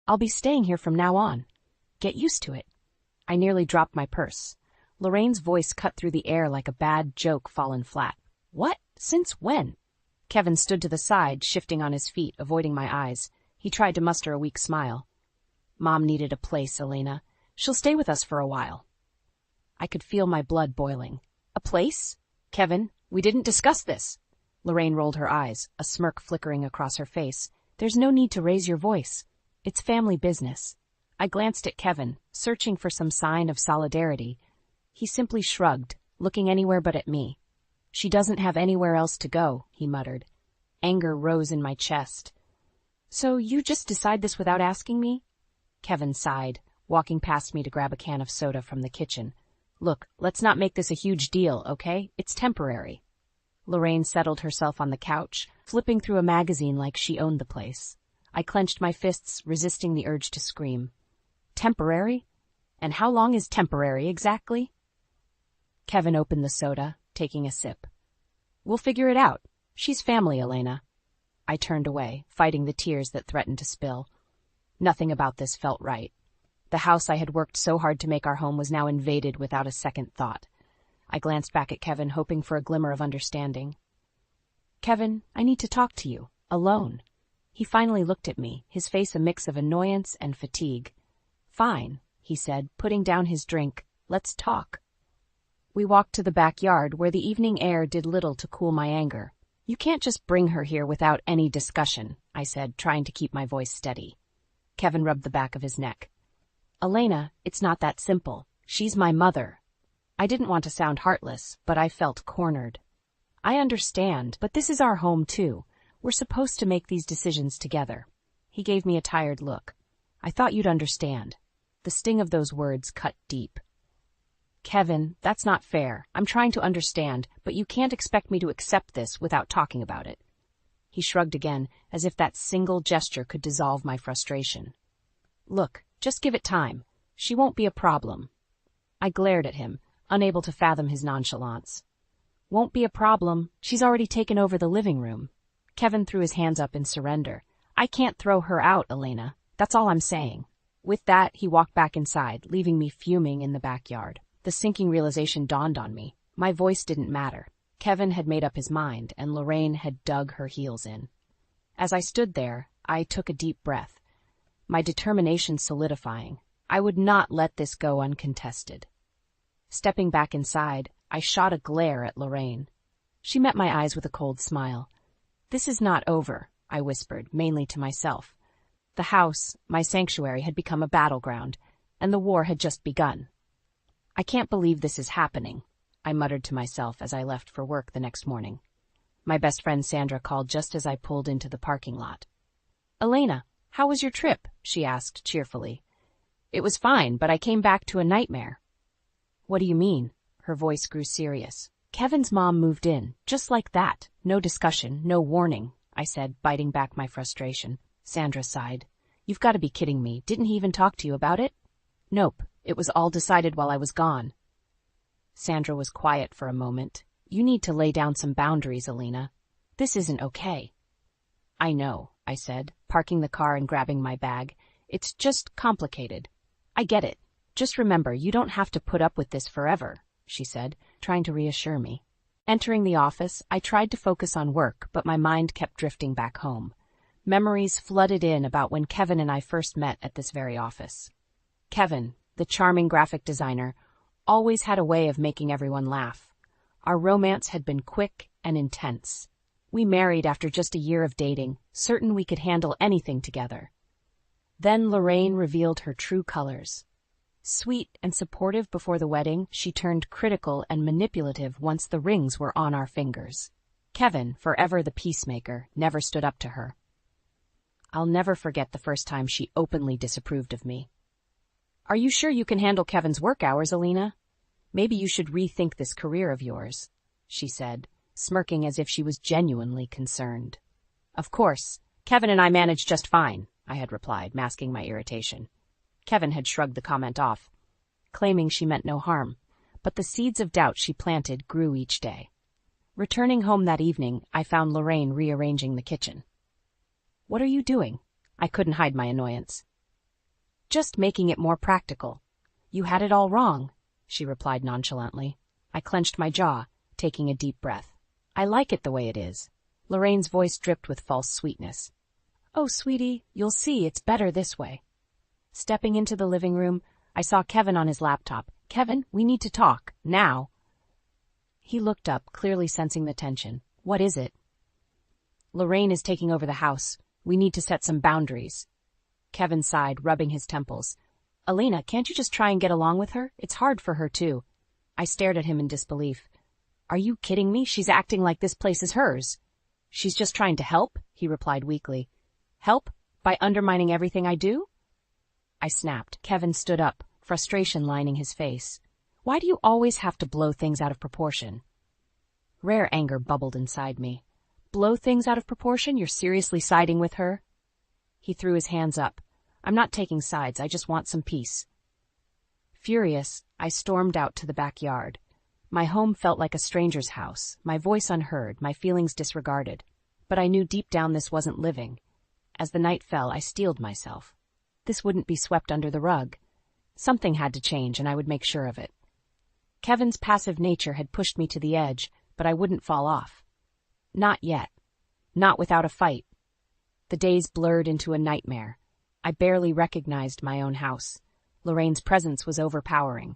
I'll be staying here from now on. Get used to it. I nearly dropped my purse. Lorraine's voice cut through the air like a bad joke fallen flat. What? Since when? Kevin stood to the side, shifting on his feet, avoiding my eyes. He tried to muster a weak smile. Mom needed a place, Elena. She'll stay with us for a while. I could feel my blood boiling. A place? Kevin, we didn't discuss this. Lorraine rolled her eyes, a smirk flickering across her face. There's no need to raise your voice. It's family business. I glanced at Kevin, searching for some sign of solidarity. He simply shrugged, looking anywhere but at me. She doesn't have anywhere else to go, he muttered. Anger rose in my chest. So you just decide this without asking me? Kevin sighed, walking past me to grab a can of soda from the kitchen. Look, let's not make this a huge deal, okay? It's temporary. Lorraine settled herself on the couch, flipping through a magazine like she owned the place. I clenched my fists, resisting the urge to scream. Temporary? And how long is temporary exactly? Kevin opened the soda, taking a sip. We'll figure it out. She's family, Elena. I turned away, fighting the tears that threatened to spill. Nothing about this felt right. The house I had worked so hard to make our home was now invaded without a second thought. I glanced back at Kevin, hoping for a glimmer of understanding. Kevin, I need to talk to you, alone. He finally looked at me, his face a mix of annoyance and fatigue. Fine, he said, putting down his drink. Let's talk. We walked to the backyard, where the evening air did little to cool my anger. You can't just bring her here without any discussion, I said, trying to keep my voice steady. Kevin rubbed the back of his neck. Elena, it's not that simple. She's my mother. I didn't want to sound heartless, but I felt cornered. I understand, but this is our home too. We're supposed to make these decisions together. He gave me a tired look. I thought you'd understand. The sting of those words cut deep. Kevin, that's not fair. I'm trying to understand, but you can't expect me to accept this without talking about it. He shrugged again, as if that single gesture could dissolve my frustration. Look, just give it time. She won't be a problem. I glared at him, unable to fathom his nonchalance. Won't be a problem. She's already taken over the living room. Kevin threw his hands up in surrender. I can't throw her out, Elena. That's all I'm saying. With that, he walked back inside, leaving me fuming in the backyard. The sinking realization dawned on me. My voice didn't matter. Kevin had made up his mind, and Lorraine had dug her heels in. As I stood there, I took a deep breath, my determination solidifying. I would not let this go uncontested. Stepping back inside, I shot a glare at Lorraine. She met my eyes with a cold smile. This is not over, I whispered, mainly to myself. The house, my sanctuary, had become a battleground, and the war had just begun. I can't believe this is happening, I muttered to myself as I left for work the next morning. My best friend Sandra called just as I pulled into the parking lot. Elena, how was your trip? She asked cheerfully. It was fine, but I came back to a nightmare. What do you mean? Her voice grew serious. Kevin's mom moved in, just like that. No discussion, no warning, I said, biting back my frustration. Sandra sighed. You've got to be kidding me. Didn't he even talk to you about it? Nope, it was all decided while I was gone. Sandra was quiet for a moment. You need to lay down some boundaries, Elena. This isn't okay. I know, I said, parking the car and grabbing my bag. It's just complicated. I get it. Just remember, you don't have to put up with this forever, she said, trying to reassure me. Entering the office, I tried to focus on work, but my mind kept drifting back home. Memories flooded in about when Kevin and I first met at this very office. Kevin, the charming graphic designer, always had a way of making everyone laugh. Our romance had been quick and intense. We married after just a year of dating, certain we could handle anything together. Then Lorraine revealed her true colors. Sweet and supportive before the wedding, she turned critical and manipulative once the rings were on our fingers. Kevin, forever the peacemaker, never stood up to her. I'll never forget the first time she openly disapproved of me. Are you sure you can handle Kevin's work hours, Elena? Maybe you should rethink this career of yours, she said, smirking as if she was genuinely concerned. Of course, Kevin and I manage just fine, I had replied, masking my irritation. Kevin had shrugged the comment off, claiming she meant no harm, but the seeds of doubt she planted grew each day. Returning home that evening, I found Lorraine rearranging the kitchen. What are you doing? I couldn't hide my annoyance. Just making it more practical. You had it all wrong, she replied nonchalantly. I clenched my jaw, taking a deep breath. I like it the way it is. Lorraine's voice dripped with false sweetness. Oh, sweetie, you'll see it's better this way. Stepping into the living room, I saw Kevin on his laptop. Kevin, we need to talk, now. He looked up, clearly sensing the tension. What is it? Lorraine is taking over the house. We need to set some boundaries. Kevin sighed, rubbing his temples. Elena, can't you just try and get along with her? It's hard for her, too. I stared at him in disbelief. Are you kidding me? She's acting like this place is hers. She's just trying to help, he replied weakly. Help? By undermining everything I do? I snapped. Kevin stood up, frustration lining his face. Why do you always have to blow things out of proportion? Rare anger bubbled inside me. Blow things out of proportion? You're seriously siding with her? He threw his hands up. I'm not taking sides, I just want some peace. Furious, I stormed out to the backyard. My home felt like a stranger's house, my voice unheard, my feelings disregarded. But I knew deep down this wasn't living. As the night fell, I steeled myself. This wouldn't be swept under the rug. Something had to change, and I would make sure of it. Kevin's passive nature had pushed me to the edge, but I wouldn't fall off. Not yet. Not without a fight. The days blurred into a nightmare. I barely recognized my own house. Lorraine's presence was overpowering.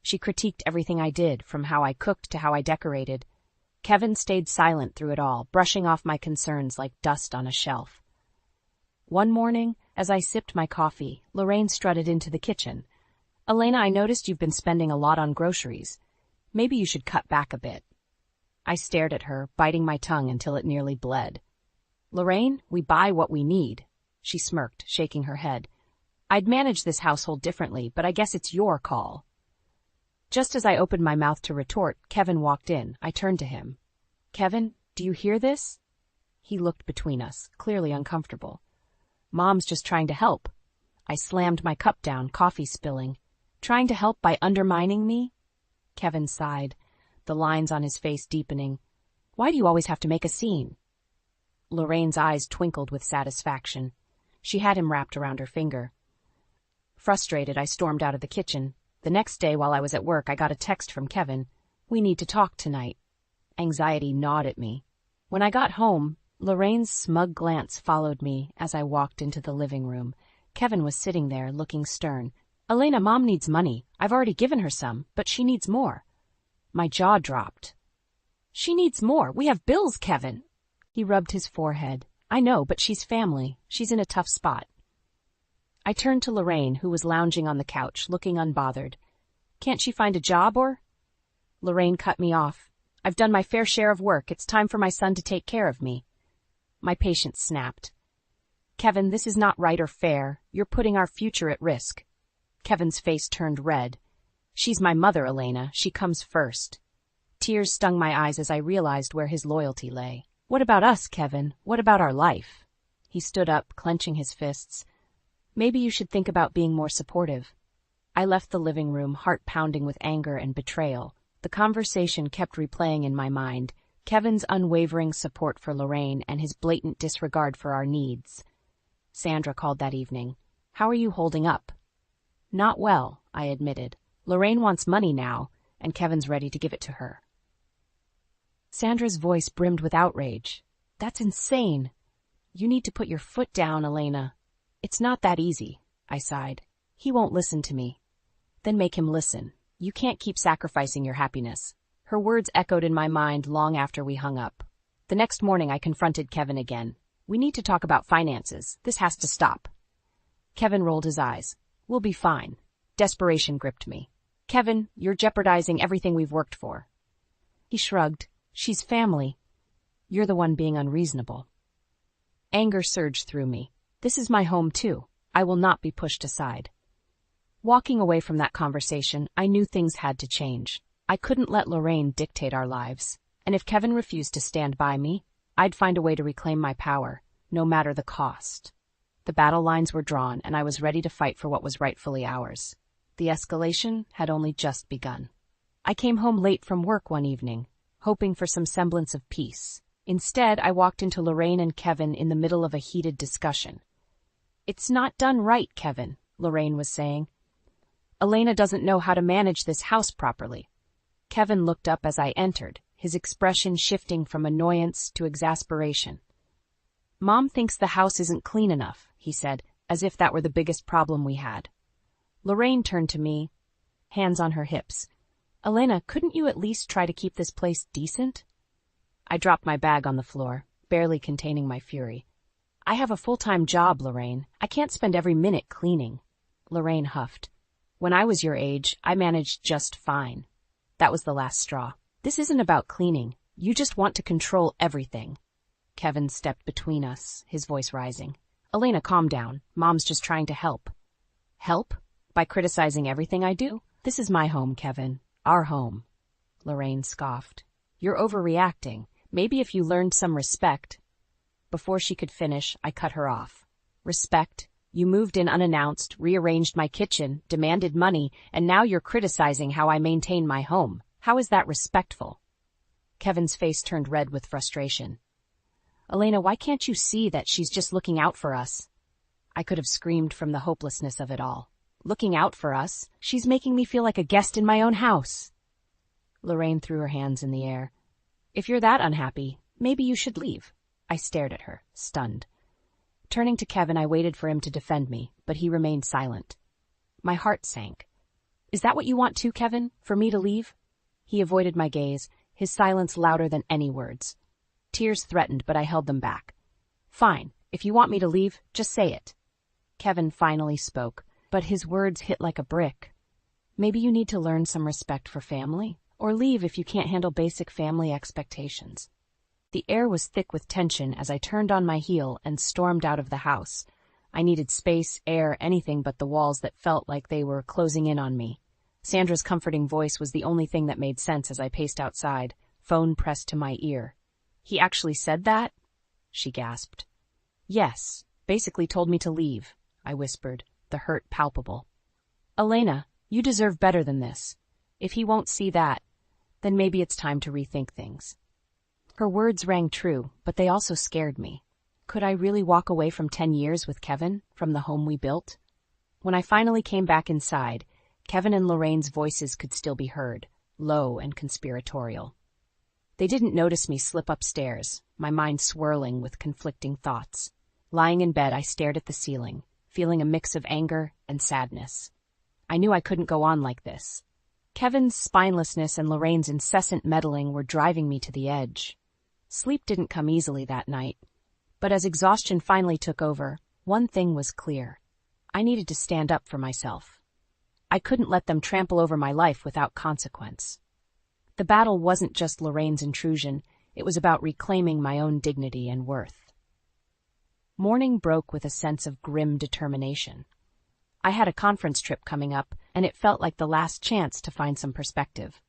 She critiqued everything I did, from how I cooked to how I decorated. Kevin stayed silent through it all, brushing off my concerns like dust on a shelf. One morning, as I sipped my coffee, Lorraine strutted into the kitchen. Elena, I noticed you've been spending a lot on groceries. Maybe you should cut back a bit. I stared at her, biting my tongue until it nearly bled. Lorraine, we buy what we need. She smirked, shaking her head. I'd manage this household differently, but I guess it's your call. Just as I opened my mouth to retort, Kevin walked in. I turned to him. Kevin, do you hear this? He looked between us, clearly uncomfortable. Mom's just trying to help. I slammed my cup down, coffee spilling. Trying to help by undermining me? Kevin sighed, the lines on his face deepening. Why do you always have to make a scene? Lorraine's eyes twinkled with satisfaction. She had him wrapped around her finger. Frustrated, I stormed out of the kitchen. The next day, while I was at work, I got a text from Kevin. We need to talk tonight. Anxiety gnawed at me. When I got home, Lorraine's smug glance followed me as I walked into the living room. Kevin was sitting there, looking stern. Elena, Mom needs money. I've already given her some, but she needs more. My jaw dropped. She needs more. We have bills, Kevin. He rubbed his forehead. I know, but she's family. She's in a tough spot. I turned to Lorraine, who was lounging on the couch, looking unbothered. Can't she find a job or? Lorraine cut me off. I've done my fair share of work. It's time for my son to take care of me. My patience snapped. Kevin, this is not right or fair. You're putting our future at risk. Kevin's face turned red. She's my mother, Elena. She comes first. Tears stung my eyes as I realized where his loyalty lay. What about us, Kevin? What about our life? He stood up, clenching his fists. Maybe you should think about being more supportive. I left the living room, heart pounding with anger and betrayal. The conversation kept replaying in my mind. Kevin's unwavering support for Lorraine and his blatant disregard for our needs. Sandra called that evening. How are you holding up? Not well, I admitted. Lorraine wants money now, and Kevin's ready to give it to her. Sandra's voice brimmed with outrage. That's insane. You need to put your foot down, Elena. It's not that easy, I sighed. He won't listen to me. Then make him listen. You can't keep sacrificing your happiness. Her words echoed in my mind long after we hung up. The next morning I confronted Kevin again. We need to talk about finances. This has to stop. Kevin rolled his eyes. We'll be fine. Desperation gripped me. Kevin, you're jeopardizing everything we've worked for. He shrugged. She's family. You're the one being unreasonable. Anger surged through me. This is my home too. I will not be pushed aside. Walking away from that conversation, I knew things had to change. I couldn't let Lorraine dictate our lives. And if Kevin refused to stand by me, I'd find a way to reclaim my power, no matter the cost. The battle lines were drawn, and I was ready to fight for what was rightfully ours. The escalation had only just begun. I came home late from work one evening, hoping for some semblance of peace. Instead, I walked into Lorraine and Kevin in the middle of a heated discussion. It's not done right, Kevin, Lorraine was saying. Elena doesn't know how to manage this house properly. Kevin looked up as I entered, his expression shifting from annoyance to exasperation. Mom thinks the house isn't clean enough, he said, as if that were the biggest problem we had. Lorraine turned to me, hands on her hips. Elena, couldn't you at least try to keep this place decent? I dropped my bag on the floor, barely containing my fury. I have a full-time job, Lorraine. I can't spend every minute cleaning. Lorraine huffed. When I was your age, I managed just fine. That was the last straw. This isn't about cleaning. You just want to control everything. Kevin stepped between us, his voice rising. Elena, calm down. Mom's just trying to help. Help? By criticizing everything I do? This is my home, Kevin. Our home. Lorraine scoffed. You're overreacting. Maybe if you learned some respect. Before she could finish, I cut her off. Respect? You moved in unannounced, rearranged my kitchen, demanded money, and now you're criticizing how I maintain my home. How is that respectful? Kevin's face turned red with frustration. Elena, why can't you see that she's just looking out for us? I could have screamed from the hopelessness of it all. Looking out for us? She's making me feel like a guest in my own house. Lorraine threw her hands in the air. If you're that unhappy, maybe you should leave. I stared at her, stunned. Turning to Kevin, I waited for him to defend me, but he remained silent. My heart sank. Is that what you want too, Kevin? For me to leave? He avoided my gaze, his silence louder than any words. Tears threatened, but I held them back. Fine, if you want me to leave, just say it. Kevin finally spoke, but his words hit like a brick. Maybe you need to learn some respect for family, or leave if you can't handle basic family expectations. The air was thick with tension as I turned on my heel and stormed out of the house. I needed space, air, anything but the walls that felt like they were closing in on me. Sandra's comforting voice was the only thing that made sense as I paced outside, phone pressed to my ear. He actually said that? She gasped. Yes, basically told me to leave, I whispered, the hurt palpable. Elena, you deserve better than this. If he won't see that, then maybe it's time to rethink things. Her words rang true, but they also scared me. Could I really walk away from 10 years with Kevin, from the home we built? When I finally came back inside, Kevin and Lorraine's voices could still be heard, low and conspiratorial. They didn't notice me slip upstairs, my mind swirling with conflicting thoughts. Lying in bed, I stared at the ceiling, feeling a mix of anger and sadness. I knew I couldn't go on like this. Kevin's spinelessness and Lorraine's incessant meddling were driving me to the edge. Sleep didn't come easily that night, but as exhaustion finally took over, one thing was clear. I needed to stand up for myself. I couldn't let them trample over my life without consequence. The battle wasn't just Lorraine's intrusion, it was about reclaiming my own dignity and worth. Morning broke with a sense of grim determination. I had a conference trip coming up, and it felt like the last chance to find some perspective.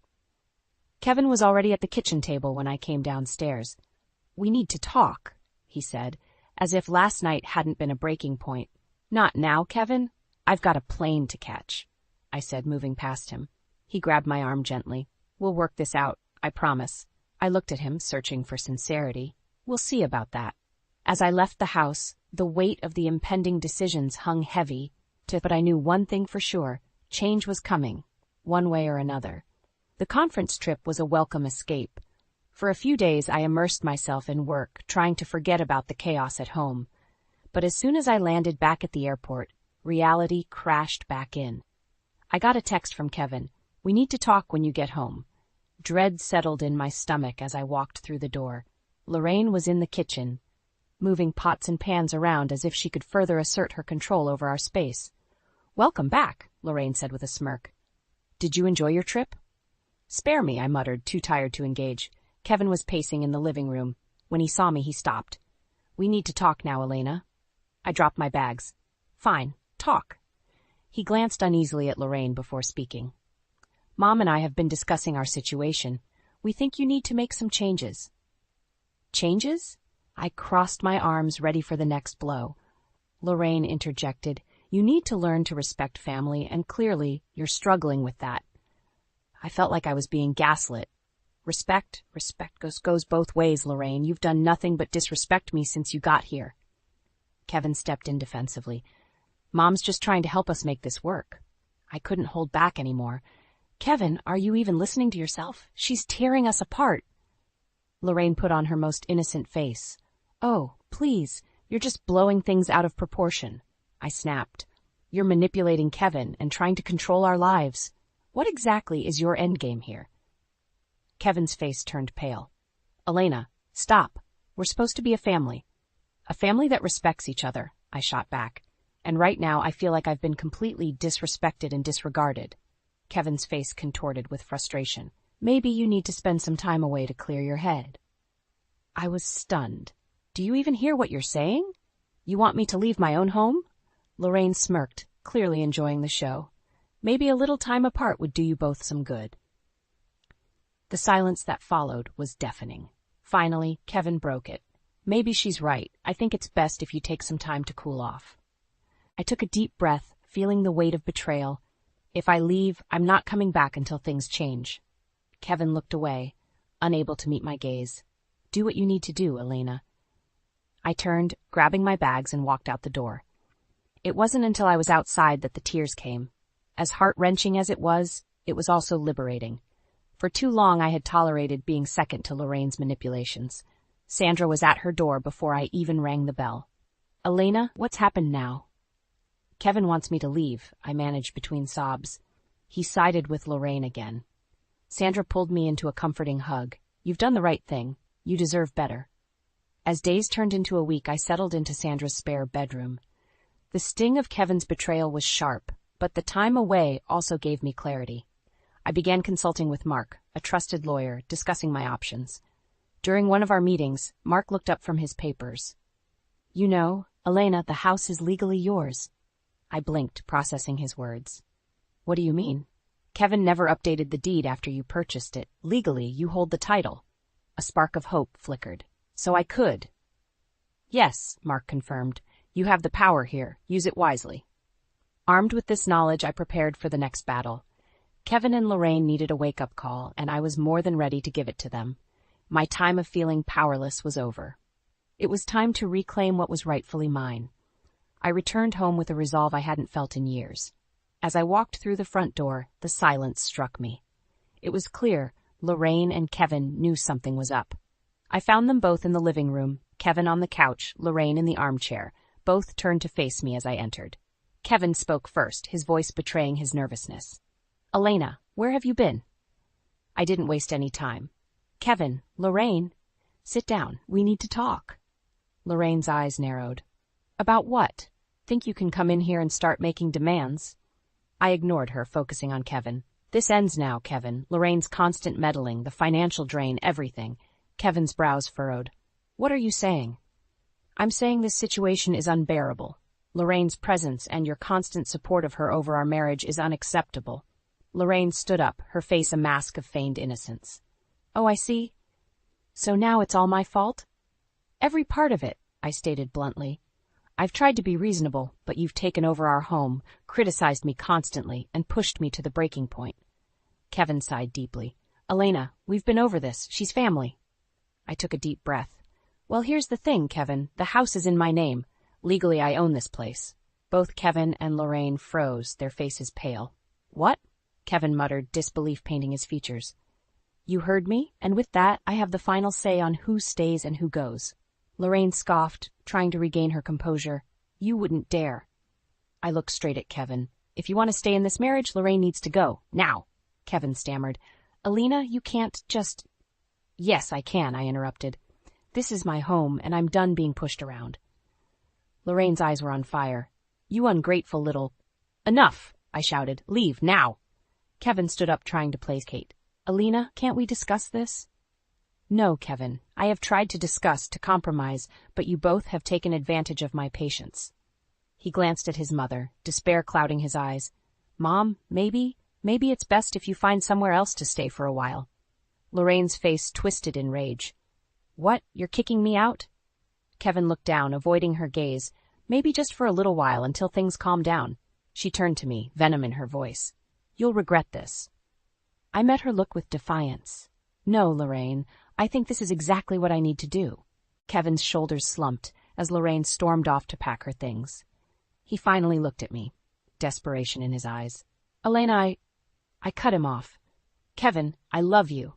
Kevin was already at the kitchen table when I came downstairs. We need to talk, he said, as if last night hadn't been a breaking point. Not now, Kevin. I've got a plane to catch, I said, moving past him. He grabbed my arm gently. We'll work this out, I promise. I looked at him, searching for sincerity. We'll see about that. As I left the house, the weight of the impending decisions hung heavy, but I knew one thing for sure. Change was coming, one way or another. The conference trip was a welcome escape. For a few days I immersed myself in work, trying to forget about the chaos at home. But as soon as I landed back at the airport, reality crashed back in. I got a text from Kevin. We need to talk when you get home. Dread settled in my stomach as I walked through the door. Lorraine was in the kitchen, moving pots and pans around as if she could further assert her control over our space. Welcome back, Lorraine said with a smirk. Did you enjoy your trip? Spare me, I muttered, too tired to engage. Kevin was pacing in the living room. When he saw me, he stopped. We need to talk now, Elena. I dropped my bags. Fine, talk. He glanced uneasily at Lorraine before speaking. Mom and I have been discussing our situation. We think you need to make some changes. Changes? I crossed my arms, ready for the next blow. Lorraine interjected. You need to learn to respect family, and clearly, you're struggling with that. I felt like I was being gaslit. Respect goes both ways, Lorraine. You've done nothing but disrespect me since you got here. Kevin stepped in defensively. Mom's just trying to help us make this work. I couldn't hold back anymore. Kevin, are you even listening to yourself? She's tearing us apart. Lorraine put on her most innocent face. Oh, please, you're just blowing things out of proportion. I snapped. You're manipulating Kevin and trying to control our lives. What exactly is your endgame here? Kevin's face turned pale. Elena, stop. We're supposed to be a family. A family that respects each other, I shot back. And right now I feel like I've been completely disrespected and disregarded. Kevin's face contorted with frustration. Maybe you need to spend some time away to clear your head. I was stunned. Do you even hear what you're saying? You want me to leave my own home? Lorraine smirked, clearly enjoying the show. Maybe a little time apart would do you both some good. The silence that followed was deafening. Finally, Kevin broke it. Maybe she's right. I think it's best if you take some time to cool off. I took a deep breath, feeling the weight of betrayal. If I leave, I'm not coming back until things change. Kevin looked away, unable to meet my gaze. Do what you need to do, Elena. I turned, grabbing my bags, and walked out the door. It wasn't until I was outside that the tears came. As heart-wrenching as it was also liberating. For too long I had tolerated being second to Lorraine's manipulations. Sandra was at her door before I even rang the bell. Elena, what's happened now? Kevin wants me to leave, I managed between sobs. He sided with Lorraine again. Sandra pulled me into a comforting hug. You've done the right thing. You deserve better. As days turned into a week, I settled into Sandra's spare bedroom. The sting of Kevin's betrayal was sharp, but the time away also gave me clarity. I began consulting with Mark, a trusted lawyer, discussing my options. During one of our meetings, Mark looked up from his papers. You know, Elena, the house is legally yours. I blinked, processing his words. What do you mean? Kevin never updated the deed after you purchased it. Legally, you hold the title. A spark of hope flickered. So I could. Yes, Mark confirmed. You have the power here. Use it wisely. Armed with this knowledge, I prepared for the next battle. Kevin and Lorraine needed a wake-up call, and I was more than ready to give it to them. My time of feeling powerless was over. It was time to reclaim what was rightfully mine. I returned home with a resolve I hadn't felt in years. As I walked through the front door, the silence struck me. It was clear Lorraine and Kevin knew something was up. I found them both in the living room, Kevin on the couch, Lorraine in the armchair. Both turned to face me as I entered. Kevin spoke first, his voice betraying his nervousness. Elena, where have you been? I didn't waste any time. Kevin, Lorraine, sit down. We need to talk. Lorraine's eyes narrowed. About what? Think you can come in here and start making demands? I ignored her, focusing on Kevin. This ends now, Kevin. Lorraine's constant meddling, the financial drain, everything. Kevin's brows furrowed. What are you saying? I'm saying this situation is unbearable. Lorraine's presence and your constant support of her over our marriage is unacceptable. Lorraine stood up, her face a mask of feigned innocence. Oh, I see. So now it's all my fault? Every part of it, I stated bluntly. I've tried to be reasonable, but you've taken over our home, criticized me constantly, and pushed me to the breaking point. Kevin sighed deeply. Elena, we've been over this. She's family. I took a deep breath. Well, here's the thing, Kevin. The house is in my name. Legally, I own this place. Both Kevin and Lorraine froze, their faces pale. What? Kevin muttered, disbelief painting his features. You heard me, and with that, I have the final say on who stays and who goes. Lorraine scoffed, trying to regain her composure. You wouldn't dare. I looked straight at Kevin. If you want to stay in this marriage, Lorraine needs to go. Now. Kevin stammered. Elena, you can't just... Yes, I can, I interrupted. This is my home, and I'm done being pushed around. Lorraine's eyes were on fire. You ungrateful little... Enough, I shouted. Leave, now. Kevin stood up, trying to placate. Elena, can't we discuss this? No, Kevin. I have tried to discuss, to compromise, but you both have taken advantage of my patience. He glanced at his mother, despair clouding his eyes. Mom, maybe it's best if you find somewhere else to stay for a while. Lorraine's face twisted in rage. What? You're kicking me out? Kevin looked down, avoiding her gaze. Maybe just for a little while, until things calm down. She turned to me, venom in her voice. You'll regret this. I met her look with defiance. No, Lorraine, I think this is exactly what I need to do. Kevin's shoulders slumped as Lorraine stormed off to pack her things. He finally looked at me, desperation in his eyes. Elena, I cut him off. Kevin, I love you.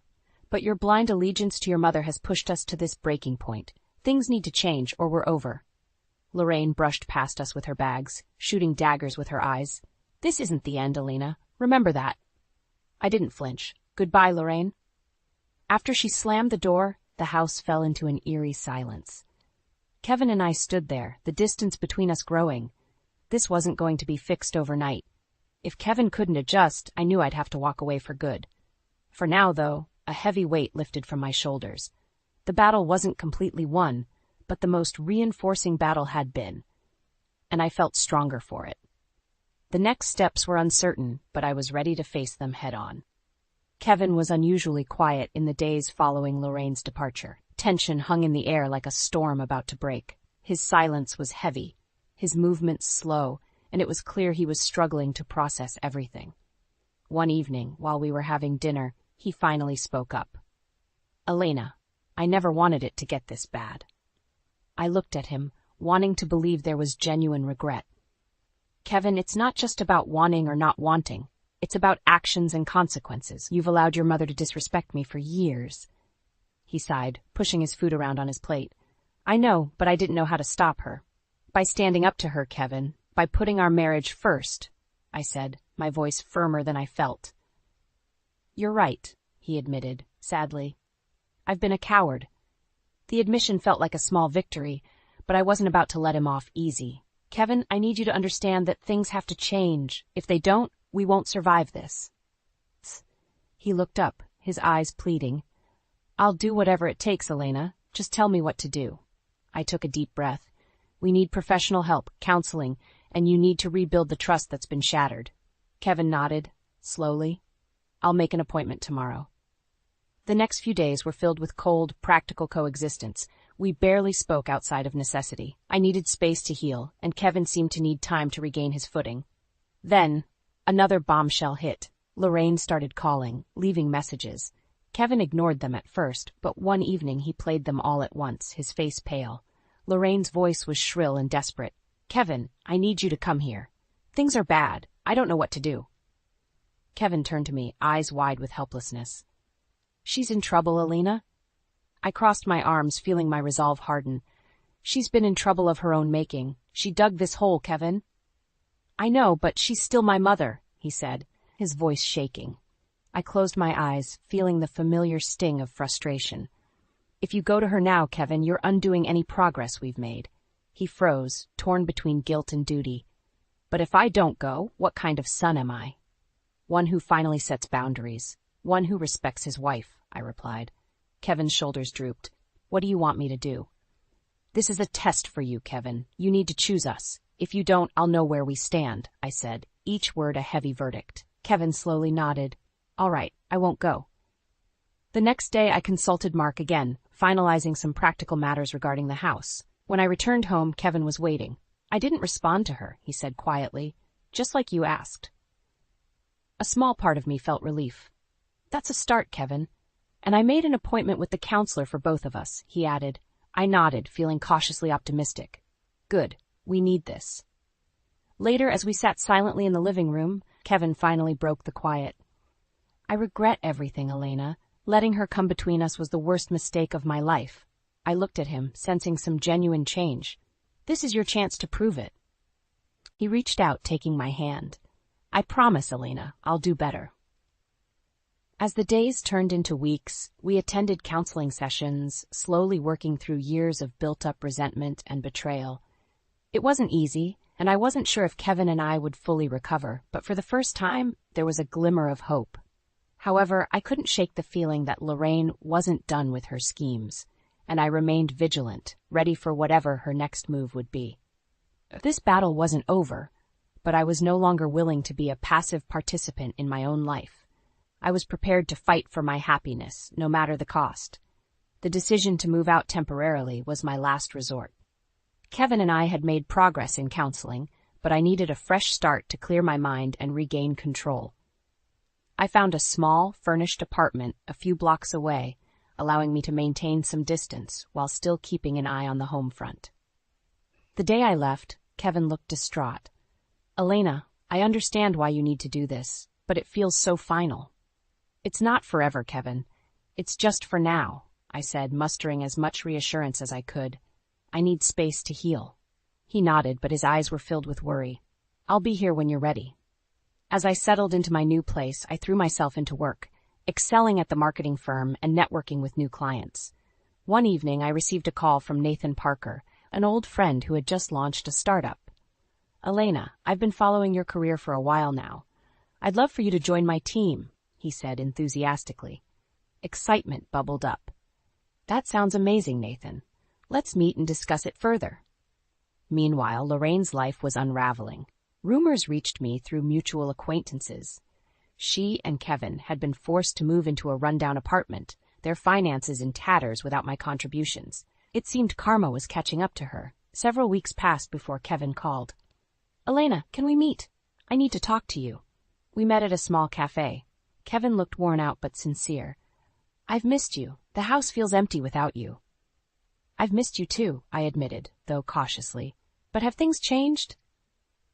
But your blind allegiance to your mother has pushed us to this breaking point. Things need to change or we're over. Lorraine brushed past us with her bags, shooting daggers with her eyes. This isn't the end, Elena. Remember that. I didn't flinch. Goodbye, Lorraine. After she slammed the door, the house fell into an eerie silence. Kevin and I stood there, the distance between us growing. This wasn't going to be fixed overnight. If Kevin couldn't adjust, I knew I'd have to walk away for good. For now, though, a heavy weight lifted from my shoulders. The battle wasn't completely won, but the most reinforcing battle had been, and I felt stronger for it. The next steps were uncertain, but I was ready to face them head-on. Kevin was unusually quiet in the days following Lorraine's departure. Tension hung in the air like a storm about to break. His silence was heavy, his movements slow, and it was clear he was struggling to process everything. One evening, while we were having dinner, he finally spoke up. Elena, I never wanted it to get this bad. I looked at him, wanting to believe there was genuine regret. Kevin, it's not just about wanting or not wanting. It's about actions and consequences. You've allowed your mother to disrespect me for years. He sighed, pushing his food around on his plate. I know, but I didn't know how to stop her. By standing up to her, Kevin, by putting our marriage first, I said, my voice firmer than I felt. You're right, he admitted, sadly. I've been a coward. The admission felt like a small victory, but I wasn't about to let him off easy. Kevin, I need you to understand that things have to change. If they don't, we won't survive this. He looked up, his eyes pleading. I'll do whatever it takes, Elena. Just tell me what to do. I took a deep breath. We need professional help, counseling, and you need to rebuild the trust that's been shattered. Kevin nodded, slowly. I'll make an appointment tomorrow. The next few days were filled with cold, practical coexistence. We barely spoke outside of necessity. I needed space to heal, and Kevin seemed to need time to regain his footing. Then, another bombshell hit. Lorraine started calling, leaving messages. Kevin ignored them at first, but one evening he played them all at once, his face pale. Lorraine's voice was shrill and desperate. Kevin, I need you to come here. Things are bad. I don't know what to do. Kevin turned to me, eyes wide with helplessness. She's in trouble, Elena. I crossed my arms, feeling my resolve harden. She's been in trouble of her own making. She dug this hole, Kevin. I know, but she's still my mother, he said, his voice shaking. I closed my eyes, feeling the familiar sting of frustration. If you go to her now, Kevin, you're undoing any progress we've made. He froze, torn between guilt and duty. But if I don't go, what kind of son am I? One who finally sets boundaries. One who respects his wife, I replied. Kevin's shoulders drooped. What do you want me to do? This is a test for you, Kevin. You need to choose us. If you don't, I'll know where we stand, I said, each word a heavy verdict. Kevin slowly nodded. All right, I won't go. The next day I consulted Mark again, finalizing some practical matters regarding the house. When I returned home, Kevin was waiting. I didn't respond to her, he said quietly, just like you asked. A small part of me felt relief. That's a start, Kevin. And I made an appointment with the counselor for both of us, he added. I nodded, feeling cautiously optimistic. Good. We need this. Later, as we sat silently in the living room, Kevin finally broke the quiet. I regret everything, Elena. Letting her come between us was the worst mistake of my life. I looked at him, sensing some genuine change. This is your chance to prove it. He reached out, taking my hand. I promise, Elena, I'll do better. As the days turned into weeks, we attended counseling sessions, slowly working through years of built-up resentment and betrayal. It wasn't easy, and I wasn't sure if Kevin and I would fully recover, but for the first time, there was a glimmer of hope. However, I couldn't shake the feeling that Lorraine wasn't done with her schemes, and I remained vigilant, ready for whatever her next move would be. This battle wasn't over, but I was no longer willing to be a passive participant in my own life. I was prepared to fight for my happiness, no matter the cost. The decision to move out temporarily was my last resort. Kevin and I had made progress in counseling, but I needed a fresh start to clear my mind and regain control. I found a small, furnished apartment a few blocks away, allowing me to maintain some distance while still keeping an eye on the home front. The day I left, Kevin looked distraught. Elena, I understand why you need to do this, but it feels so final. It's not forever, Kevin. It's just for now, I said, mustering as much reassurance as I could. I need space to heal. He nodded, but his eyes were filled with worry. I'll be here when you're ready. As I settled into my new place, I threw myself into work, excelling at the marketing firm and networking with new clients. One evening, I received a call from Nathan Parker, an old friend who had just launched a startup. Elena, I've been following your career for a while now. I'd love for you to join my team, he said enthusiastically. Excitement bubbled up. That sounds amazing, Nathan. Let's meet and discuss it further. Meanwhile, Lorraine's life was unraveling. Rumors reached me through mutual acquaintances. She and Kevin had been forced to move into a rundown apartment, their finances in tatters without my contributions. It seemed karma was catching up to her. Several weeks passed before Kevin called. Elena, can we meet? I need to talk to you. We met at a small cafe. Kevin looked worn out but sincere. I've missed you. The house feels empty without you. I've missed you too, I admitted, though cautiously. But have things changed?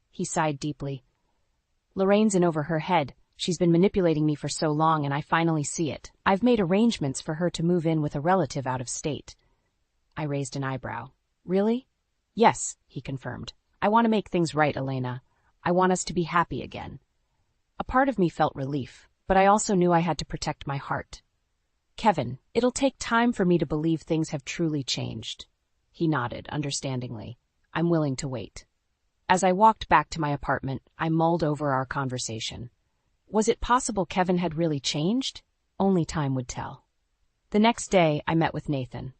He sighed deeply. Lorraine's in over her head. She's been manipulating me for so long, and I finally see it. I've made arrangements for her to move in with a relative out of state. I raised an eyebrow. Really? Yes, he confirmed. I want to make things right, Elena. I want us to be happy again. A part of me felt relief, but I also knew I had to protect my heart. Kevin, it'll take time for me to believe things have truly changed. He nodded, understandingly. I'm willing to wait. As I walked back to my apartment, I mulled over our conversation. Was it possible Kevin had really changed? Only time would tell. The next day, I met with Nathan.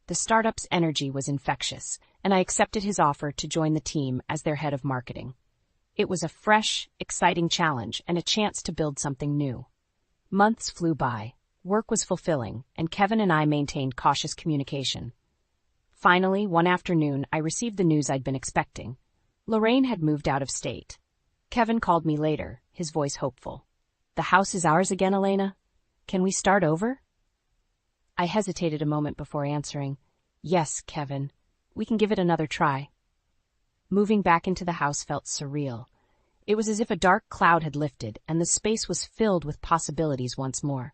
The startup's energy was infectious, and I accepted his offer to join the team as their head of marketing. It was a fresh, exciting challenge and a chance to build something new. Months flew by. Work was fulfilling, and Kevin and I maintained cautious communication. Finally, one afternoon, I received the news I'd been expecting. Lorraine had moved out of state. Kevin called me later, his voice hopeful. The house is ours again, Elena? Can we start over? I hesitated a moment before answering. Yes, Kevin. We can give it another try. Moving back into the house felt surreal. It was as if a dark cloud had lifted, and the space was filled with possibilities once more.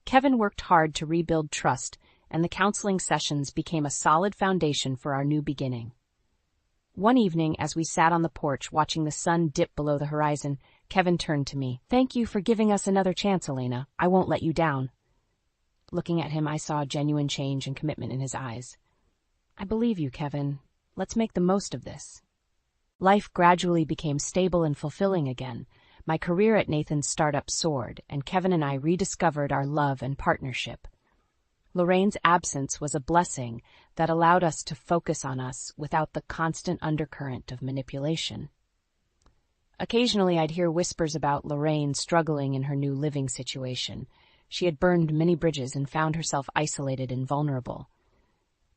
Kevin worked hard to rebuild trust, and the counseling sessions became a solid foundation for our new beginning. One evening, as we sat on the porch watching the sun dip below the horizon, Kevin turned to me. Thank you for giving us another chance, Elena. I won't let you down. Looking at him, I saw genuine change and commitment in his eyes. I believe you, Kevin. Let's make the most of this. Life gradually became stable and fulfilling again. My career at Nathan's startup soared, and Kevin and I rediscovered our love and partnership. Lorraine's absence was a blessing that allowed us to focus on us without the constant undercurrent of manipulation. Occasionally, I'd hear whispers about Lorraine struggling in her new living situation. She had burned many bridges and found herself isolated and vulnerable.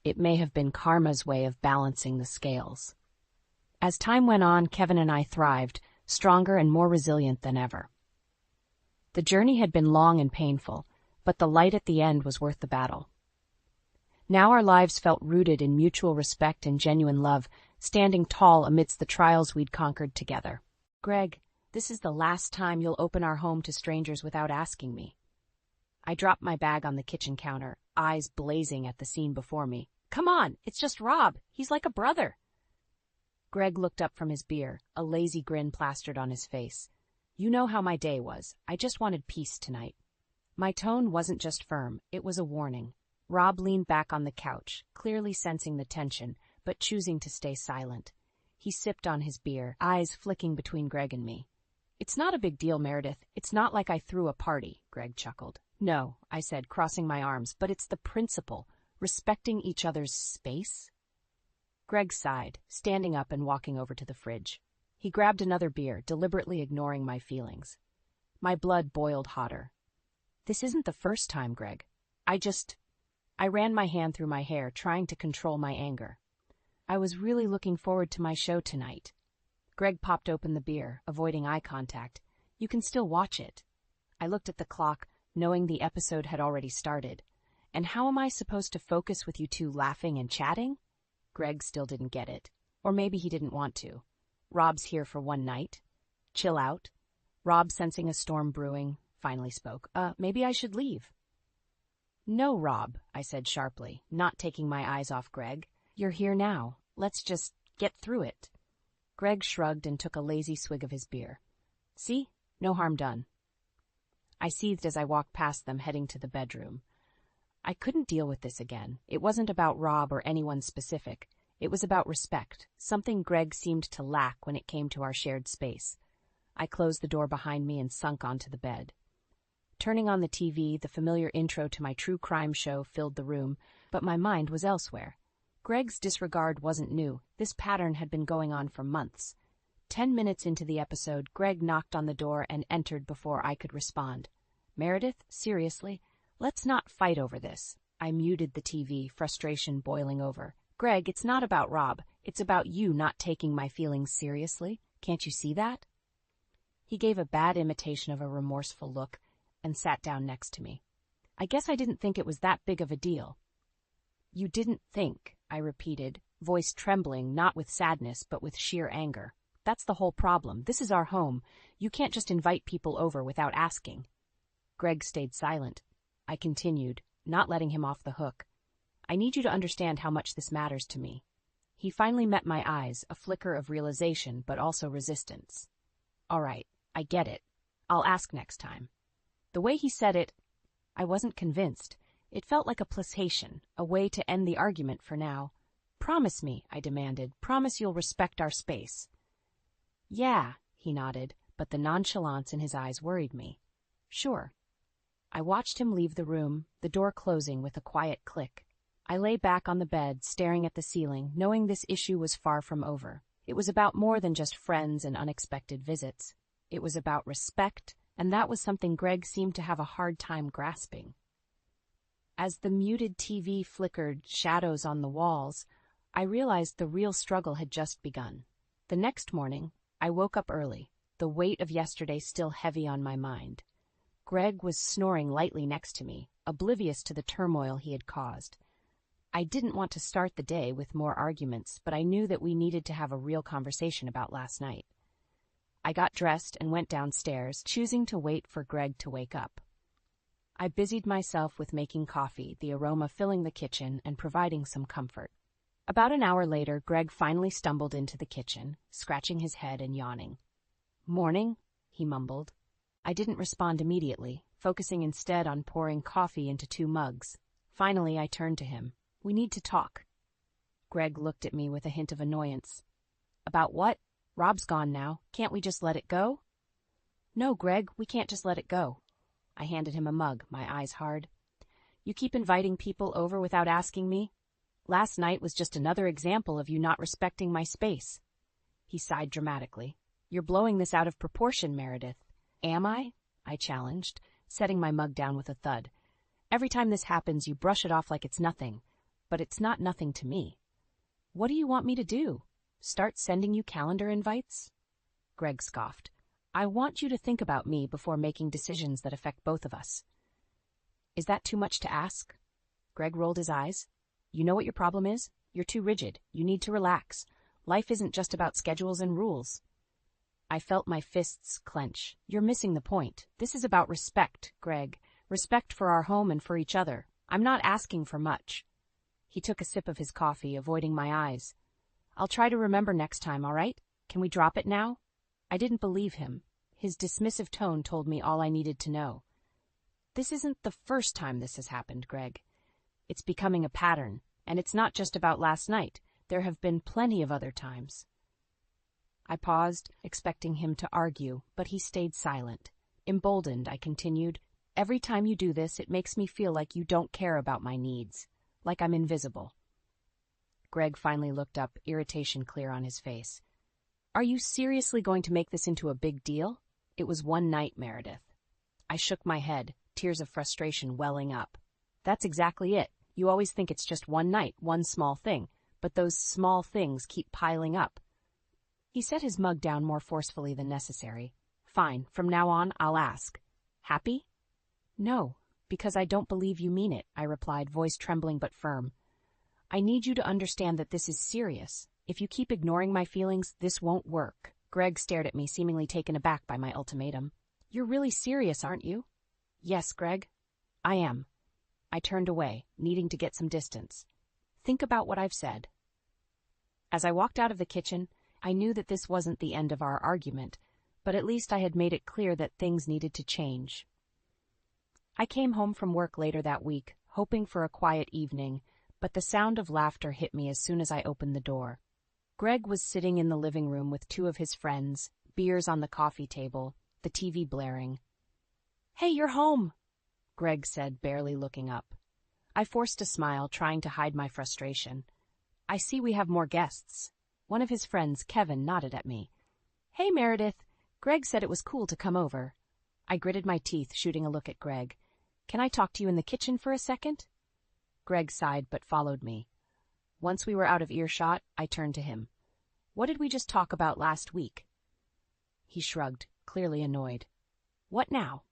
It may have been karma's way of balancing the scales. As time went on, Kevin and I thrived, stronger and more resilient than ever. The journey had been long and painful, but the light at the end was worth the battle. Now our lives felt rooted in mutual respect and genuine love, standing tall amidst the trials we'd conquered together. Greg, this is the last time you'll open our home to strangers without asking me. I dropped my bag on the kitchen counter, eyes blazing at the scene before me. Come on, it's just Rob. He's like a brother. Greg looked up from his beer, a lazy grin plastered on his face. You know how my day was. I just wanted peace tonight. My tone wasn't just firm, it was a warning. Rob leaned back on the couch, clearly sensing the tension, but choosing to stay silent. He sipped on his beer, eyes flicking between Greg and me. It's not a big deal, Meredith. It's not like I threw a party, Greg chuckled. No, I said, crossing my arms, but it's the principle, respecting each other's space. Greg sighed, standing up and walking over to the fridge. He grabbed another beer, deliberately ignoring my feelings. My blood boiled hotter. This isn't the first time, Greg. I ran my hand through my hair, trying to control my anger. I was really looking forward to my show tonight. Greg popped open the beer, avoiding eye contact. You can still watch it. I looked at the clock, knowing the episode had already started. And how am I supposed to focus with you two laughing and chatting? Greg still didn't get it. Or maybe he didn't want to. Rob's here for one night. Chill out. Rob, sensing a storm brewing, finally spoke. Maybe I should leave. No, Rob, I said sharply, not taking my eyes off Greg. You're here now. Let's just get through it. Greg shrugged and took a lazy swig of his beer. See? No harm done. I seethed as I walked past them, heading to the bedroom. I couldn't deal with this again. It wasn't about Rob or anyone specific. It was about respect, something Greg seemed to lack when it came to our shared space. I closed the door behind me and sunk onto the bed. Turning on the TV, the familiar intro to my true crime show filled the room, but my mind was elsewhere. Greg's disregard wasn't new. This pattern had been going on for months. 10 minutes into the episode, Greg knocked on the door and entered before I could respond. Meredith, seriously? Let's not fight over this. I muted the TV, frustration boiling over. Greg, it's not about Rob. It's about you not taking my feelings seriously. Can't you see that? He gave a bad imitation of a remorseful look and sat down next to me. I guess I didn't think it was that big of a deal. You didn't think, I repeated, voice trembling not with sadness but with sheer anger. That's the whole problem. This is our home. You can't just invite people over without asking. Greg stayed silent. I continued, not letting him off the hook. I need you to understand how much this matters to me. He finally met my eyes, a flicker of realization but also resistance. All right, I get it. I'll ask next time. The way he said it, I wasn't convinced. It felt like a placation, a way to end the argument for now. Promise me, I demanded. Promise you'll respect our space. Yeah, he nodded, but the nonchalance in his eyes worried me. Sure. I watched him leave the room, the door closing with a quiet click. I lay back on the bed, staring at the ceiling, knowing this issue was far from over. It was about more than just friends and unexpected visits. It was about respect, and that was something Greg seemed to have a hard time grasping. As the muted TV flickered shadows on the walls, I realized the real struggle had just begun. The next morning, I woke up early, the weight of yesterday still heavy on my mind. Greg was snoring lightly next to me, oblivious to the turmoil he had caused. I didn't want to start the day with more arguments, but I knew that we needed to have a real conversation about last night. I got dressed and went downstairs, choosing to wait for Greg to wake up. I busied myself with making coffee, the aroma filling the kitchen and providing some comfort. About an hour later, Greg finally stumbled into the kitchen, scratching his head and yawning. "Morning," he mumbled. I didn't respond immediately, focusing instead on pouring coffee into 2 mugs. Finally, I turned to him. "We need to talk." Greg looked at me with a hint of annoyance. "About what? Rob's gone now. Can't we just let it go?" "No, Greg, we can't just let it go." I handed him a mug, my eyes hard. "You keep inviting people over without asking me. Last night was just another example of you not respecting my space." He sighed dramatically. "You're blowing this out of proportion, Meredith." "Am I?" I challenged, setting my mug down with a thud. "Every time this happens, you brush it off like it's nothing. But it's not nothing to me. What do you want me to do? Start sending you calendar invites?" Greg scoffed. "I want you to think about me before making decisions that affect both of us." "Is that too much to ask?" Greg rolled his eyes. "You know what your problem is? You're too rigid. You need to relax. Life isn't just about schedules and rules." I felt my fists clench. "You're missing the point. This is about respect, Greg. Respect for our home and for each other. I'm not asking for much." He took a sip of his coffee, avoiding my eyes. "I'll try to remember next time, all right? Can we drop it now?" I didn't believe him. His dismissive tone told me all I needed to know. "This isn't the first time this has happened, Greg. It's becoming a pattern, and it's not just about last night. There have been plenty of other times." I paused, expecting him to argue, but he stayed silent. Emboldened, I continued, "Every time you do this, it makes me feel like you don't care about my needs, like I'm invisible." Greg finally looked up, irritation clear on his face. "Are you seriously going to make this into a big deal? It was one night, Meredith." I shook my head, tears of frustration welling up. "That's exactly it. You always think it's just one night, one small thing, but those small things keep piling up." He set his mug down more forcefully than necessary. "Fine, from now on, I'll ask. Happy?" "No, because I don't believe you mean it," I replied, voice trembling but firm. "I need you to understand that this is serious. If you keep ignoring my feelings, this won't work. Greg stared at me, seemingly taken aback by my ultimatum. You're really serious, aren't you? Yes, Greg. I am. I turned away, needing to get some distance. Think about what I've said. As I walked out of the kitchen, I knew that this wasn't the end of our argument, but at least I had made it clear that things needed to change. I came home from work later that week, hoping for a quiet evening, but the sound of laughter hit me as soon as I opened the door. Greg was sitting in the living room with two of his friends, beers on the coffee table, the TV blaring. Hey, you're home, Greg said, barely looking up. I forced a smile, trying to hide my frustration. I see we have more guests. One of his friends, Kevin, nodded at me. Hey, Meredith. Greg said it was cool to come over. I gritted my teeth, shooting a look at Greg. Can I talk to you in the kitchen for a second? Greg sighed but followed me. Once we were out of earshot, I turned to him. What did we just talk about last week? He shrugged, clearly annoyed. What now?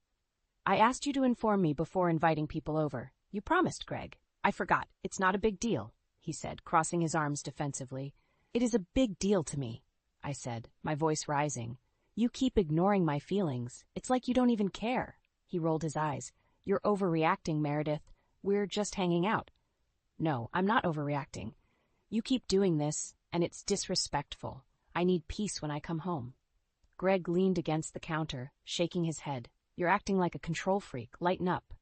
I asked you to inform me before inviting people over. You promised, Greg. I forgot. It's not a big deal, he said, crossing his arms defensively. It is a big deal to me, I said, my voice rising. You keep ignoring my feelings. It's like you don't even care. He rolled his eyes. You're overreacting, Meredith. We're just hanging out. No, I'm not overreacting. You keep doing this, and it's disrespectful. I need peace when I come home. Greg leaned against the counter, shaking his head. You're acting like a control freak. Lighten up.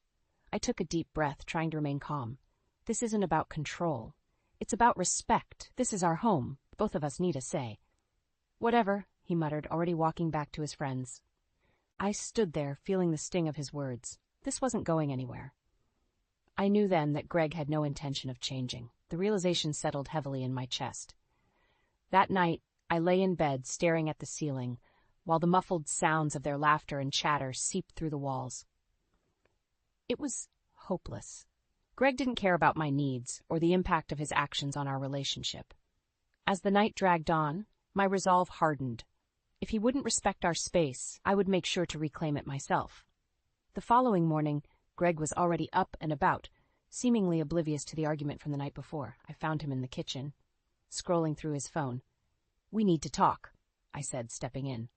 I took a deep breath, trying to remain calm. This isn't about control. It's about respect. This is our home. Both of us need a say. Whatever, he muttered, already walking back to his friends. I stood there, feeling the sting of his words. This wasn't going anywhere. I knew then that Greg had no intention of changing. The realization settled heavily in my chest. That night, I lay in bed, staring at the ceiling, while the muffled sounds of their laughter and chatter seeped through the walls. It was hopeless. Greg didn't care about my needs or the impact of his actions on our relationship. As the night dragged on, my resolve hardened. If he wouldn't respect our space, I would make sure to reclaim it myself. The following morning, Greg was already up and about, seemingly oblivious to the argument from the night before. I found him in the kitchen, scrolling through his phone. We need to talk, I said, stepping in.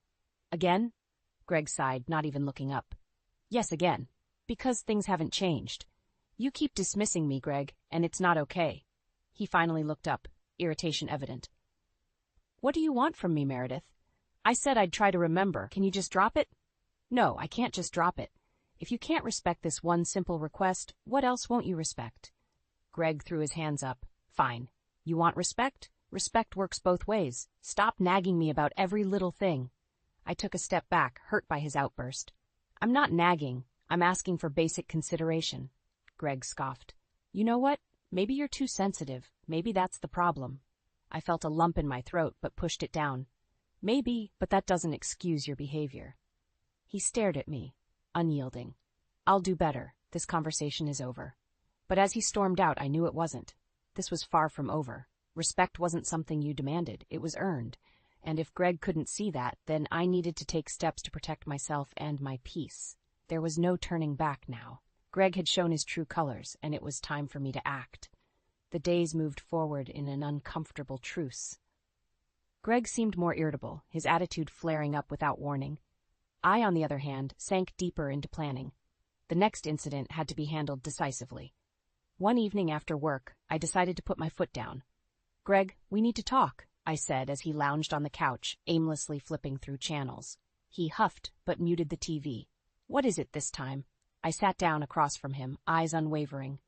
Again? Greg sighed, not even looking up. Yes, again. Because things haven't changed. You keep dismissing me, Greg, and it's not okay. He finally looked up, irritation evident. What do you want from me, Meredith? I said I'd try to remember. Can you just drop it? No, I can't just drop it. If you can't respect this one simple request, what else won't you respect? Greg threw his hands up. Fine. You want respect? Respect works both ways. Stop nagging me about every little thing. I took a step back, hurt by his outburst. I'm not nagging. I'm asking for basic consideration. Greg scoffed. You know what? Maybe you're too sensitive. Maybe that's the problem. I felt a lump in my throat, but pushed it down. Maybe, but that doesn't excuse your behavior. He stared at me, unyielding. I'll do better. This conversation is over. But as he stormed out, I knew it wasn't. This was far from over. Respect wasn't something you demanded. It was earned. And if Greg couldn't see that, then I needed to take steps to protect myself and my peace. There was no turning back now. Greg had shown his true colors, and it was time for me to act. The days moved forward in an uncomfortable truce. Greg seemed more irritable, his attitude flaring up without warning. I, on the other hand, sank deeper into planning. The next incident had to be handled decisively. One evening after work, I decided to put my foot down. Greg, we need to talk, I said as he lounged on the couch, aimlessly flipping through channels. He huffed, but muted the TV. What is it this time? I sat down across from him, eyes unwavering.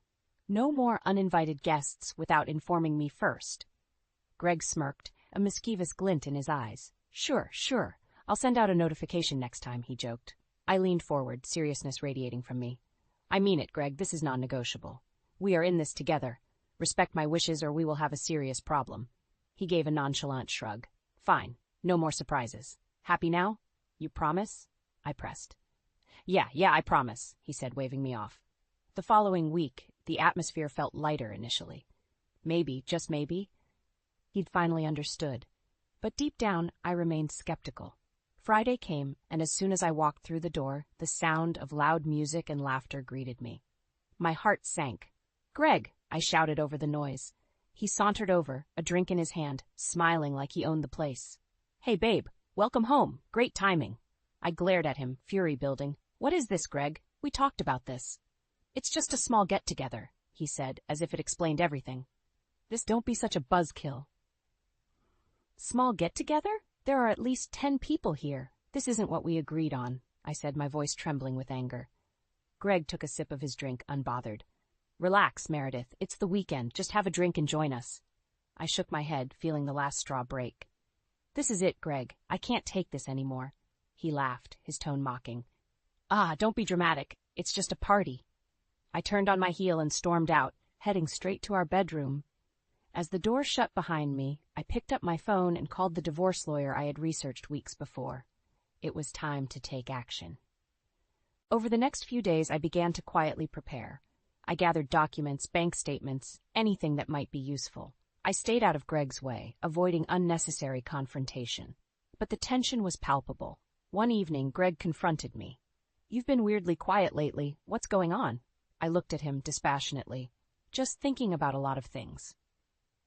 No more uninvited guests without informing me first. Greg smirked, a mischievous glint in his eyes. Sure. I'll send out a notification next time, he joked. I leaned forward, seriousness radiating from me. I mean it, Greg, this is non-negotiable. We are in this together. Respect my wishes or we will have a serious problem. He gave a nonchalant shrug. Fine, no more surprises. Happy now? You promise? I pressed. Yeah, I promise, he said, waving me off. The following week, the atmosphere felt lighter initially. Maybe, just maybe, he'd finally understood. But deep down, I remained skeptical. Friday came, and as soon as I walked through the door, the sound of loud music and laughter greeted me. My heart sank. Greg, I shouted over the noise. He sauntered over, a drink in his hand, smiling like he owned the place. "Hey, babe, welcome home. Great timing." I glared at him, fury building. "What is this, Greg? We talked about this." "It's just a small get-together," he said, as if it explained everything. Don't be such a buzzkill." "Small get-together? There are at least 10 people here. This isn't what we agreed on," I said, my voice trembling with anger. Greg took a sip of his drink, unbothered. "Relax, Meredith. It's the weekend. Just have a drink and join us." I shook my head, feeling the last straw break. "This is it, Greg. I can't take this anymore." He laughed, his tone mocking. Don't be dramatic. It's just a party." I turned on my heel and stormed out, heading straight to our bedroom. As the door shut behind me, I picked up my phone and called the divorce lawyer I had researched weeks before. It was time to take action. Over the next few days, I began to quietly prepare. I gathered documents, bank statements, anything that might be useful. I stayed out of Greg's way, avoiding unnecessary confrontation. But the tension was palpable. One evening, Greg confronted me. "You've been weirdly quiet lately. What's going on?" I looked at him dispassionately. "Just thinking about a lot of things."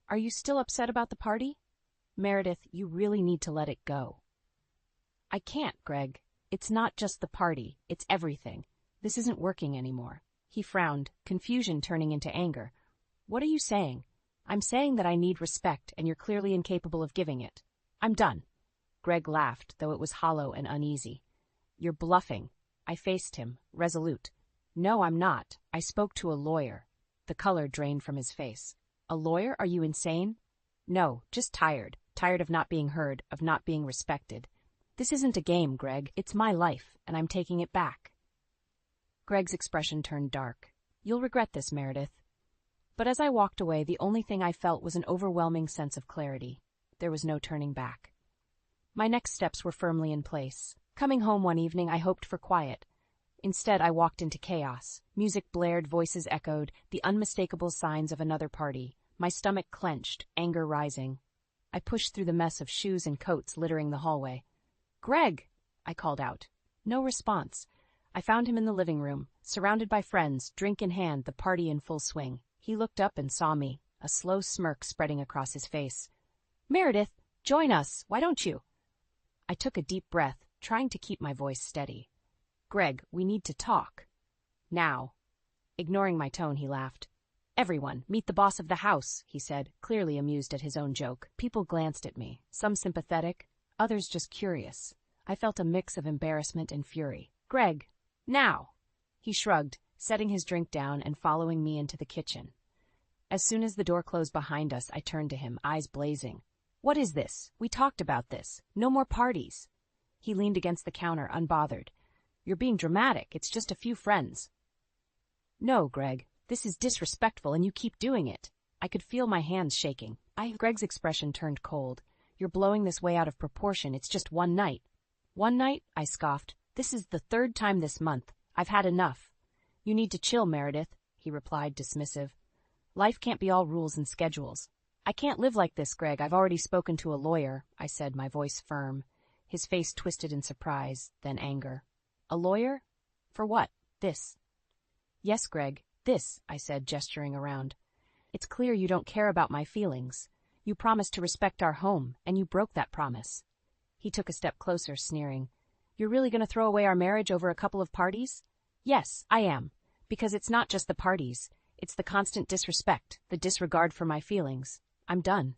"Are you still upset about the party?" "Meredith, you really need to let it go." "I can't, Greg. It's not just the party. It's everything. This isn't working anymore." He frowned, confusion turning into anger. "What are you saying?" "I'm saying that I need respect, and you're clearly incapable of giving it. I'm done." Greg laughed, though it was hollow and uneasy. "You're bluffing." I faced him, resolute. "No, I'm not. I spoke to a lawyer." The color drained from his face. "A lawyer? Are you insane?" "No, just tired. Tired of not being heard, of not being respected. This isn't a game, Greg. It's my life, and I'm taking it back." Greg's expression turned dark. "You'll regret this, Meredith." But as I walked away, the only thing I felt was an overwhelming sense of clarity. There was no turning back. My next steps were firmly in place. Coming home one evening, I hoped for quiet. Instead, I walked into chaos. Music blared, voices echoed, the unmistakable signs of another party. My stomach clenched, anger rising. I pushed through the mess of shoes and coats littering the hallway. "Greg!" I called out. No response. I found him in the living room, surrounded by friends, drink in hand, the party in full swing. He looked up and saw me, a slow smirk spreading across his face. "Meredith, join us. Why don't you?" I took a deep breath, trying to keep my voice steady. "Greg, we need to talk. Now." Ignoring my tone, he laughed. "Everyone, meet the boss of the house," he said, clearly amused at his own joke. People glanced at me, some sympathetic, others just curious. I felt a mix of embarrassment and fury. "Greg, now!" He shrugged, setting his drink down and following me into the kitchen. As soon as the door closed behind us, I turned to him, eyes blazing. "What is this? We talked about this. No more parties." He leaned against the counter, unbothered. "You're being dramatic. It's just a few friends." "No, Greg. This is disrespectful, and you keep doing it." I could feel my hands shaking. Greg's expression turned cold. "You're blowing this way out of proportion. It's just one night." "One night?" I scoffed. "This is the 3rd time this month. I've had enough." "You need to chill, Meredith," he replied, dismissive. "Life can't be all rules and schedules." "I can't live like this, Greg. I've already spoken to a lawyer," I said, my voice firm. His face twisted in surprise, then anger. "A lawyer? For what? This?" "Yes, Greg, this," I said, gesturing around. "It's clear you don't care about my feelings. You promised to respect our home, and you broke that promise." He took a step closer, sneering. "You're really going to throw away our marriage over a couple of parties?" "Yes, I am. Because it's not just the parties. It's the constant disrespect, the disregard for my feelings. I'm done."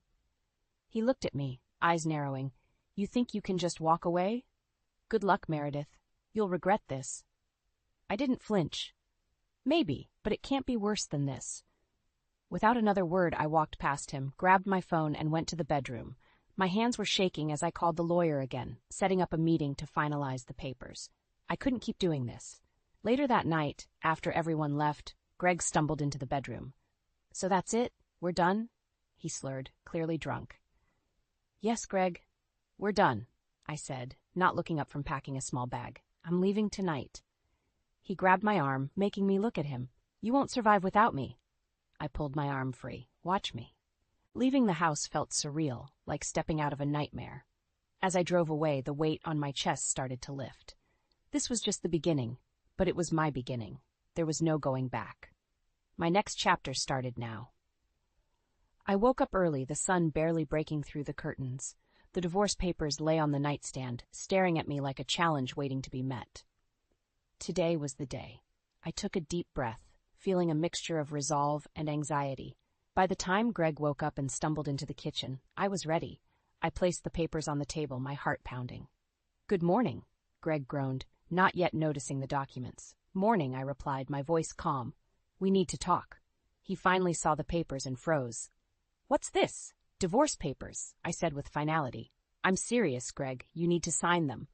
He looked at me, eyes narrowing. "You think you can just walk away? Good luck, Meredith. You'll regret this." I didn't flinch. "Maybe, but it can't be worse than this." Without another word, I walked past him, grabbed my phone, and went to the bedroom. My hands were shaking as I called the lawyer again, setting up a meeting to finalize the papers. I couldn't keep doing this. Later that night, after everyone left, Greg stumbled into the bedroom. "So that's it? We're done?" He slurred, clearly drunk. "Yes, Greg, we're done," I said, not looking up from packing a small bag. "I'm leaving tonight." He grabbed my arm, making me look at him. "You won't survive without me." I pulled my arm free. "Watch me." Leaving the house felt surreal, like stepping out of a nightmare. As I drove away, the weight on my chest started to lift. This was just the beginning, but it was my beginning. There was no going back. My next chapter started now. I woke up early, the sun barely breaking through the curtains. The divorce papers lay on the nightstand, staring at me like a challenge waiting to be met. Today was the day. I took a deep breath, feeling a mixture of resolve and anxiety. By the time Greg woke up and stumbled into the kitchen, I was ready. I placed the papers on the table, my heart pounding. "Good morning," Greg groaned, not yet noticing the documents. "Morning," I replied, my voice calm. "We need to talk." He finally saw the papers and froze. "What's this?" "Divorce papers," I said with finality. "I'm serious, Greg. You need to sign them."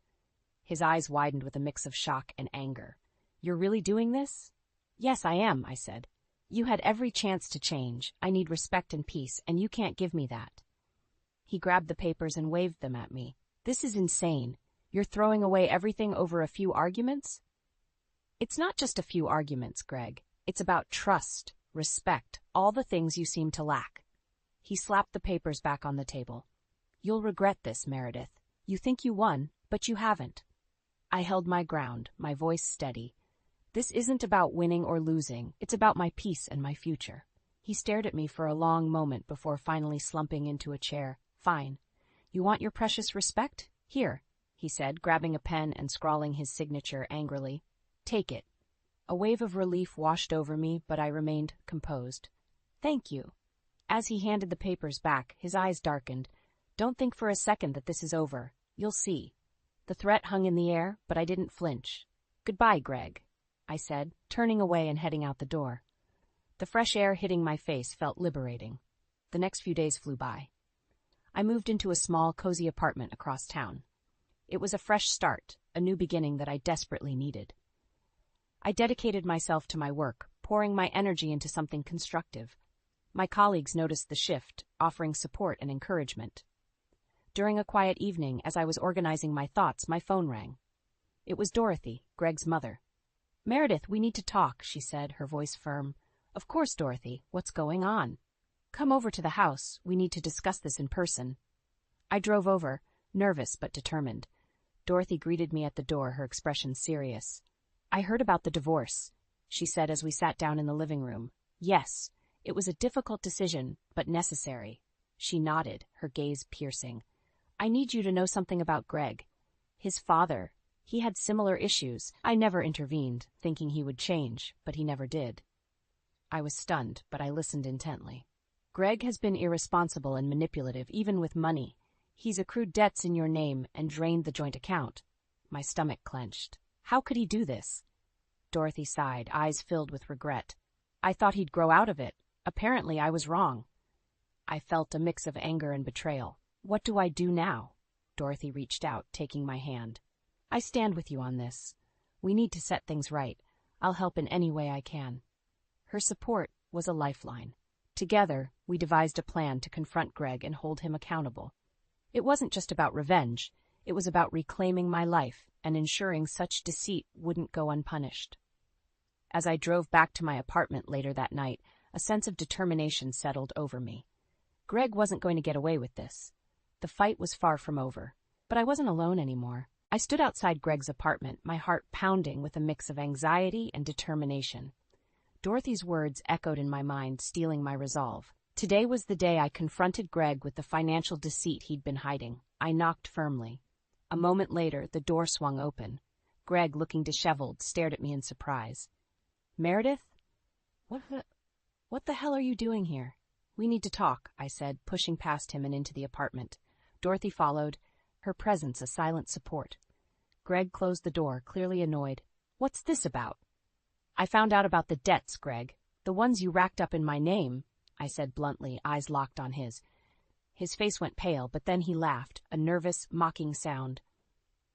His eyes widened with a mix of shock and anger. "You're really doing this?" "Yes, I am," I said. "You had every chance to change. I need respect and peace, and you can't give me that." He grabbed the papers and waved them at me. "This is insane. You're throwing away everything over a few arguments?" "It's not just a few arguments, Greg. It's about trust, respect, all the things you seem to lack." He slapped the papers back on the table. "You'll regret this, Meredith. You think you won, but you haven't." I held my ground, my voice steady. "This isn't about winning or losing. It's about my peace and my future." He stared at me for a long moment before finally slumping into a chair. "Fine. You want your precious respect? Here," he said, grabbing a pen and scrawling his signature angrily. "Take it." A wave of relief washed over me, but I remained composed. "Thank you." As he handed the papers back, his eyes darkened. "Don't think for a second that this is over. You'll see." The threat hung in the air, but I didn't flinch. "Goodbye, Greg," I said, turning away and heading out the door. The fresh air hitting my face felt liberating. The next few days flew by. I moved into a small, cozy apartment across town. It was a fresh start, a new beginning that I desperately needed. I dedicated myself to my work, pouring my energy into something constructive. My colleagues noticed the shift, offering support and encouragement. During a quiet evening, as I was organizing my thoughts, my phone rang. It was Dorothy, Greg's mother. "Meredith, we need to talk," she said, her voice firm. "Of course, Dorothy. What's going on?" "Come over to the house. We need to discuss this in person." I drove over, nervous but determined. Dorothy greeted me at the door, her expression serious. "I heard about the divorce," she said as we sat down in the living room. "Yes, it was a difficult decision, but necessary." She nodded, her gaze piercing. "I need you to know something about Greg. His father, he had similar issues. I never intervened, thinking he would change, but he never did." I was stunned, but I listened intently. "Greg has been irresponsible and manipulative, even with money. He's accrued debts in your name and drained the joint account." My stomach clenched. "How could he do this?" Dorothy sighed, eyes filled with regret. "I thought he'd grow out of it. Apparently I was wrong." I felt a mix of anger and betrayal. "What do I do now?" Dorothy reached out, taking my hand. "I stand with you on this. We need to set things right. I'll help in any way I can." Her support was a lifeline. Together, we devised a plan to confront Greg and hold him accountable. It wasn't just about revenge. It was about reclaiming my life and ensuring such deceit wouldn't go unpunished. As I drove back to my apartment later that night, a sense of determination settled over me. Greg wasn't going to get away with this. The fight was far from over, but I wasn't alone anymore. I stood outside Greg's apartment, my heart pounding with a mix of anxiety and determination. Dorothy's words echoed in my mind, stealing my resolve. Today was the day I confronted Greg with the financial deceit he'd been hiding. I knocked firmly. A moment later, the door swung open. Greg, looking disheveled, stared at me in surprise. "Meredith? What the hell are you doing here?" "We need to talk," I said, pushing past him and into the apartment. Dorothy followed, her presence a silent support. Greg closed the door, clearly annoyed. "What's this about?" "I found out about the debts, Greg. The ones you racked up in my name," I said bluntly, eyes locked on his. His face went pale, but then he laughed, a nervous, mocking sound.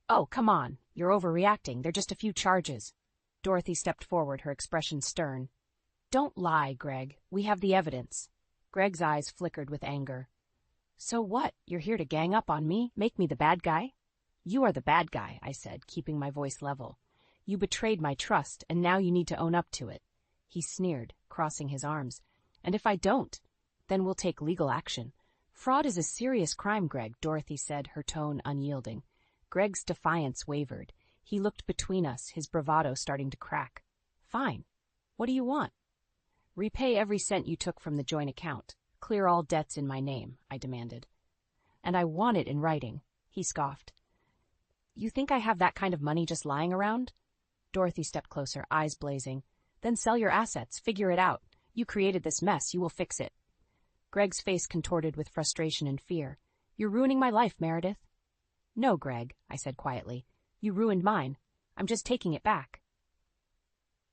"Oh, come on. You're overreacting. They're just a few charges." Dorothy stepped forward, her expression stern. "Don't lie, Greg. We have the evidence." Greg's eyes flickered with anger. "So what? You're here to gang up on me? Make me the bad guy?" "You are the bad guy," I said, keeping my voice level. "You betrayed my trust, and now you need to own up to it." He sneered, crossing his arms. "And if I don't, then we'll take legal action." "Fraud is a serious crime, Greg," Dorothy said, her tone unyielding. Greg's defiance wavered. He looked between us, his bravado starting to crack. "Fine. What do you want?" "Repay every cent you took from the joint account. Clear all debts in my name, I demanded. And I want it in writing, he scoffed. You think I have that kind of money just lying around? Dorothy stepped closer, eyes blazing. Then sell your assets, figure it out. You created this mess, you will fix it. Greg's face contorted with frustration and fear. You're ruining my life, Meredith. No, Greg, I said quietly. You ruined mine. I'm just taking it back.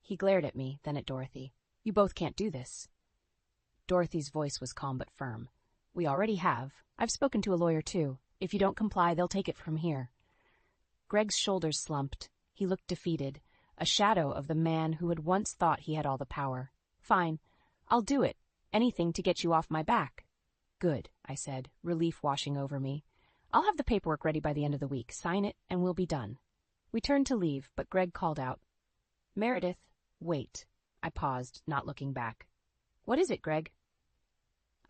He glared at me, then at Dorothy. You both can't do this. Dorothy's voice was calm but firm. We already have. I've spoken to a lawyer too. If you don't comply, they'll take it from here. Greg's shoulders slumped. He looked defeated, a shadow of the man who had once thought he had all the power. Fine. I'll do it. Anything to get you off my back. Good, I said, relief washing over me. I'll have the paperwork ready by the end of the week. Sign it, and we'll be done. We turned to leave, but Greg called out. Meredith, wait. I paused, not looking back. What is it, Greg?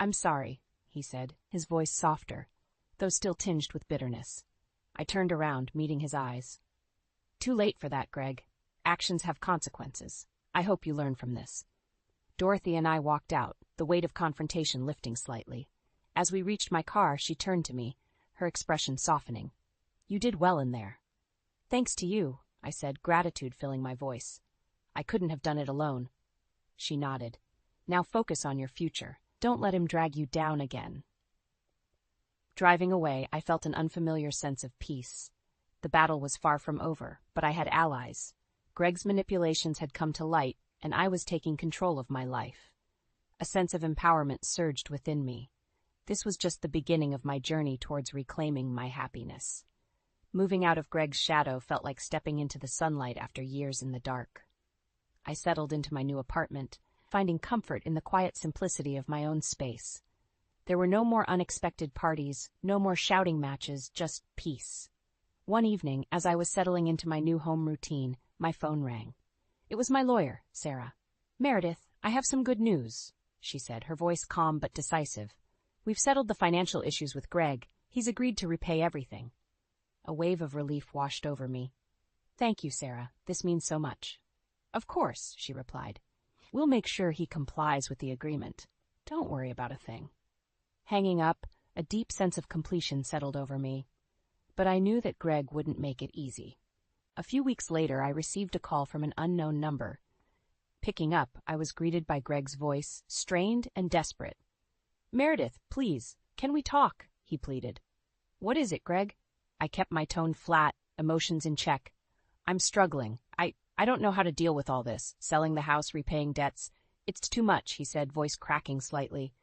I'm sorry, he said, his voice softer, though still tinged with bitterness. I turned around, meeting his eyes. Too late for that, Greg. Actions have consequences. I hope you learn from this. Dorothy and I walked out, the weight of confrontation lifting slightly. As we reached my car, she turned to me, her expression softening. You did well in there. Thanks to you, I said, gratitude filling my voice. I couldn't have done it alone. She nodded. Now focus on your future. Don't let him drag you down again. Driving away, I felt an unfamiliar sense of peace. The battle was far from over, but I had allies. Greg's manipulations had come to light, and I was taking control of my life. A sense of empowerment surged within me. This was just the beginning of my journey towards reclaiming my happiness. Moving out of Greg's shadow felt like stepping into the sunlight after years in the dark. I settled into my new apartment, finding comfort in the quiet simplicity of my own space. There were no more unexpected parties, no more shouting matches, just peace. One evening, as I was settling into my new home routine, my phone rang. It was my lawyer, Sarah. Meredith, I have some good news, she said, her voice calm but decisive. We've settled the financial issues with Greg. He's agreed to repay everything. A wave of relief washed over me. Thank you, Sarah. This means so much. Of course, she replied. We'll make sure he complies with the agreement. Don't worry about a thing. Hanging up, a deep sense of completion settled over me. But I knew that Greg wouldn't make it easy. A few weeks later, I received a call from an unknown number. Picking up, I was greeted by Greg's voice, strained and desperate. Meredith, please, can we talk? He pleaded. What is it, Greg? I kept my tone flat, emotions in check. I'm struggling. I don't know how to deal with all this, selling the house, repaying debts. It's too much, he said, voice cracking slightly.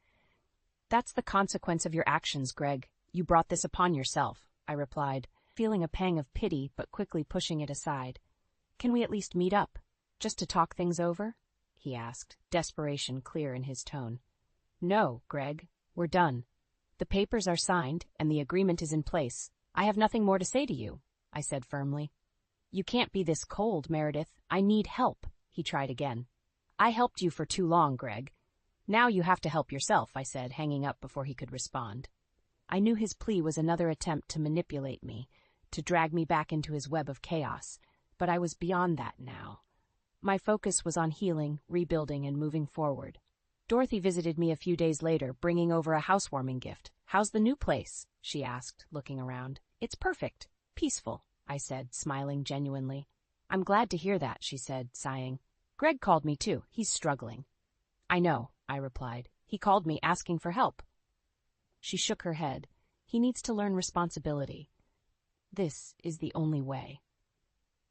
That's the consequence of your actions, Greg. You brought this upon yourself, I replied, feeling a pang of pity but quickly pushing it aside. Can we at least meet up, just to talk things over? He asked, desperation clear in his tone. No, Greg, we're done. The papers are signed and the agreement is in place. I have nothing more to say to you, I said firmly. You can't be this cold, Meredith. I need help, he tried again. I helped you for too long, Greg. Now you have to help yourself, I said, hanging up before he could respond. I knew his plea was another attempt to manipulate me, to drag me back into his web of chaos, but I was beyond that now. My focus was on healing, rebuilding, and moving forward. Dorothy visited me a few days later, bringing over a housewarming gift. How's the new place? She asked, looking around. It's perfect. Peaceful, I said, smiling genuinely. I'm glad to hear that, she said, sighing. Greg called me too. He's struggling. I know, I replied. He called me asking for help. She shook her head. He needs to learn responsibility. This is the only way.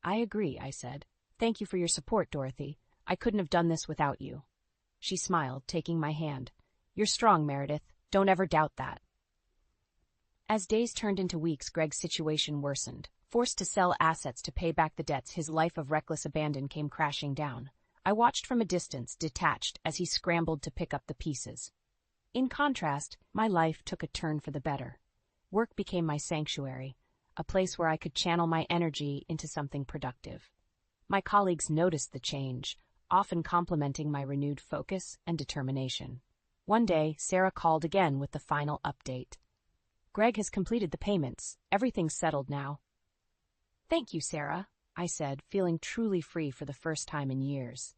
I agree, I said. Thank you for your support, Dorothy. I couldn't have done this without you. She smiled, taking my hand. You're strong, Meredith. Don't ever doubt that. As days turned into weeks, Greg's situation worsened. Forced to sell assets to pay back the debts, his life of reckless abandon came crashing down. I watched from a distance, detached, as he scrambled to pick up the pieces. In contrast, my life took a turn for the better. Work became my sanctuary, a place where I could channel my energy into something productive. My colleagues noticed the change, often complimenting my renewed focus and determination. One day, Sarah called again with the final update. Greg has completed the payments. Everything's settled now. Thank you, Sarah, I said, feeling truly free for the first time in years.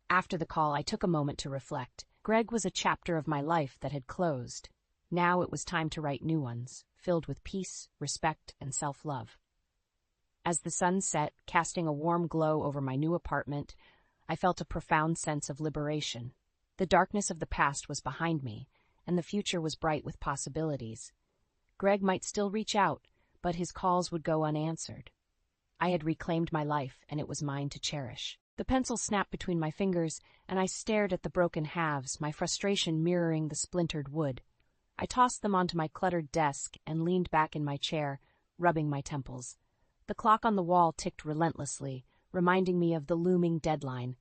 After the call, I took a moment to reflect. Greg was a chapter of my life that had closed. Now it was time to write new ones, filled with peace, respect, and self-love. As the sun set, casting a warm glow over my new apartment, I felt a profound sense of liberation. The darkness of the past was behind me, and the future was bright with possibilities. Greg might still reach out, but his calls would go unanswered. I had reclaimed my life, and it was mine to cherish. The pencil snapped between my fingers, and I stared at the broken halves, my frustration mirroring the splintered wood. I tossed them onto my cluttered desk and leaned back in my chair, rubbing my temples. The clock on the wall ticked relentlessly, reminding me of the looming deadline.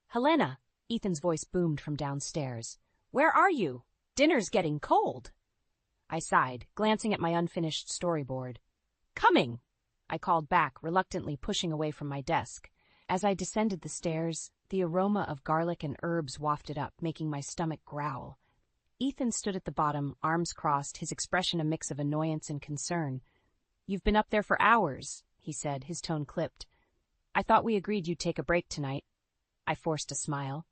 "Helena!" Ethan's voice boomed from downstairs. "Where are you? Dinner's getting cold." I sighed, glancing at my unfinished storyboard. "Coming!" I called back, reluctantly pushing away from my desk. As I descended the stairs, the aroma of garlic and herbs wafted up, making my stomach growl. Ethan stood at the bottom, arms crossed, his expression a mix of annoyance and concern. "You've been up there for hours," he said, his tone clipped. "I thought we agreed you'd take a break tonight." I forced a smile.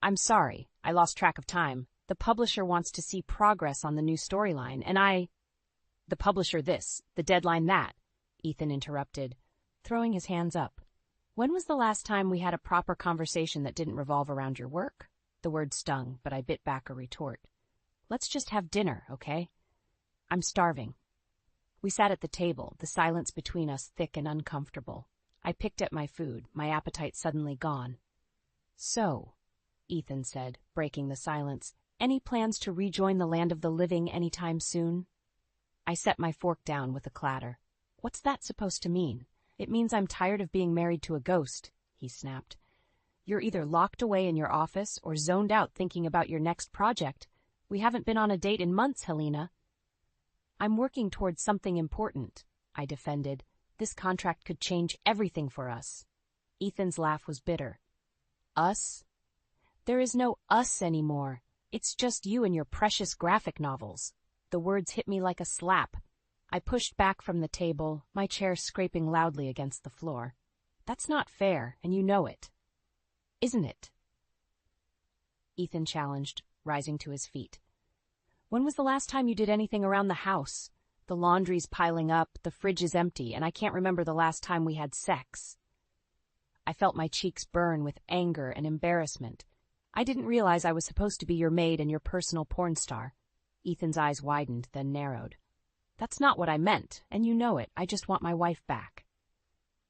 "I'm sorry, I lost track of time. The publisher wants to see progress on the new storyline, and The publisher this, the deadline that," Ethan interrupted, throwing his hands up. "When was the last time we had a proper conversation that didn't revolve around your work?" The word stung, but I bit back a retort. "Let's just have dinner, okay? I'm starving." We sat at the table, the silence between us thick and uncomfortable. I picked at my food, my appetite suddenly gone. "So," Ethan said, breaking the silence, "any plans to rejoin the land of the living anytime soon?" I set my fork down with a clatter. "What's that supposed to mean?" "It means I'm tired of being married to a ghost," he snapped. "You're either locked away in your office or zoned out thinking about your next project. We haven't been on a date in months, Helena." "I'm working towards something important," I defended. "This contract could change everything for us." Ethan's laugh was bitter. "Us? There is no us anymore. It's just you and your precious graphic novels." The words hit me like a slap. I pushed back from the table, my chair scraping loudly against the floor. "That's not fair, and you know it." "Isn't it?" Ethan challenged, rising to his feet. "When was the last time you did anything around the house? The laundry's piling up, the fridge is empty, and I can't remember the last time we had sex." I felt my cheeks burn with anger and embarrassment. "I didn't realize I was supposed to be your maid and your personal porn star." Ethan's eyes widened, then narrowed. "That's not what I meant, and you know it. I just want my wife back."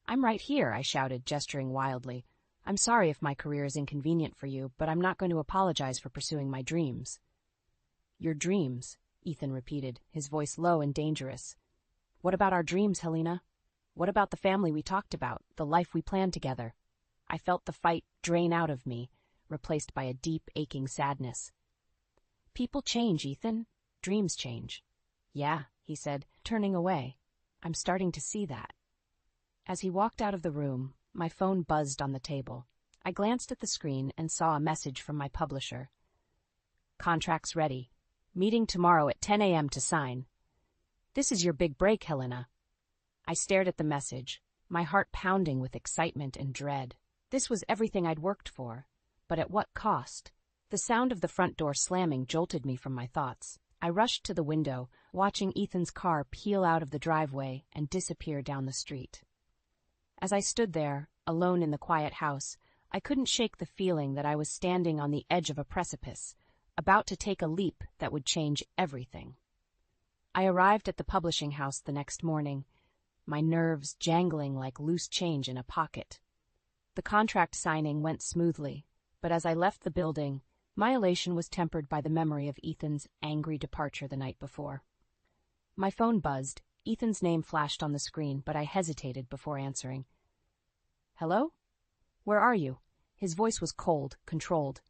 "I'm right here," I shouted, gesturing wildly. "I'm sorry if my career is inconvenient for you, but I'm not going to apologize for pursuing my dreams." "Your dreams," Ethan repeated, his voice low and dangerous. "What about our dreams, Helena? What about the family we talked about, the life we planned together?" I felt the fight drain out of me, replaced by a deep, aching sadness. "People change, Ethan. Dreams change." "Yeah," he said, turning away. "I'm starting to see that." As he walked out of the room, my phone buzzed on the table. I glanced at the screen and saw a message from my publisher. "Contract's ready. Meeting tomorrow at 10 a.m. to sign. This is your big break, Helena." I stared at the message, my heart pounding with excitement and dread. This was everything I'd worked for, but at what cost? The sound of the front door slamming jolted me from my thoughts. I rushed to the window, watching Ethan's car peel out of the driveway and disappear down the street. As I stood there, alone in the quiet house, I couldn't shake the feeling that I was standing on the edge of a precipice, about to take a leap that would change everything. I arrived at the publishing house the next morning, my nerves jangling like loose change in a pocket. The contract signing went smoothly, but as I left the building, my elation was tempered by the memory of Ethan's angry departure the night before. My phone buzzed. Ethan's name flashed on the screen, but I hesitated before answering. "Hello? Where are you?" His voice was cold, controlled.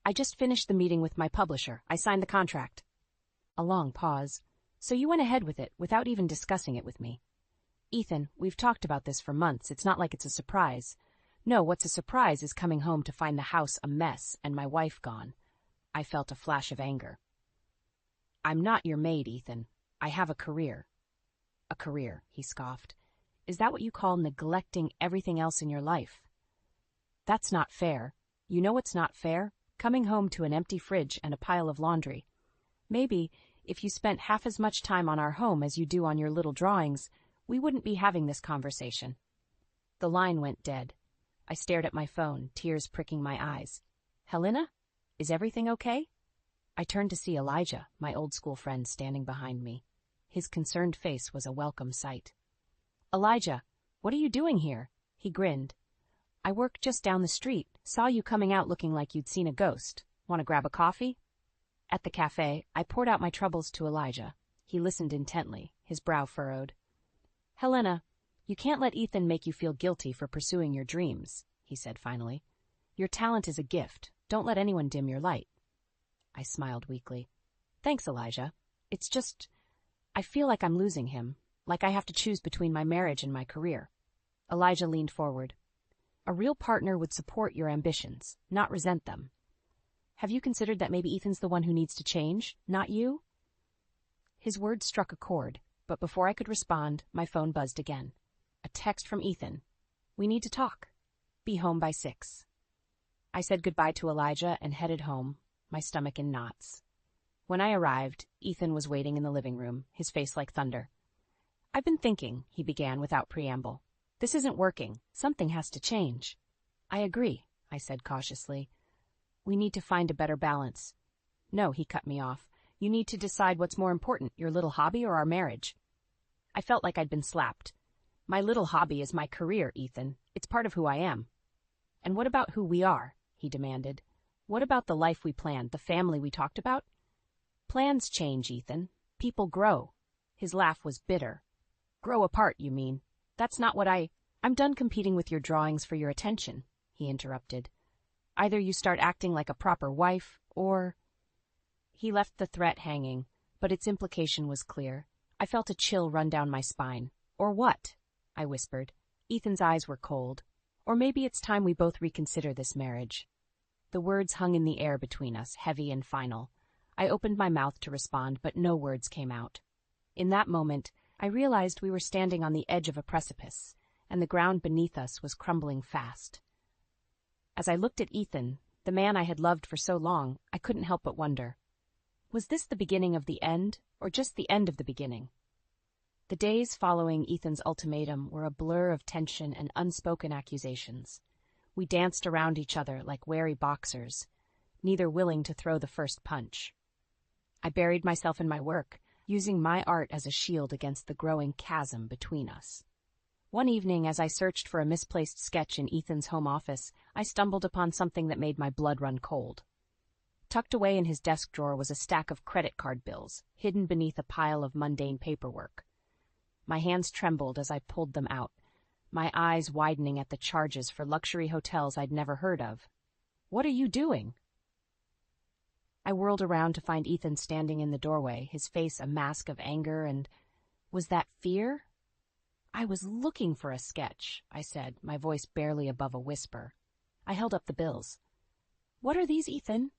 "I just finished the meeting with my publisher. I signed the contract." A long pause. "So you went ahead with it, without even discussing it with me?" "Ethan, we've talked about this for months. It's not like it's a surprise." "No, what's a surprise is coming home to find the house a mess and my wife gone." I felt a flash of anger. "I'm not your maid, Ethan. I have a career." "A career," he scoffed. "Is that what you call neglecting everything else in your life?" "That's not fair. You know what's not fair? coming home to an empty fridge and a pile of laundry. Maybe, if you spent half as much time on our home as you do on your little drawings, we wouldn't be having this conversation. The line went dead. I stared at my phone, tears pricking my eyes. Helena? Is everything okay? I turned to see Elijah, my old school friend, standing behind me. His concerned face was a welcome sight. Elijah, what are you doing here? He grinned. I work just down the street. Saw you coming out looking like you'd seen a ghost. Want to grab a coffee? At the cafe, I poured out my troubles to Elijah. He listened intently, his brow furrowed. Helena, you can't let Ethan make you feel guilty for pursuing your dreams, he said finally. Your talent is a gift. Don't let anyone dim your light. I smiled weakly. Thanks, Elijah. It's just, I feel like I'm losing him, like I have to choose between my marriage and my career. Elijah leaned forward. A real partner would support your ambitions, not resent them. Have you considered that maybe Ethan's the one who needs to change, not you? His words struck a chord, but before I could respond, my phone buzzed again. A text from Ethan. We need to talk. Be home by 6. I said goodbye to Elijah and headed home, my stomach in knots. When I arrived, Ethan was waiting in the living room, his face like thunder. I've been thinking, he began without preamble. This isn't working. Something has to change. I agree, I said cautiously. We need to find a better balance. No, he cut me off. You need to decide what's more important, your little hobby or our marriage. I felt like I'd been slapped. My little hobby is my career, Ethan. It's part of who I am. And what about who we are? He demanded. What about the life we planned, the family we talked about? Plans change, Ethan. People grow. His laugh was bitter. Grow apart, you mean? That's not what I'm done competing with your drawings for your attention, he interrupted. Either you start acting like a proper wife, or... He left the threat hanging, but its implication was clear. I felt a chill run down my spine. Or what? I whispered. Ethan's eyes were cold. Or maybe it's time we both reconsider this marriage. The words hung in the air between us, heavy and final. I opened my mouth to respond, but no words came out. In that moment, I realized we were standing on the edge of a precipice, and the ground beneath us was crumbling fast. As I looked at Ethan, the man I had loved for so long, I couldn't help but wonder. Was this the beginning of the end, or just the end of the beginning? The days following Ethan's ultimatum were a blur of tension and unspoken accusations. We danced around each other like wary boxers, neither willing to throw the first punch. I buried myself in my work, using my art as a shield against the growing chasm between us. One evening, as I searched for a misplaced sketch in Ethan's home office, I stumbled upon something that made my blood run cold. Tucked away in his desk drawer was a stack of credit card bills, hidden beneath a pile of mundane paperwork. My hands trembled as I pulled them out, my eyes widening at the charges for luxury hotels I'd never heard of. What are you doing? I whirled around to find Ethan standing in the doorway, his face a mask of anger and... Was that fear? I was looking for a sketch, I said, my voice barely above a whisper. I held up the bills. What are these, Ethan?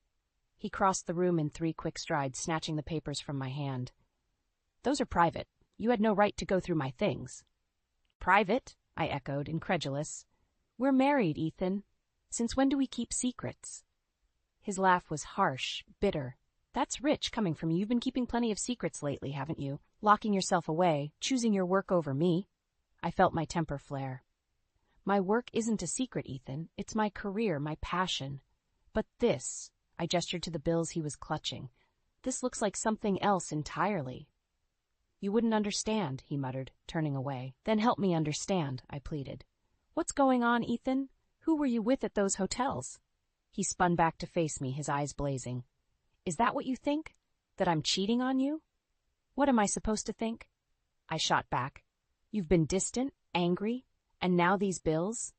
He crossed the room in 3 quick strides, snatching the papers from my hand. Those are private. You had no right to go through my things. Private? I echoed, incredulous. We're married, Ethan. Since when do we keep secrets? His laugh was harsh, bitter. That's rich coming from you. You've been keeping plenty of secrets lately, haven't you? Locking yourself away, choosing your work over me. I felt my temper flare. My work isn't a secret, Ethan. It's my career, my passion. But this, I gestured to the bills he was clutching. This looks like something else entirely. You wouldn't understand, he muttered, turning away. Then help me understand, I pleaded. What's going on, Ethan? Who were you with at those hotels? He spun back to face me, his eyes blazing. Is that what you think? That I'm cheating on you? What am I supposed to think? I shot back. You've been distant, angry, and now these bills?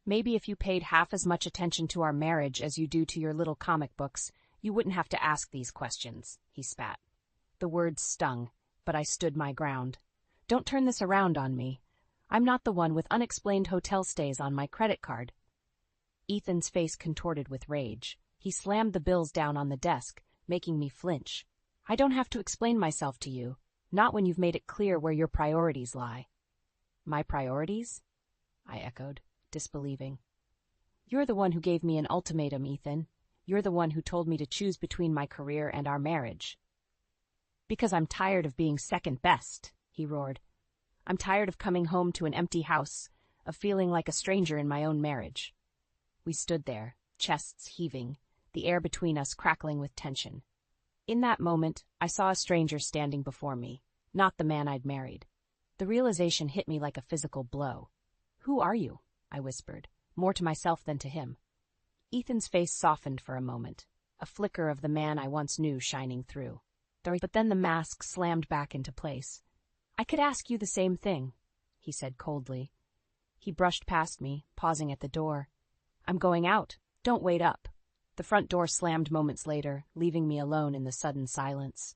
Maybe if you paid half as much attention to our marriage as you do to your little comic books, you wouldn't have to ask these questions, he spat. The words stung, but I stood my ground. Don't turn this around on me. I'm not the one with unexplained hotel stays on my credit card. Ethan's face contorted with rage. He slammed the bills down on the desk, making me flinch. I don't have to explain myself to you, not when you've made it clear where your priorities lie. My priorities? I echoed, disbelieving. You're the one who gave me an ultimatum, Ethan. You're the one who told me to choose between my career and our marriage. Because I'm tired of being second best, he roared. I'm tired of coming home to an empty house, of feeling like a stranger in my own marriage. We stood there, chests heaving, the air between us crackling with tension. In that moment, I saw a stranger standing before me, not the man I'd married. The realization hit me like a physical blow. Who are you? I whispered, more to myself than to him. Ethan's face softened for a moment, a flicker of the man I once knew shining through. But then the mask slammed back into place. I could ask you the same thing, he said coldly. He brushed past me, pausing at the door. I'm going out. Don't wait up. The front door slammed moments later, leaving me alone in the sudden silence.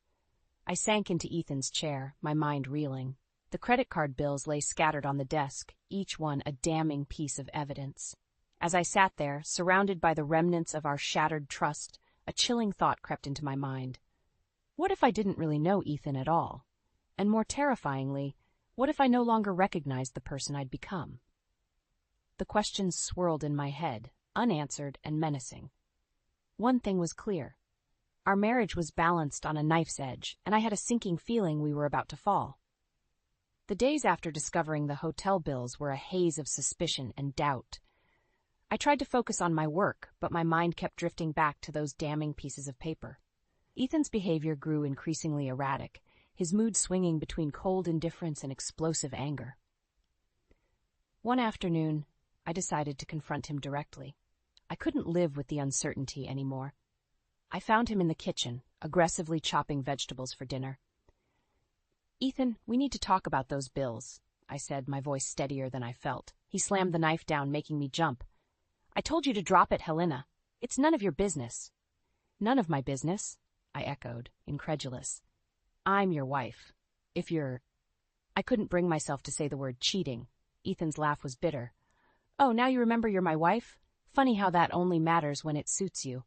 I sank into Ethan's chair, my mind reeling. The credit card bills lay scattered on the desk, each one a damning piece of evidence. As I sat there, surrounded by the remnants of our shattered trust, a chilling thought crept into my mind. What if I didn't really know Ethan at all? And more terrifyingly, what if I no longer recognized the person I'd become? The questions swirled in my head, unanswered and menacing. One thing was clear. Our marriage was balanced on a knife's edge, and I had a sinking feeling we were about to fall. The days after discovering the hotel bills were a haze of suspicion and doubt. I tried to focus on my work, but my mind kept drifting back to those damning pieces of paper. Ethan's behavior grew increasingly erratic, his mood swinging between cold indifference and explosive anger. One afternoon, I decided to confront him directly. I couldn't live with the uncertainty anymore. I found him in the kitchen, aggressively chopping vegetables for dinner. Ethan, we need to talk about those bills, I said, my voice steadier than I felt. He slammed the knife down, making me jump. I told you to drop it, Helena. It's none of your business. None of my business? I echoed, incredulous. I'm your wife. If you're... I couldn't bring myself to say the word cheating. Ethan's laugh was bitter. Oh, now you remember you're my wife? Funny how that only matters when it suits you.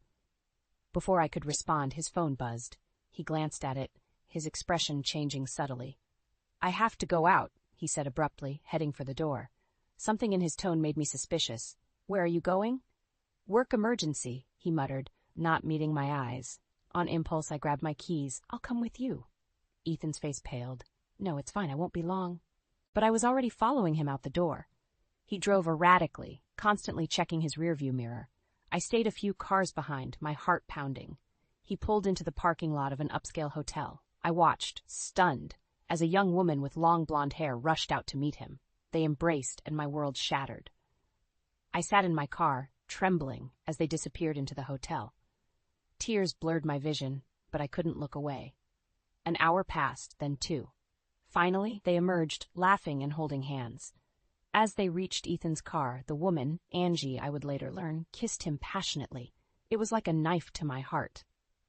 Before I could respond, his phone buzzed. He glanced at it, his expression changing subtly. I have to go out, he said abruptly, heading for the door. Something in his tone made me suspicious. Where are you going? Work emergency, he muttered, not meeting my eyes. On impulse, I grabbed my keys. I'll come with you. Ethan's face paled. No, it's fine, I won't be long. But I was already following him out the door. He drove erratically, constantly checking his rearview mirror. I stayed a few cars behind, my heart pounding. He pulled into the parking lot of an upscale hotel. I watched, stunned, as a young woman with long blonde hair rushed out to meet him. They embraced, and my world shattered. I sat in my car, trembling, as they disappeared into the hotel. Tears blurred my vision, but I couldn't look away. An hour passed, then 2. Finally, they emerged, laughing and holding hands. As they reached Ethan's car, the woman, Angie, I would later learn, kissed him passionately. It was like a knife to my heart.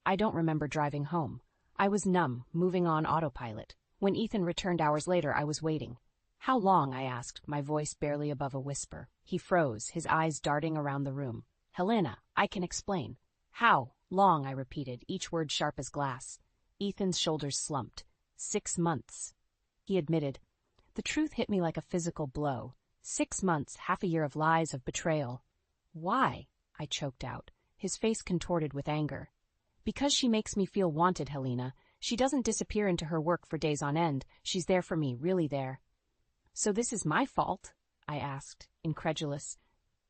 I don't remember driving home. I was numb, moving on autopilot. When Ethan returned hours later, I was waiting. How long? I asked, my voice barely above a whisper. He froze, his eyes darting around the room. Helena, I can explain. How long? I repeated, each word sharp as glass. Ethan's shoulders slumped. 6 months. He admitted. The truth hit me like a physical blow. 6 months, half a year of lies, of betrayal. Why? I choked out, his face contorted with anger. Because she makes me feel wanted, Helena. She doesn't disappear into her work for days on end. She's there for me, really there. So this is my fault? I asked, incredulous.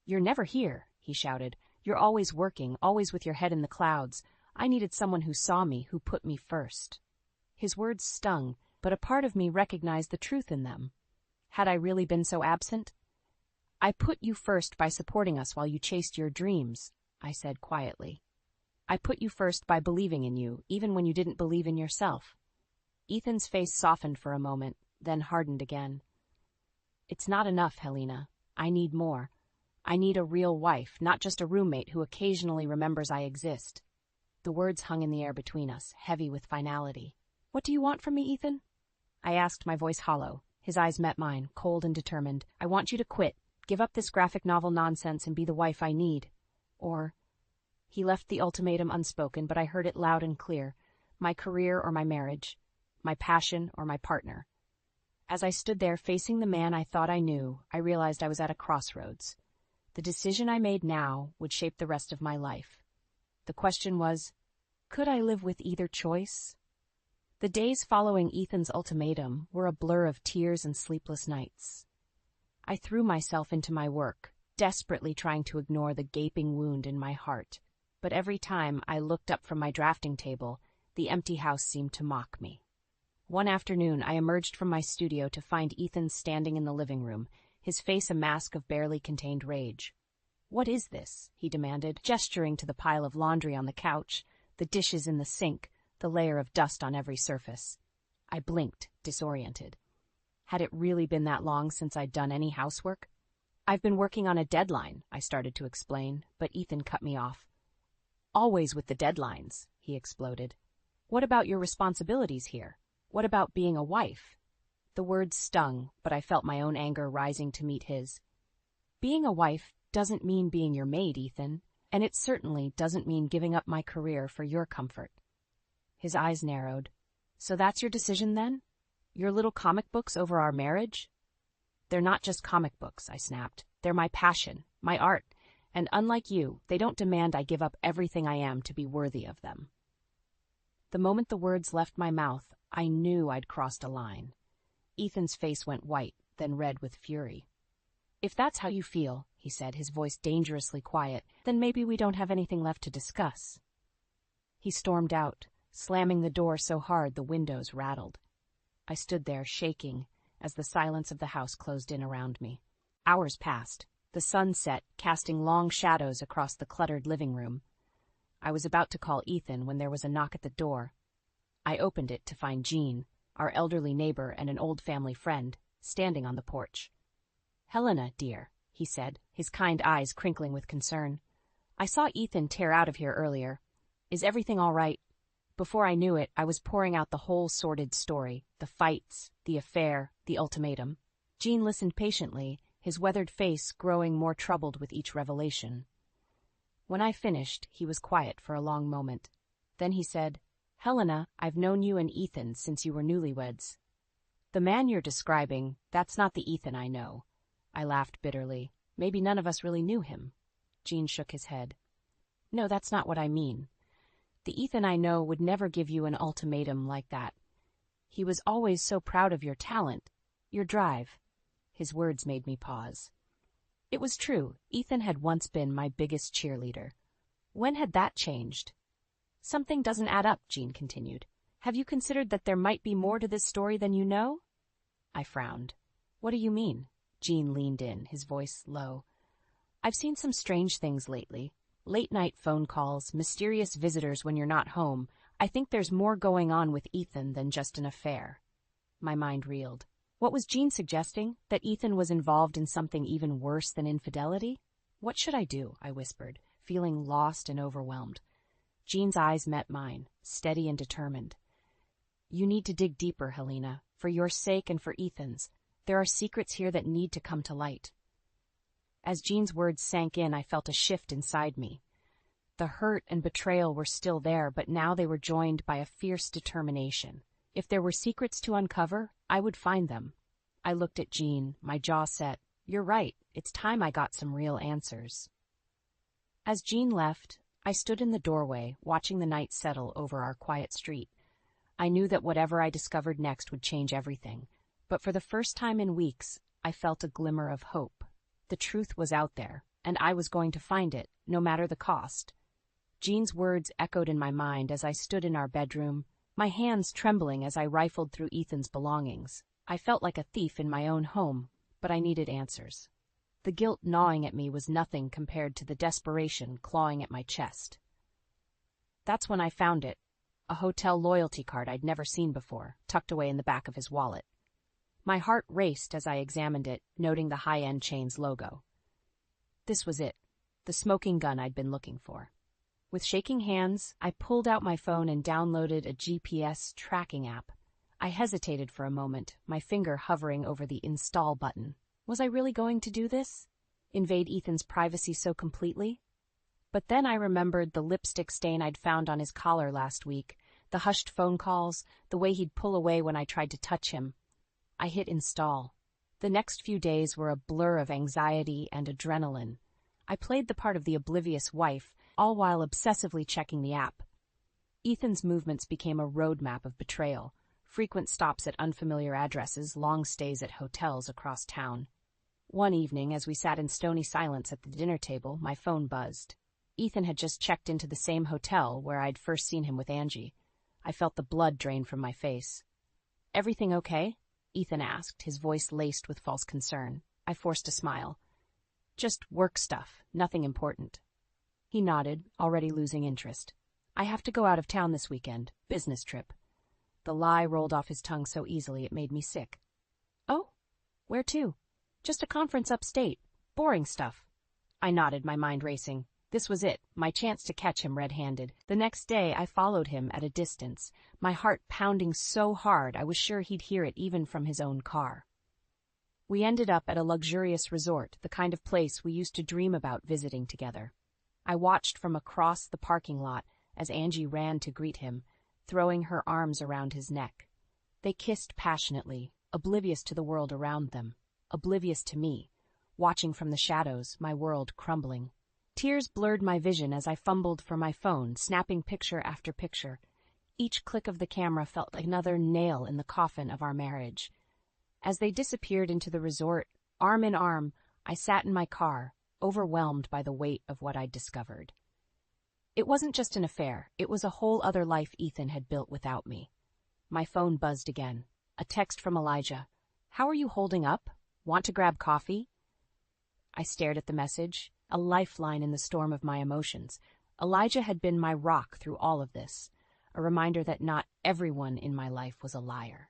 You're never here, he shouted. You're always working, always with your head in the clouds. I needed someone who saw me, who put me first. His words stung, but a part of me recognized the truth in them. Had I really been so absent? I put you first by supporting us while you chased your dreams, I said quietly. I put you first by believing in you, even when you didn't believe in yourself. Ethan's face softened for a moment, then hardened again. It's not enough, Helena. I need more. I need a real wife, not just a roommate who occasionally remembers I exist. The words hung in the air between us, heavy with finality. What do you want from me, Ethan? I asked, my voice hollow. His eyes met mine, cold and determined. I want you to quit, give up this graphic novel nonsense and be the wife I need. Or... He left the ultimatum unspoken, but I heard it loud and clear. My career or my marriage. My passion or my partner. As I stood there facing the man I thought I knew, I realized I was at a crossroads. The decision I made now would shape the rest of my life. The question was, could I live with either choice? The days following Ethan's ultimatum were a blur of tears and sleepless nights. I threw myself into my work, desperately trying to ignore the gaping wound in my heart, but every time I looked up from my drafting table, the empty house seemed to mock me. One afternoon, I emerged from my studio to find Ethan standing in the living room, his face a mask of barely contained rage. "What is this?" he demanded, gesturing to the pile of laundry on the couch, the dishes in the sink, the layer of dust on every surface. I blinked, disoriented. Had it really been that long since I'd done any housework? "I've been working on a deadline," I started to explain, but Ethan cut me off. "Always with the deadlines," he exploded. "What about your responsibilities here? What about being a wife?" The words stung, but I felt my own anger rising to meet his. "Being a wife doesn't mean being your maid, Ethan, and it certainly doesn't mean giving up my career for your comfort." His eyes narrowed. "So that's your decision, then? Your little comic books over our marriage?" "They're not just comic books," I snapped. "They're my passion, my art, and unlike you, they don't demand I give up everything I am to be worthy of them." The moment the words left my mouth, I knew I'd crossed a line. Ethan's face went white, then red with fury. "If that's how you feel," he said, his voice dangerously quiet, "then maybe we don't have anything left to discuss." He stormed out, slamming the door so hard the windows rattled. I stood there, shaking, as the silence of the house closed in around me. Hours passed, the sun set, casting long shadows across the cluttered living room. I was about to call Ethan when there was a knock at the door. I opened it to find Jean, our elderly neighbor and an old family friend, standing on the porch. "Helena, dear," he said, his kind eyes crinkling with concern. "I saw Ethan tear out of here earlier. Is everything all right?" Before I knew it, I was pouring out the whole sordid story, the fights, the affair, the ultimatum. Jean listened patiently, his weathered face growing more troubled with each revelation. When I finished, he was quiet for a long moment. Then he said, "Helena, I've known you and Ethan since you were newlyweds." "The man you're describing, that's not the Ethan I know." I laughed bitterly. "Maybe none of us really knew him." Jean shook his head. "No, that's not what I mean. The Ethan I know would never give you an ultimatum like that. He was always so proud of your talent, your drive." His words made me pause. It was true, Ethan had once been my biggest cheerleader. When had that changed? "Something doesn't add up," Jean continued. "Have you considered that there might be more to this story than you know?" I frowned. "What do you mean?" Jean leaned in, his voice low. "I've seen some strange things lately. Late-night phone calls, mysterious visitors when you're not home. I think there's more going on with Ethan than just an affair." My mind reeled. What was Jean suggesting? That Ethan was involved in something even worse than infidelity? "What should I do?" I whispered, feeling lost and overwhelmed. Jean's eyes met mine, steady and determined. "You need to dig deeper, Helena, for your sake and for Ethan's. There are secrets here that need to come to light." As Jean's words sank in, I felt a shift inside me. The hurt and betrayal were still there, but now they were joined by a fierce determination. If there were secrets to uncover, I would find them. I looked at Jean, my jaw set. "You're right, it's time I got some real answers." As Jean left, I stood in the doorway, watching the night settle over our quiet street. I knew that whatever I discovered next would change everything, but for the first time in weeks, I felt a glimmer of hope. The truth was out there, and I was going to find it, no matter the cost. Jean's words echoed in my mind as I stood in our bedroom, my hands trembling as I rifled through Ethan's belongings. I felt like a thief in my own home, but I needed answers. The guilt gnawing at me was nothing compared to the desperation clawing at my chest. That's when I found it, a hotel loyalty card I'd never seen before, tucked away in the back of his wallet. My heart raced as I examined it, noting the high-end chain's logo. This was it, the smoking gun I'd been looking for. With shaking hands, I pulled out my phone and downloaded a GPS tracking app. I hesitated for a moment, my finger hovering over the install button. Was I really going to do this? Invade Ethan's privacy so completely? But then I remembered the lipstick stain I'd found on his collar last week, the hushed phone calls, the way he'd pull away when I tried to touch him. I hit install. The next few days were a blur of anxiety and adrenaline. I played the part of the oblivious wife, all while obsessively checking the app. Ethan's movements became a roadmap of betrayal, frequent stops at unfamiliar addresses, long stays at hotels across town. One evening, as we sat in stony silence at the dinner table, my phone buzzed. Ethan had just checked into the same hotel where I'd first seen him with Angie. I felt the blood drain from my face. "Everything okay?" Ethan asked, his voice laced with false concern. I forced a smile. "Just work stuff, nothing important." He nodded, already losing interest. "I have to go out of town this weekend, business trip." The lie rolled off his tongue so easily it made me sick. "Oh? Where to?" "Just a conference upstate. Boring stuff." I nodded, my mind racing. This was it, my chance to catch him red-handed. The next day I followed him at a distance, my heart pounding so hard I was sure he'd hear it even from his own car. We ended up at a luxurious resort, the kind of place we used to dream about visiting together. I watched from across the parking lot as Angie ran to greet him, throwing her arms around his neck. They kissed passionately, oblivious to the world around them, oblivious to me, watching from the shadows, my world crumbling. Tears blurred my vision as I fumbled for my phone, snapping picture after picture. Each click of the camera felt like another nail in the coffin of our marriage. As they disappeared into the resort, arm in arm, I sat in my car, overwhelmed by the weight of what I'd discovered. It wasn't just an affair, it was a whole other life Ethan had built without me. My phone buzzed again. A text from Elijah. "How are you holding up? Want to grab coffee?" I stared at the message, a lifeline in the storm of my emotions. Elijah had been my rock through all of this, a reminder that not everyone in my life was a liar.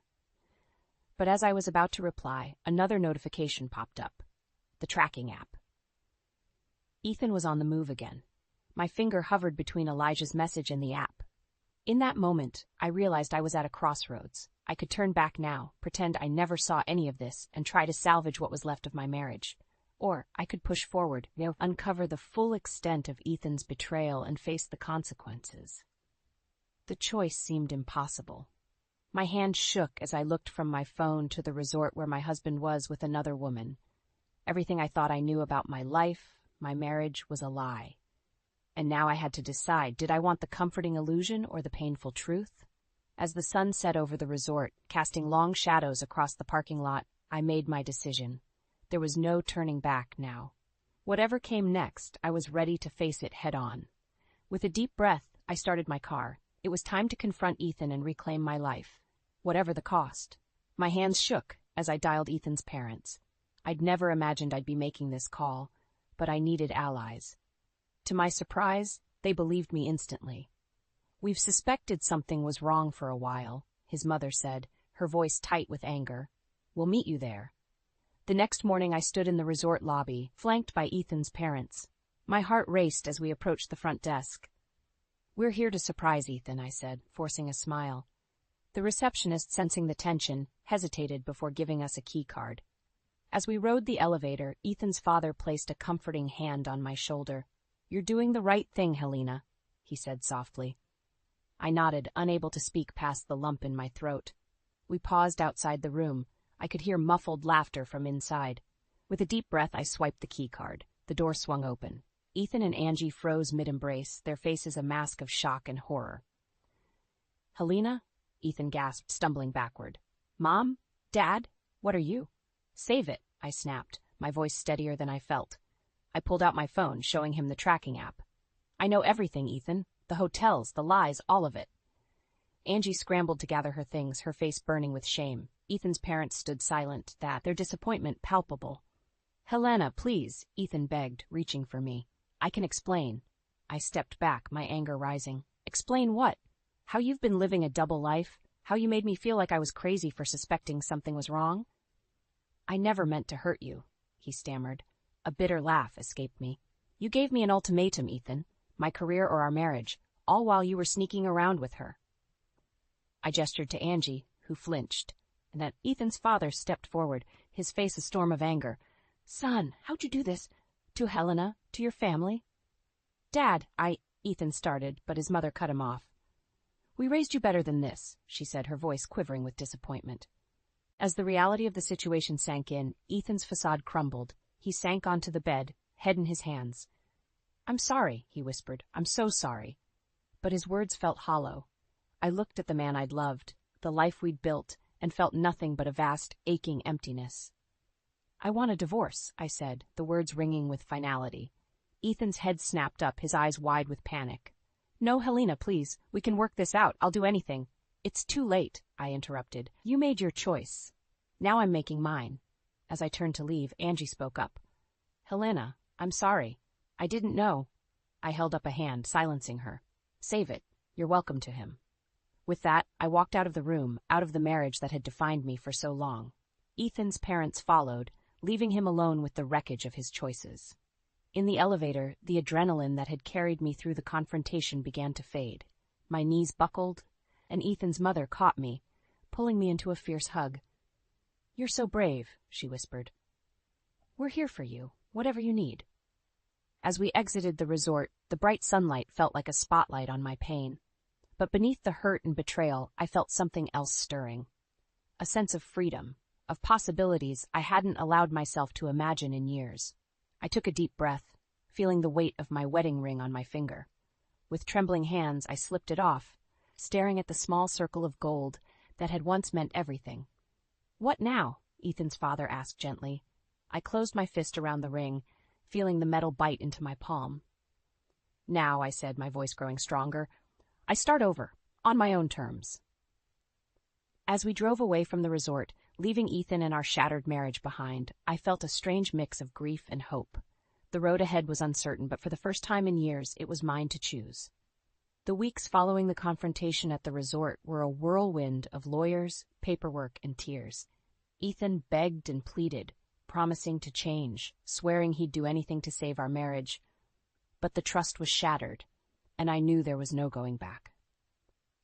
But as I was about to reply, another notification popped up. The tracking app. Ethan was on the move again. My finger hovered between Elijah's message and the app. In that moment, I realized I was at a crossroads. I could turn back now, pretend I never saw any of this, and try to salvage what was left of my marriage. Or I could push forward, uncover the full extent of Ethan's betrayal and face the consequences. The choice seemed impossible. My hand shook as I looked from my phone to the resort where my husband was with another woman. Everything I thought I knew about my life, my marriage, was a lie. And now I had to decide, did I want the comforting illusion or the painful truth? As the sun set over the resort, casting long shadows across the parking lot, I made my decision. There was no turning back now. Whatever came next, I was ready to face it head-on. With a deep breath, I started my car. It was time to confront Ethan and reclaim my life, whatever the cost. My hands shook as I dialed Ethan's parents. I'd never imagined I'd be making this call, but I needed allies. To my surprise, they believed me instantly. "We've suspected something was wrong for a while," his mother said, her voice tight with anger. "We'll meet you there." The next morning I stood in the resort lobby, flanked by Ethan's parents. My heart raced as we approached the front desk. "We're here to surprise Ethan," I said, forcing a smile. The receptionist, sensing the tension, hesitated before giving us a key card. As we rode the elevator, Ethan's father placed a comforting hand on my shoulder. "You're doing the right thing, Helena," he said softly. I nodded, unable to speak past the lump in my throat. We paused outside the room. I could hear muffled laughter from inside. With a deep breath, I swiped the key card. The door swung open. Ethan and Angie froze mid-embrace, their faces a mask of shock and horror. "Helena?" Ethan gasped, stumbling backward. "Mom? Dad? What are you?" "Save it," I snapped, my voice steadier than I felt. I pulled out my phone, showing him the tracking app. "I know everything, Ethan. The hotels, the lies, all of it." Angie scrambled to gather her things, her face burning with shame. Ethan's parents stood silent, their disappointment palpable. "Helena, please," Ethan begged, reaching for me. "I can explain." I stepped back, my anger rising. "Explain what? How you've been living a double life? How you made me feel like I was crazy for suspecting something was wrong?" "I never meant to hurt you," he stammered. A bitter laugh escaped me. "You gave me an ultimatum, Ethan. My career or our marriage, all while you were sneaking around with her." I gestured to Angie, who flinched, and then Ethan's father stepped forward, his face a storm of anger. "Son, how'd you do this? To Helena? To your family?" "Dad, Ethan started, but his mother cut him off. "We raised you better than this," she said, her voice quivering with disappointment. As the reality of the situation sank in, Ethan's facade crumbled. He sank onto the bed, head in his hands. I'm sorry, he whispered. I'm so sorry. But his words felt hollow. I looked at the man I'd loved, the life we'd built, and felt nothing but a vast, aching emptiness. I want a divorce, I said, the words ringing with finality. Ethan's head snapped up, his eyes wide with panic. No, Helena, please. We can work this out. I'll do anything. It's too late, I interrupted. You made your choice. Now I'm making mine. As I turned to leave, Angie spoke up. Helena, I'm sorry. I didn't know. I held up a hand, silencing her. Save it. You're welcome to him. With that, I walked out of the room, out of the marriage that had defined me for so long. Ethan's parents followed, leaving him alone with the wreckage of his choices. In the elevator, the adrenaline that had carried me through the confrontation began to fade. My knees buckled, and Ethan's mother caught me, pulling me into a fierce hug. You're so brave, she whispered. We're here for you, whatever you need. As we exited the resort, the bright sunlight felt like a spotlight on my pain. But beneath the hurt and betrayal, I felt something else stirring. A sense of freedom, of possibilities I hadn't allowed myself to imagine in years. I took a deep breath, feeling the weight of my wedding ring on my finger. With trembling hands, I slipped it off, staring at the small circle of gold that had once meant everything. What now? Ethan's father asked gently. I closed my fist around the ring, feeling the metal bite into my palm. Now, I said, my voice growing stronger, I start over, on my own terms. As we drove away from the resort, leaving Ethan and our shattered marriage behind, I felt a strange mix of grief and hope. The road ahead was uncertain, but for the first time in years, it was mine to choose. The weeks following the confrontation at the resort were a whirlwind of lawyers, paperwork, and tears. Ethan begged and pleaded, promising to change, swearing he'd do anything to save our marriage. But the trust was shattered, and I knew there was no going back.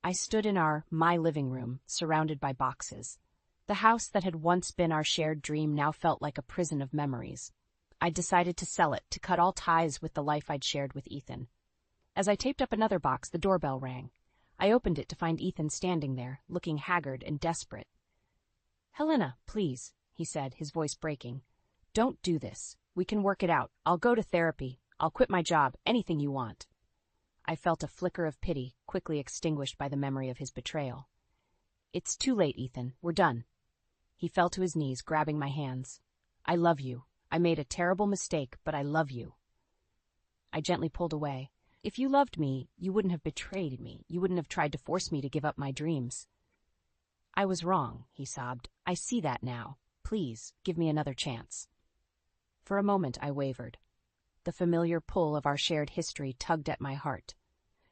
I stood in my living room, surrounded by boxes. The house that had once been our shared dream now felt like a prison of memories. I'd decided to sell it, to cut all ties with the life I'd shared with Ethan. As I taped up another box, the doorbell rang. I opened it to find Ethan standing there, looking haggard and desperate. Helena, please, he said, his voice breaking. Don't do this. We can work it out. I'll go to therapy. I'll quit my job. Anything you want. I felt a flicker of pity, quickly extinguished by the memory of his betrayal. It's too late, Ethan. We're done. He fell to his knees, grabbing my hands. I love you. I made a terrible mistake, but I love you. I gently pulled away. If you loved me, you wouldn't have betrayed me. You wouldn't have tried to force me to give up my dreams. I was wrong, he sobbed. I see that now. Please, give me another chance. For a moment, I wavered. The familiar pull of our shared history tugged at my heart.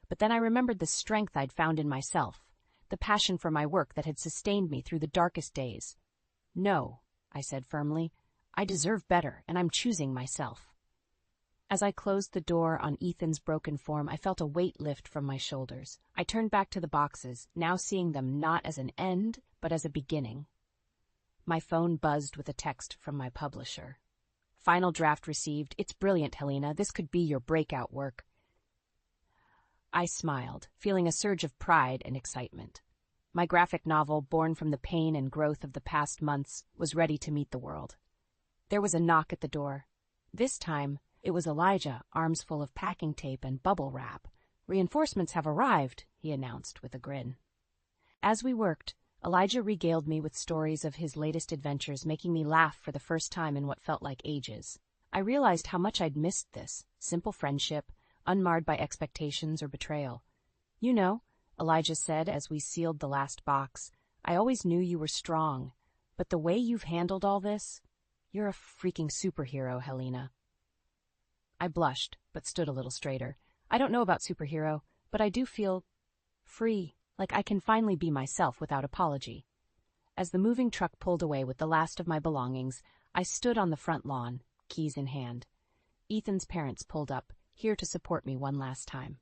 But then I remembered the strength I'd found in myself, the passion for my work that had sustained me through the darkest days. No, I said firmly. I deserve better, and I'm choosing myself. As I closed the door on Ethan's broken form, I felt a weight lift from my shoulders. I turned back to the boxes, now seeing them not as an end, but as a beginning. My phone buzzed with a text from my publisher. Final draft received. It's brilliant, Helena. This could be your breakout work. I smiled, feeling a surge of pride and excitement. My graphic novel, born from the pain and growth of the past months, was ready to meet the world. There was a knock at the door. This time, it was Elijah, arms full of packing tape and bubble wrap. Reinforcements have arrived, he announced with a grin. As we worked, Elijah regaled me with stories of his latest adventures, making me laugh for the first time in what felt like ages. I realized how much I'd missed this simple friendship, unmarred by expectations or betrayal. You know, Elijah said as we sealed the last box, I always knew you were strong, but the way you've handled all this, you're a freaking superhero, Helena. I blushed, but stood a little straighter. I don't know about superhero, but I do feel free, like I can finally be myself without apology. As the moving truck pulled away with the last of my belongings, I stood on the front lawn, keys in hand. Ethan's parents pulled up, here to support me one last time.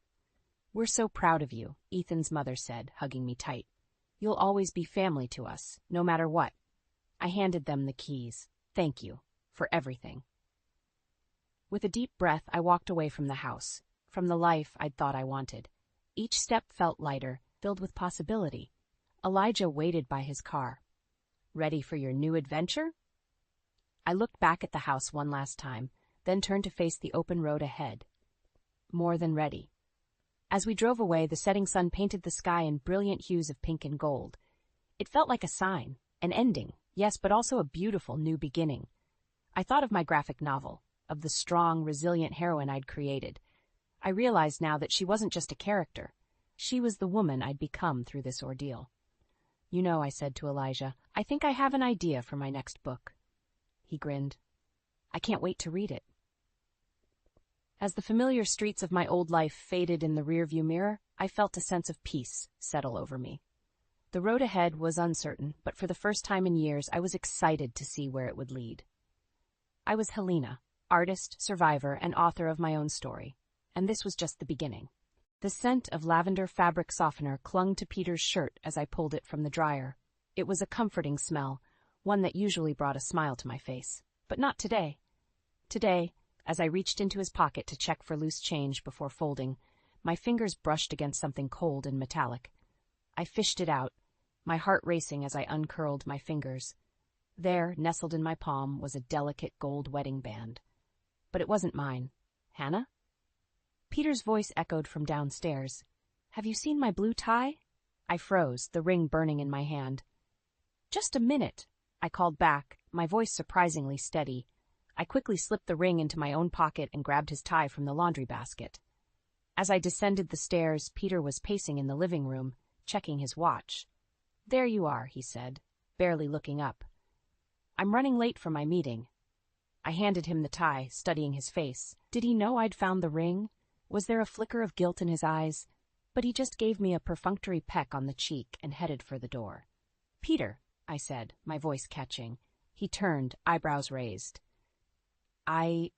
We're so proud of you, Ethan's mother said, hugging me tight. You'll always be family to us, no matter what. I handed them the keys. Thank you, for everything. With a deep breath, I walked away from the house, from the life I'd thought I wanted. Each step felt lighter, filled with possibility. Elijah waited by his car. Ready for your new adventure? I looked back at the house one last time, then turned to face the open road ahead. more than ready. As we drove away, the setting sun painted the sky in brilliant hues of pink and gold. It felt like a sign, an ending, yes, but also a beautiful new beginning. I thought of my graphic novel, of the strong, resilient heroine I'd created. I realized now that she wasn't just a character. She was the woman I'd become through this ordeal. "You know," I said to Elijah, "I think I have an idea for my next book." He grinned. "I can't wait to read it." As the familiar streets of my old life faded in the rearview mirror, I felt a sense of peace settle over me. The road ahead was uncertain, but for the first time in years, I was excited to see where it would lead. I was Helena, artist, survivor, and author of my own story, and this was just the beginning. The scent of lavender fabric softener clung to Peter's shirt as I pulled it from the dryer. It was a comforting smell, one that usually brought a smile to my face, but not today. Today, as I reached into his pocket to check for loose change before folding, my fingers brushed against something cold and metallic. I fished it out, my heart racing as I uncurled my fingers. There, nestled in my palm, was a delicate gold wedding band. But it wasn't mine. "Hannah?" Peter's voice echoed from downstairs. "Have you seen my blue tie?" I froze, the ring burning in my hand. "Just a minute," I called back, my voice surprisingly steady. I quickly slipped the ring into my own pocket and grabbed his tie from the laundry basket. As I descended the stairs, Peter was pacing in the living room, checking his watch. "There you are," he said, barely looking up. "I'm running late for my meeting." I handed him the tie, studying his face. Did he know I'd found the ring? Was there a flicker of guilt in his eyes? But he just gave me a perfunctory peck on the cheek and headed for the door. "Peter," I said, my voice catching. He turned, eyebrows raised. I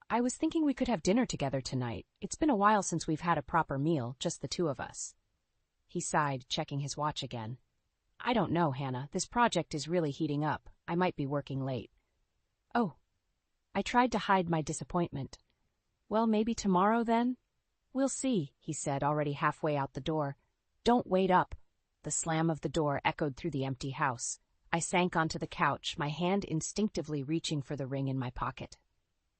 was thinking we could have dinner together tonight. It's been a while since we've had a proper meal, just the two of us." He sighed, checking his watch again. "I don't know, Hannah. This project is really heating up. I might be working late." "Oh." I tried to hide my disappointment. "Well, maybe tomorrow then?" "We'll see," he said, already halfway out the door. "Don't wait up." The slam of the door echoed through the empty house. I sank onto the couch, my hand instinctively reaching for the ring in my pocket.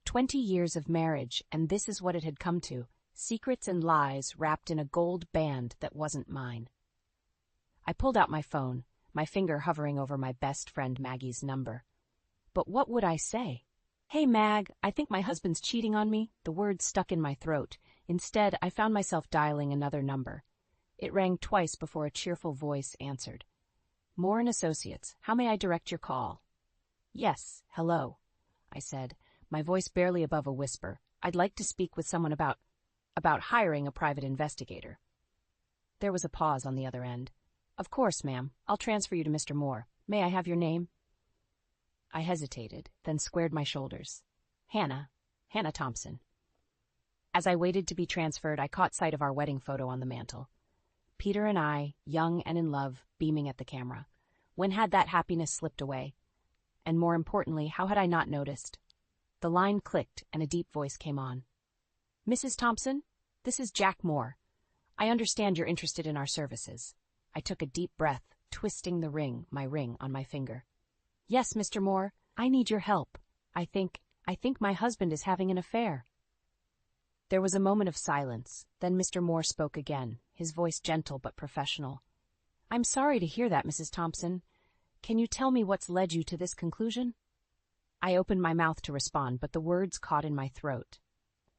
20 years of marriage, and this is what it had come to: secrets and lies wrapped in a gold band that wasn't mine. I pulled out my phone, my finger hovering over my best friend Maggie's number. But what would I say? "Hey, Mag, I think my husband's cheating on me." The words stuck in my throat. Instead, I found myself dialing another number. It rang twice before a cheerful voice answered. "Moore and Associates. How may I direct your call?" "Yes, hello," I said, my voice barely above a whisper. "I'd like to speak with someone about hiring a private investigator." There was a pause on the other end. "Of course, ma'am. I'll transfer you to Mr. Moore. May I have your name?" I hesitated, then squared my shoulders. Hannah Thompson." As I waited to be transferred, I caught sight of our wedding photo on the mantel. Peter and I, young and in love, beaming at the camera. When had that happiness slipped away? And more importantly, how had I not noticed? The line clicked and a deep voice came on. "Mrs. Thompson, this is Jack Moore. I understand you're interested in our services." I took a deep breath, twisting my ring on my finger. "Yes, Mr. Moore, I need your help. I think my husband is having an affair." There was a moment of silence, then Mr. Moore spoke again, his voice gentle but professional. "I'm sorry to hear that, Mrs. Thompson. Can you tell me what's led you to this conclusion?" I opened my mouth to respond, but the words caught in my throat.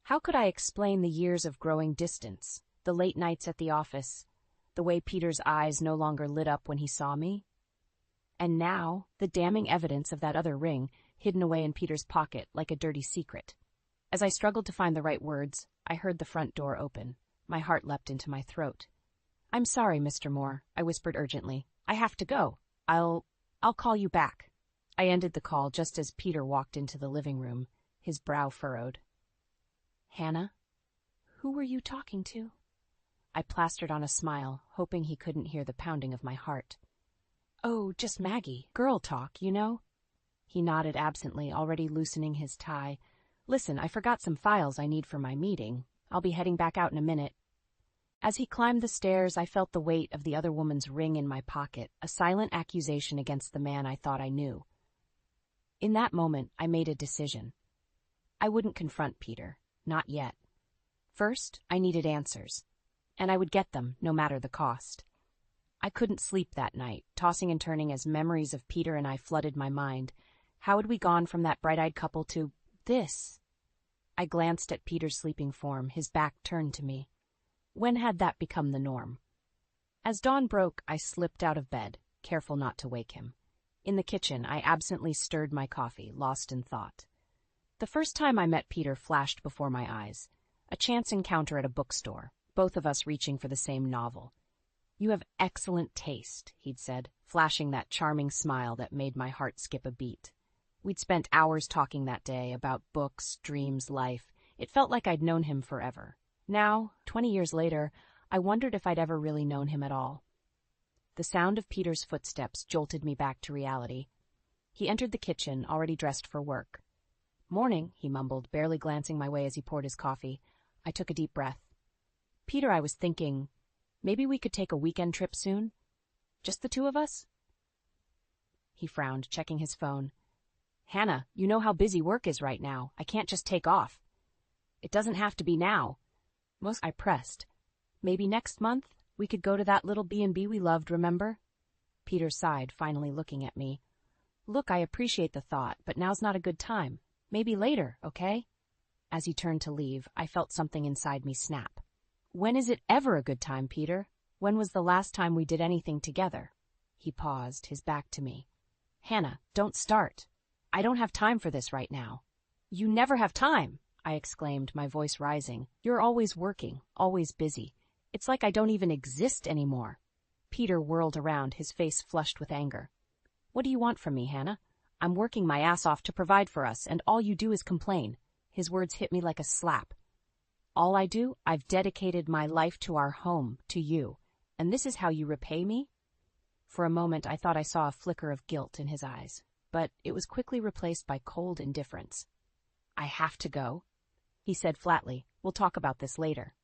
How could I explain the years of growing distance, the late nights at the office, the way Peter's eyes no longer lit up when he saw me? And now, the damning evidence of that other ring, hidden away in Peter's pocket like a dirty secret. As I struggled to find the right words, I heard the front door open. My heart leapt into my throat. "I'm sorry, Mr. Moore," I whispered urgently. "I have to go. I'll call you back." I ended the call just as Peter walked into the living room, his brow furrowed. "Hannah, who were you talking to?" I plastered on a smile, hoping he couldn't hear the pounding of my heart. "Oh, just Maggie. Girl talk, you know." He nodded absently, already loosening his tie. "Listen, I forgot some files I need for my meeting. I'll be heading back out in a minute." As he climbed the stairs, I felt the weight of the other woman's ring in my pocket, a silent accusation against the man I thought I knew. In that moment, I made a decision. I wouldn't confront Peter, not yet. First, I needed answers, and I would get them no matter the cost. I couldn't sleep that night, tossing and turning as memories of Peter and I flooded my mind. How had we gone from that bright-eyed couple to this? I glanced at Peter's sleeping form, his back turned to me. When had that become the norm? As dawn broke, I slipped out of bed, careful not to wake him. In the kitchen, I absently stirred my coffee, lost in thought. The first time I met Peter flashed before my eyes. A chance encounter at a bookstore, both of us reaching for the same novel. "You have excellent taste," he'd said, flashing that charming smile that made my heart skip a beat. We'd spent hours talking that day about books, dreams, life. It felt like I'd known him forever. Now, 20 years later, I wondered if I'd ever really known him at all. The sound of Peter's footsteps jolted me back to reality. He entered the kitchen, already dressed for work. "Morning," he mumbled, barely glancing my way as he poured his coffee. I took a deep breath. "Peter, I was thinking, maybe we could take a weekend trip soon? Just the two of us?" He frowned, checking his phone. "Hannah, you know how busy work is right now. I can't just take off." "It doesn't have to be now." I pressed. "Maybe next month? We could go to that little B&B we loved, remember?" Peter sighed, finally looking at me. "Look, I appreciate the thought, but now's not a good time. Maybe later, okay?" As he turned to leave, I felt something inside me snap. "When is it ever a good time, Peter? When was the last time we did anything together?" He paused, his back to me. "Hannah, don't start. I don't have time for this right now." "You never have time," I exclaimed, my voice rising. "You're always working, always busy. It's like I don't even exist anymore." Peter whirled around, his face flushed with anger. "What do you want from me, Hannah? I'm working my ass off to provide for us, and all you do is complain." His words hit me like a slap. "All I do? I've dedicated my life to our home, to you. And this is how you repay me?" For a moment I thought I saw a flicker of guilt in his eyes, but it was quickly replaced by cold indifference. "I have to go," he said flatly. "We'll talk about this later."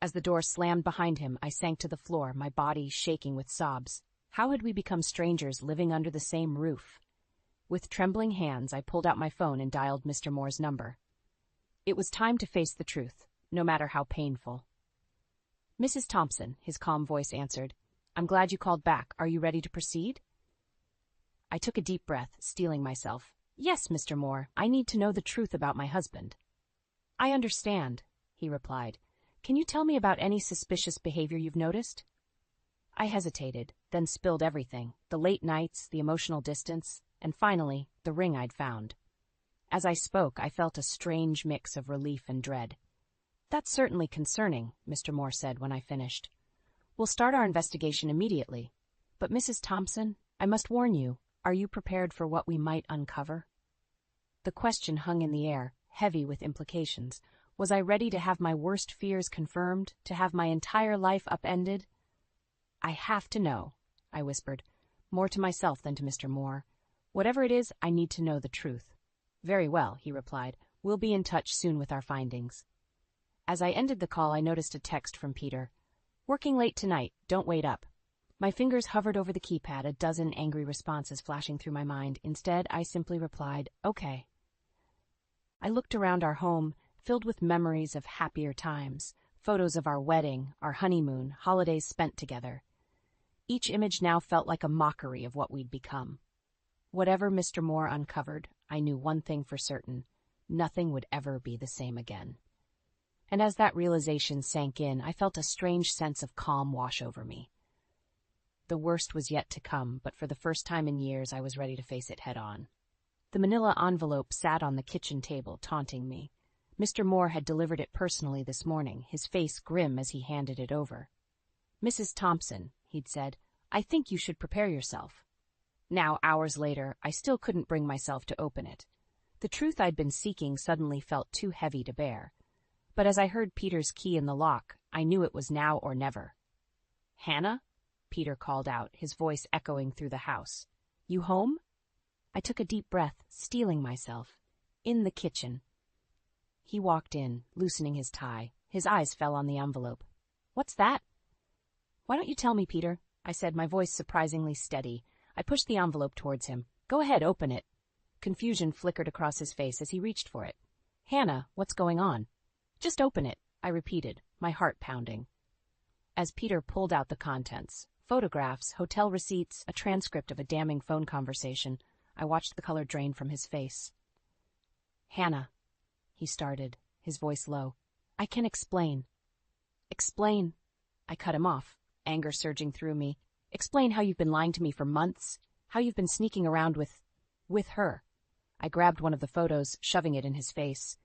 As the door slammed behind him, I sank to the floor, my body shaking with sobs. How had we become strangers living under the same roof? With trembling hands, I pulled out my phone and dialed Mr. Moore's number. It was time to face the truth, no matter how painful. "Mrs. Thompson," his calm voice answered. "I'm glad you called back. Are you ready to proceed?" I took a deep breath, steeling myself. "Yes, Mr. Moore, I need to know the truth about my husband." "I understand," he replied. "Can you tell me about any suspicious behavior you've noticed?" I hesitated, then spilled everything, the late nights, the emotional distance, and finally, the ring I'd found. As I spoke, I felt a strange mix of relief and dread. "That's certainly concerning," Mr. Moore said when I finished. "We'll start our investigation immediately. But Mrs. Thompson, I must warn you, are you prepared for what we might uncover?" The question hung in the air, heavy with implications. Was I ready to have my worst fears confirmed, to have my entire life upended? "I have to know," I whispered, more to myself than to Mr. Moore. "Whatever it is, I need to know the truth." "Very well," he replied. "We'll be in touch soon with our findings." As I ended the call, I noticed a text from Peter. "Working late tonight. Don't wait up." My fingers hovered over the keypad, a dozen angry responses flashing through my mind. Instead, I simply replied, "Okay." I looked around our home, filled with memories of happier times, photos of our wedding, our honeymoon, holidays spent together. Each image now felt like a mockery of what we'd become. Whatever Mr. Moore uncovered, I knew one thing for certain: nothing would ever be the same again. And as that realization sank in, I felt a strange sense of calm wash over me. The worst was yet to come, but for the first time in years I was ready to face it head on. The manila envelope sat on the kitchen table, taunting me. Mr. Moore had delivered it personally this morning, his face grim as he handed it over. "Mrs. Thompson," he'd said, "I think you should prepare yourself." Now, hours later, I still couldn't bring myself to open it. The truth I'd been seeking suddenly felt too heavy to bear. But as I heard Peter's key in the lock, I knew it was now or never. "Hannah?" Peter called out, his voice echoing through the house. "You home?" I took a deep breath, steeling myself. In the kitchen. He walked in, loosening his tie. His eyes fell on the envelope. "What's that?" "Why don't you tell me, Peter?" I said, my voice surprisingly steady. I pushed the envelope towards him. "Go ahead, open it." Confusion flickered across his face as he reached for it. "Hannah, what's going on?" Just open it, I repeated, my heart pounding. As Peter pulled out the contents, photographs, hotel receipts, a transcript of a damning phone conversation, I watched the color drain from his face. Hannah, he started, his voice low. I can explain. Explain. I cut him off, anger surging through me. Explain how you've been lying to me for months, how you've been sneaking around with her. I grabbed one of the photos, shoving it in his face.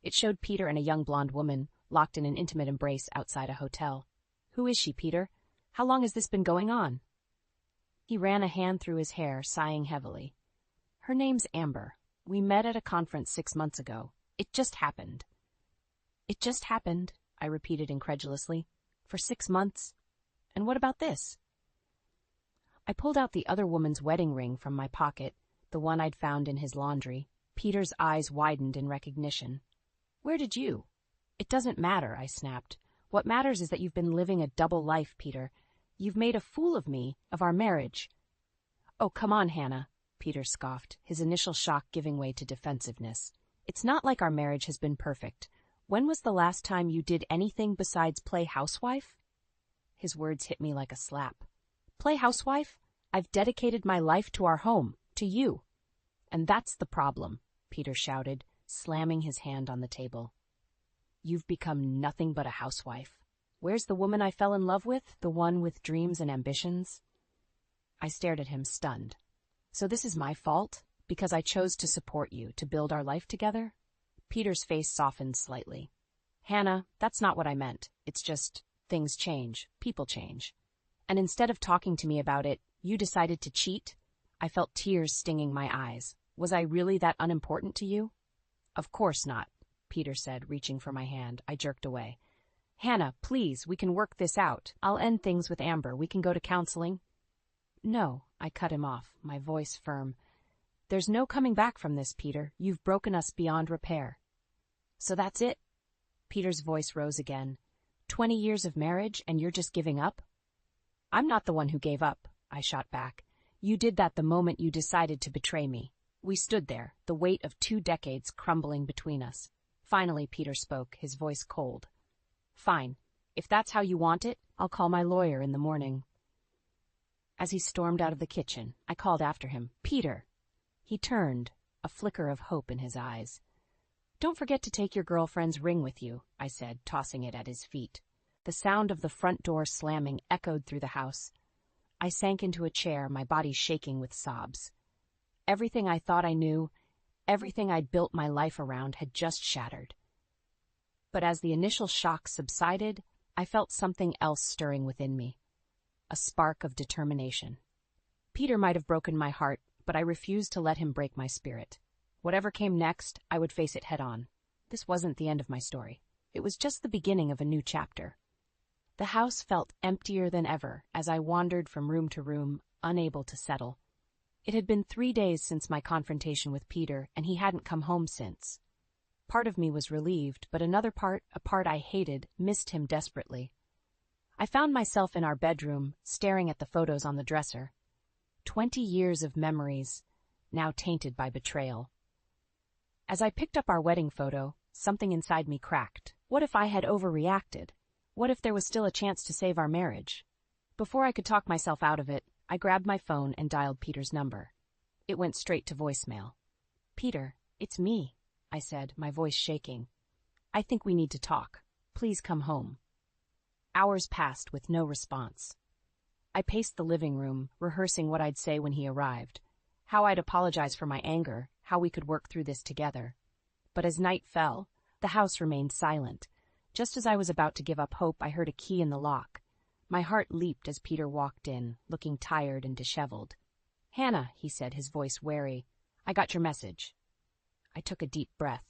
It showed Peter and a young blonde woman, locked in an intimate embrace outside a hotel. Who is she, Peter? How long has this been going on? He ran a hand through his hair, sighing heavily. Her name's Amber. We met at a conference 6 months ago. It just happened. It just happened, I repeated incredulously. For 6 months? And what about this? I pulled out the other woman's wedding ring from my pocket, the one I'd found in his laundry. Peter's eyes widened in recognition. Where did you? It doesn't matter, I snapped. What matters is that you've been living a double life, Peter. You've made a fool of me, of our marriage. Oh, come on, Hannah, Peter scoffed, his initial shock giving way to defensiveness. It's not like our marriage has been perfect. When was the last time you did anything besides play housewife? His words hit me like a slap. Play housewife? I've dedicated my life to our home, to you. And that's the problem, Peter shouted, slamming his hand on the table. You've become nothing but a housewife. Where's the woman I fell in love with, the one with dreams and ambitions? I stared at him, stunned. So this is my fault? Because I chose to support you, to build our life together? Peter's face softened slightly. Hannah, that's not what I meant. It's just, things change, people change. And instead of talking to me about it, you decided to cheat? I felt tears stinging my eyes. Was I really that unimportant to you? Of course not, Peter said, reaching for my hand. I jerked away. Hannah, please, we can work this out. I'll end things with Amber. We can go to counseling. No, I cut him off, my voice firm. There's no coming back from this, Peter. You've broken us beyond repair. So that's it? Peter's voice rose again. 20 years of marriage, and you're just giving up? I'm not the one who gave up, I shot back. You did that the moment you decided to betray me. We stood there, the weight of 2 decades crumbling between us. Finally, Peter spoke, his voice cold. Fine. If that's how you want it, I'll call my lawyer in the morning. As he stormed out of the kitchen, I called after him, Peter. He turned, a flicker of hope in his eyes. Don't forget to take your girlfriend's ring with you, I said, tossing it at his feet. The sound of the front door slamming echoed through the house. I sank into a chair, my body shaking with sobs. Everything I thought I knew, everything I'd built my life around had just shattered. But as the initial shock subsided, I felt something else stirring within me. A spark of determination. Peter might have broken my heart, but I refused to let him break my spirit. Whatever came next, I would face it head on. This wasn't the end of my story. It was just the beginning of a new chapter. The house felt emptier than ever as I wandered from room to room, unable to settle. It had been 3 days since my confrontation with Peter, and he hadn't come home since. Part of me was relieved, but another part, a part I hated, missed him desperately. I found myself in our bedroom, staring at the photos on the dresser. 20 years of memories, now tainted by betrayal. As I picked up our wedding photo, something inside me cracked. What if I had overreacted? What if there was still a chance to save our marriage? Before I could talk myself out of it, I grabbed my phone and dialed Peter's number. It went straight to voicemail. Peter, it's me, I said, my voice shaking. I think we need to talk. Please come home. Hours passed with no response. I paced the living room, rehearsing what I'd say when he arrived, how I'd apologize for my anger, how we could work through this together. But as night fell, the house remained silent. Just as I was about to give up hope, I heard a key in the lock. My heart leaped as Peter walked in, looking tired and disheveled. Hannah, he said, his voice wary, I got your message. I took a deep breath.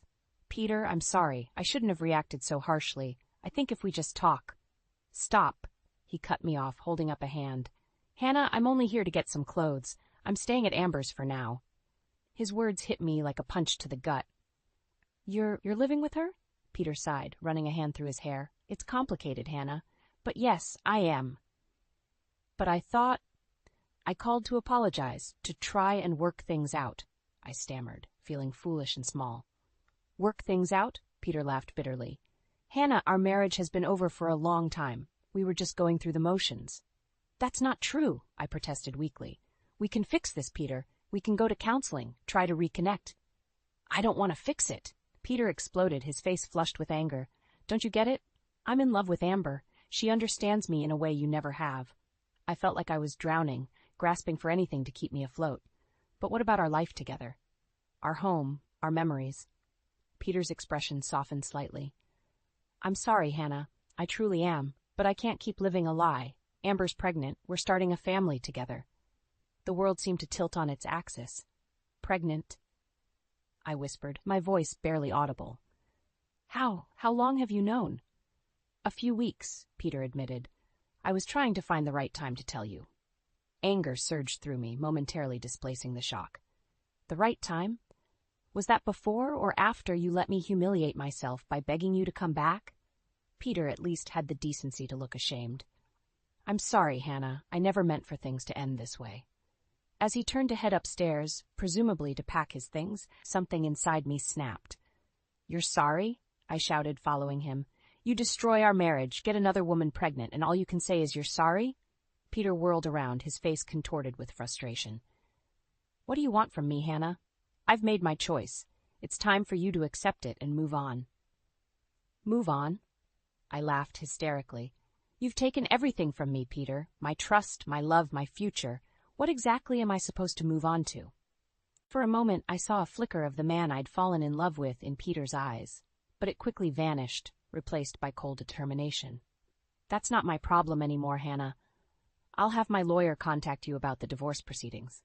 Peter, I'm sorry. I shouldn't have reacted so harshly. I think if we just talk. Stop. He cut me off, holding up a hand. Hannah, I'm only here to get some clothes. I'm staying at Amber's for now. His words hit me like a punch to the gut. You're living with her? Peter sighed, running a hand through his hair. It's complicated, Hannah. But yes, I am. But I called to apologize, to try and work things out, I stammered, feeling foolish and small. Work things out? Peter laughed bitterly. Hannah, our marriage has been over for a long time. We were just going through the motions. That's not true, I protested weakly. We can fix this, Peter. We can go to counseling, try to reconnect. I don't want to fix it. Peter exploded, his face flushed with anger. Don't you get it? I'm in love with Amber. She understands me in a way you never have. I felt like I was drowning, grasping for anything to keep me afloat. But what about our life together? Our home, our memories. Peter's expression softened slightly. I'm sorry, Hannah. I truly am. But I can't keep living a lie. Amber's pregnant. We're starting a family together. The world seemed to tilt on its axis. Pregnant, I whispered, my voice barely audible. How long have you known? A few weeks, Peter admitted. I was trying to find the right time to tell you. Anger surged through me, momentarily displacing the shock. The right time? Was that before or after you let me humiliate myself by begging you to come back? Peter at least had the decency to look ashamed. I'm sorry, Hannah. I never meant for things to end this way. As he turned to head upstairs, presumably to pack his things, something inside me snapped. You're sorry? I shouted, following him. You destroy our marriage, get another woman pregnant, and all you can say is you're sorry? Peter whirled around, his face contorted with frustration. What do you want from me, Hannah? I've made my choice. It's time for you to accept it and move on. Move on? I laughed hysterically. You've taken everything from me, Peter. My trust, my love, my future. What exactly am I supposed to move on to? For a moment, I saw a flicker of the man I'd fallen in love with in Peter's eyes, but it quickly vanished, replaced by cold determination. That's not my problem anymore, Hannah. I'll have my lawyer contact you about the divorce proceedings.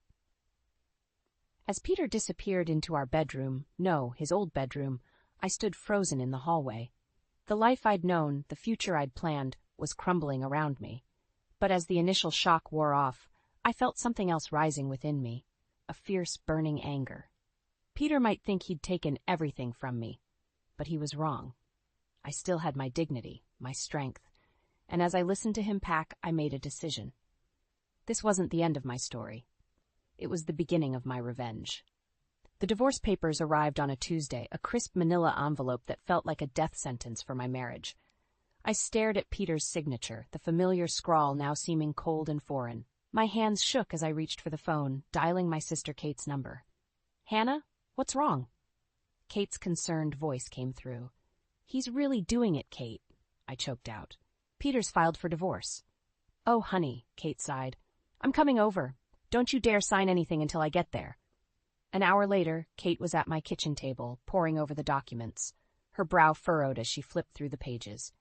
As Peter disappeared into our bedroom, no, his old bedroom, I stood frozen in the hallway. The life I'd known, the future I'd planned, was crumbling around me. But as the initial shock wore off, I felt something else rising within me, a fierce, burning anger. Peter might think he'd taken everything from me, but he was wrong. I still had my dignity, my strength, and as I listened to him pack, I made a decision. This wasn't the end of my story. It was the beginning of my revenge. The divorce papers arrived on a Tuesday, a crisp manila envelope that felt like a death sentence for my marriage. I stared at Peter's signature, the familiar scrawl now seeming cold and foreign. My hands shook as I reached for the phone, dialing my sister Kate's number. Hannah, what's wrong? Kate's concerned voice came through. He's really doing it, Kate, I choked out. Peter's filed for divorce. Oh, honey, Kate sighed. I'm coming over. Don't you dare sign anything until I get there. An hour later, Kate was at my kitchen table, poring over the documents. Her brow furrowed as she flipped through the pages.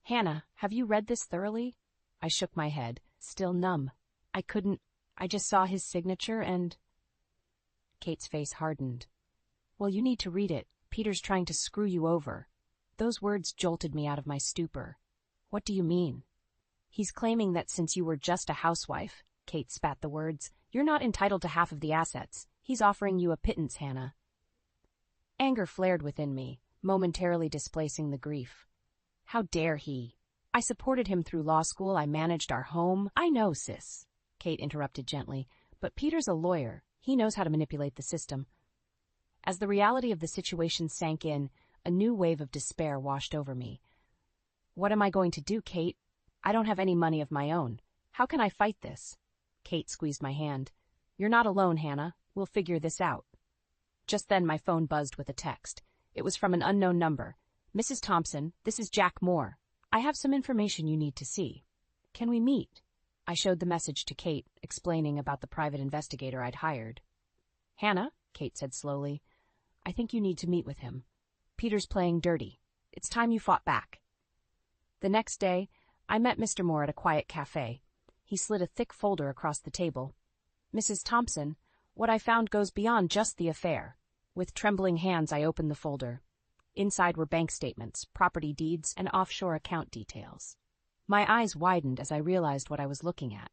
Hannah, have you read this thoroughly? I shook my head, still numb. I just saw his signature and... Kate's face hardened. Well, you need to read it. Peter's trying to screw you over. Those words jolted me out of my stupor. What do you mean? He's claiming that since you were just a housewife, Kate spat the words, you're not entitled to half of the assets. He's offering you a pittance, Hannah. Anger flared within me, momentarily displacing the grief. How dare he? I supported him through law school. I managed our home. I know, sis, Kate interrupted gently, but Peter's a lawyer. He knows how to manipulate the system. As the reality of the situation sank in, a new wave of despair washed over me. What am I going to do, Kate? I don't have any money of my own. How can I fight this? Kate squeezed my hand. You're not alone, Hannah. We'll figure this out. Just then my phone buzzed with a text. It was from an unknown number. Mrs. Thompson, this is Jack Moore. I have some information you need to see. Can we meet? I showed the message to Kate, explaining about the private investigator I'd hired. Hannah, Kate said slowly, I think you need to meet with him. Peter's playing dirty. It's time you fought back. The next day, I met Mr. Moore at a quiet cafe. He slid a thick folder across the table. Mrs. Thompson, what I found goes beyond just the affair. With trembling hands, I opened the folder. Inside were bank statements, property deeds, and offshore account details. My eyes widened as I realized what I was looking at.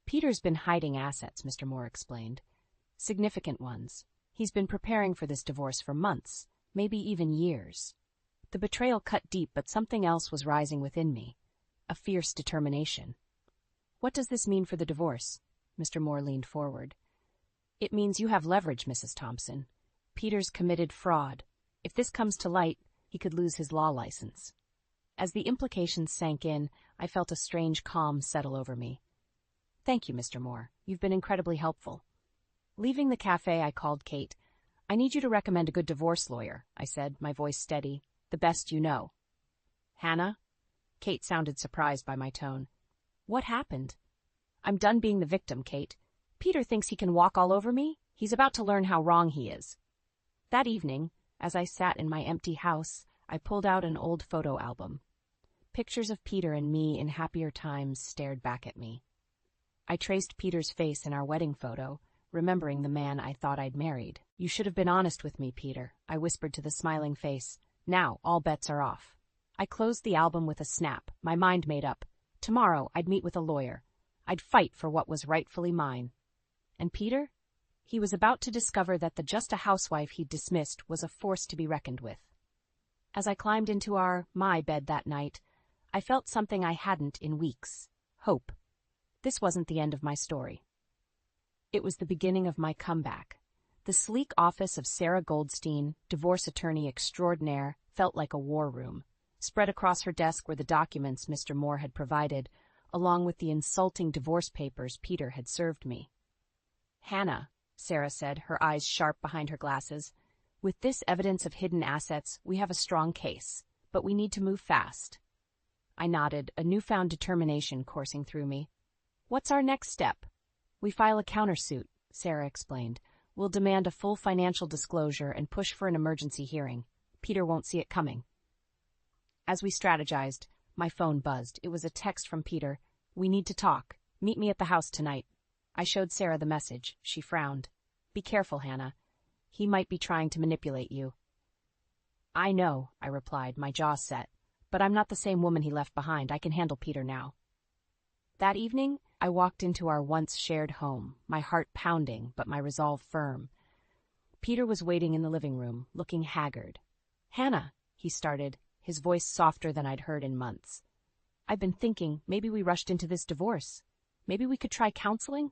Peter's been hiding assets, Mr. Moore explained. Significant ones. He's been preparing for this divorce for months, maybe even years. The betrayal cut deep, but something else was rising within me. A fierce determination. What does this mean for the divorce? Mr. Moore leaned forward. It means you have leverage, Mrs. Thompson. Peter's committed fraud. If this comes to light, he could lose his law license. As the implications sank in, I felt a strange calm settle over me. Thank you, Mr. Moore. You've been incredibly helpful. Leaving the cafe, I called Kate. I need you to recommend a good divorce lawyer, I said, my voice steady. The best you know. Hannah? Kate sounded surprised by my tone. What happened? I'm done being the victim, Kate. Peter thinks he can walk all over me. He's about to learn how wrong he is. That evening, as I sat in my empty house, I pulled out an old photo album. Pictures of Peter and me in happier times stared back at me. I traced Peter's face in our wedding photo, remembering the man I thought I'd married. You should have been honest with me, Peter, I whispered to the smiling face. Now, all bets are off. I closed the album with a snap, my mind made up. Tomorrow, I'd meet with a lawyer. I'd fight for what was rightfully mine. And Peter? He was about to discover that the just a housewife he'd dismissed was a force to be reckoned with. As I climbed into my bed that night, I felt something I hadn't in weeks. Hope. This wasn't the end of my story. It was the beginning of my comeback. The sleek office of Sarah Goldstein, divorce attorney extraordinaire, felt like a war room. Spread across her desk were the documents Mr. Moore had provided, along with the insulting divorce papers Peter had served me. Hannah, Sarah said, her eyes sharp behind her glasses, with this evidence of hidden assets, we have a strong case, but we need to move fast. I nodded, a newfound determination coursing through me. What's our next step? We file a countersuit, Sarah explained. We'll demand a full financial disclosure and push for an emergency hearing. Peter won't see it coming. As we strategized, my phone buzzed. It was a text from Peter. We need to talk. Meet me at the house tonight. I showed Sarah the message. She frowned. Be careful, Hannah. He might be trying to manipulate you. I know, I replied, my jaw set. But I'm not the same woman he left behind. I can handle Peter now. That evening, I walked into our once shared home, my heart pounding, but my resolve firm. Peter was waiting in the living room, looking haggard. Hannah, he started, his voice softer than I'd heard in months. I've been thinking, maybe we rushed into this divorce. Maybe we could try counseling?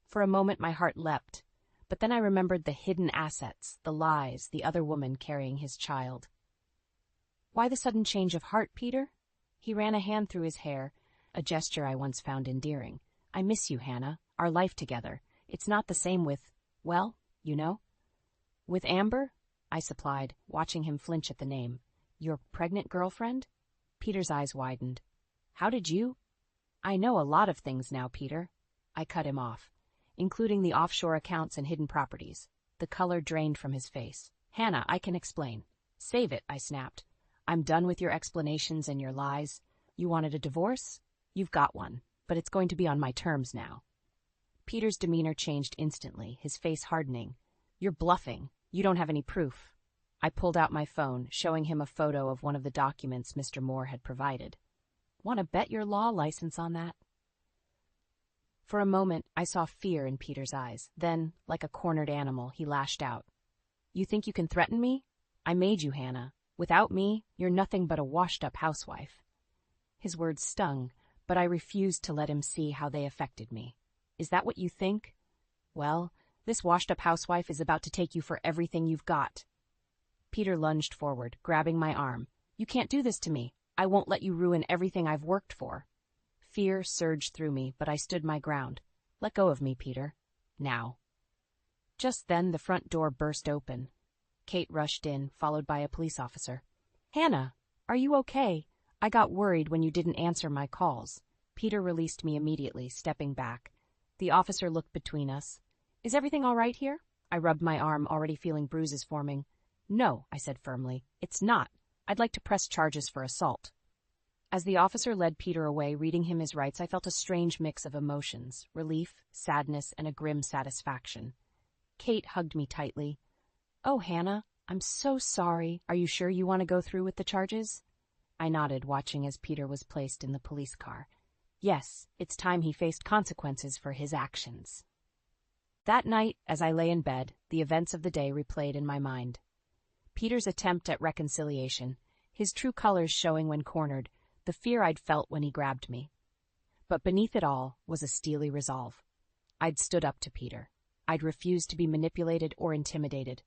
For a moment my heart leapt, but then I remembered the hidden assets, the lies, the other woman carrying his child. Why the sudden change of heart, Peter? He ran a hand through his hair, a gesture I once found endearing. I miss you, Hannah, our life together. It's not the same with, well, you know. With Amber? I supplied, watching him flinch at the name. Your pregnant girlfriend? Peter's eyes widened. How did you? I know a lot of things now, Peter. I cut him off, including the offshore accounts and hidden properties. The color drained from his face. Hannah, I can explain. Save it, I snapped. I'm done with your explanations and your lies. You wanted a divorce? You've got one, but it's going to be on my terms now. Peter's demeanor changed instantly, his face hardening. You're bluffing. You don't have any proof. I pulled out my phone, showing him a photo of one of the documents Mr. Moore had provided. Want to bet your law license on that? For a moment, I saw fear in Peter's eyes. Then, like a cornered animal, he lashed out. You think you can threaten me? I made you, Hannah. Without me, you're nothing but a washed-up housewife. His words stung, but I refused to let him see how they affected me. Is that what you think? Well, this washed-up housewife is about to take you for everything you've got. Peter lunged forward, grabbing my arm. You can't do this to me. I won't let you ruin everything I've worked for. Fear surged through me, but I stood my ground. Let go of me, Peter. Now. Just then, the front door burst open. Kate rushed in, followed by a police officer. Hannah, are you okay? I got worried when you didn't answer my calls. Peter released me immediately, stepping back. The officer looked between us. Is everything all right here? I rubbed my arm, already feeling bruises forming. No, I said firmly. It's not. I'd like to press charges for assault. As the officer led Peter away, reading him his rights, I felt a strange mix of emotions, relief, sadness, and a grim satisfaction. Kate hugged me tightly. Oh, Hannah, I'm so sorry. Are you sure you want to go through with the charges? I nodded, watching as Peter was placed in the police car. Yes, it's time he faced consequences for his actions. That night, as I lay in bed, the events of the day replayed in my mind. Peter's attempt at reconciliation, his true colors showing when cornered, the fear I'd felt when he grabbed me. But beneath it all was a steely resolve. I'd stood up to Peter. I'd refused to be manipulated or intimidated.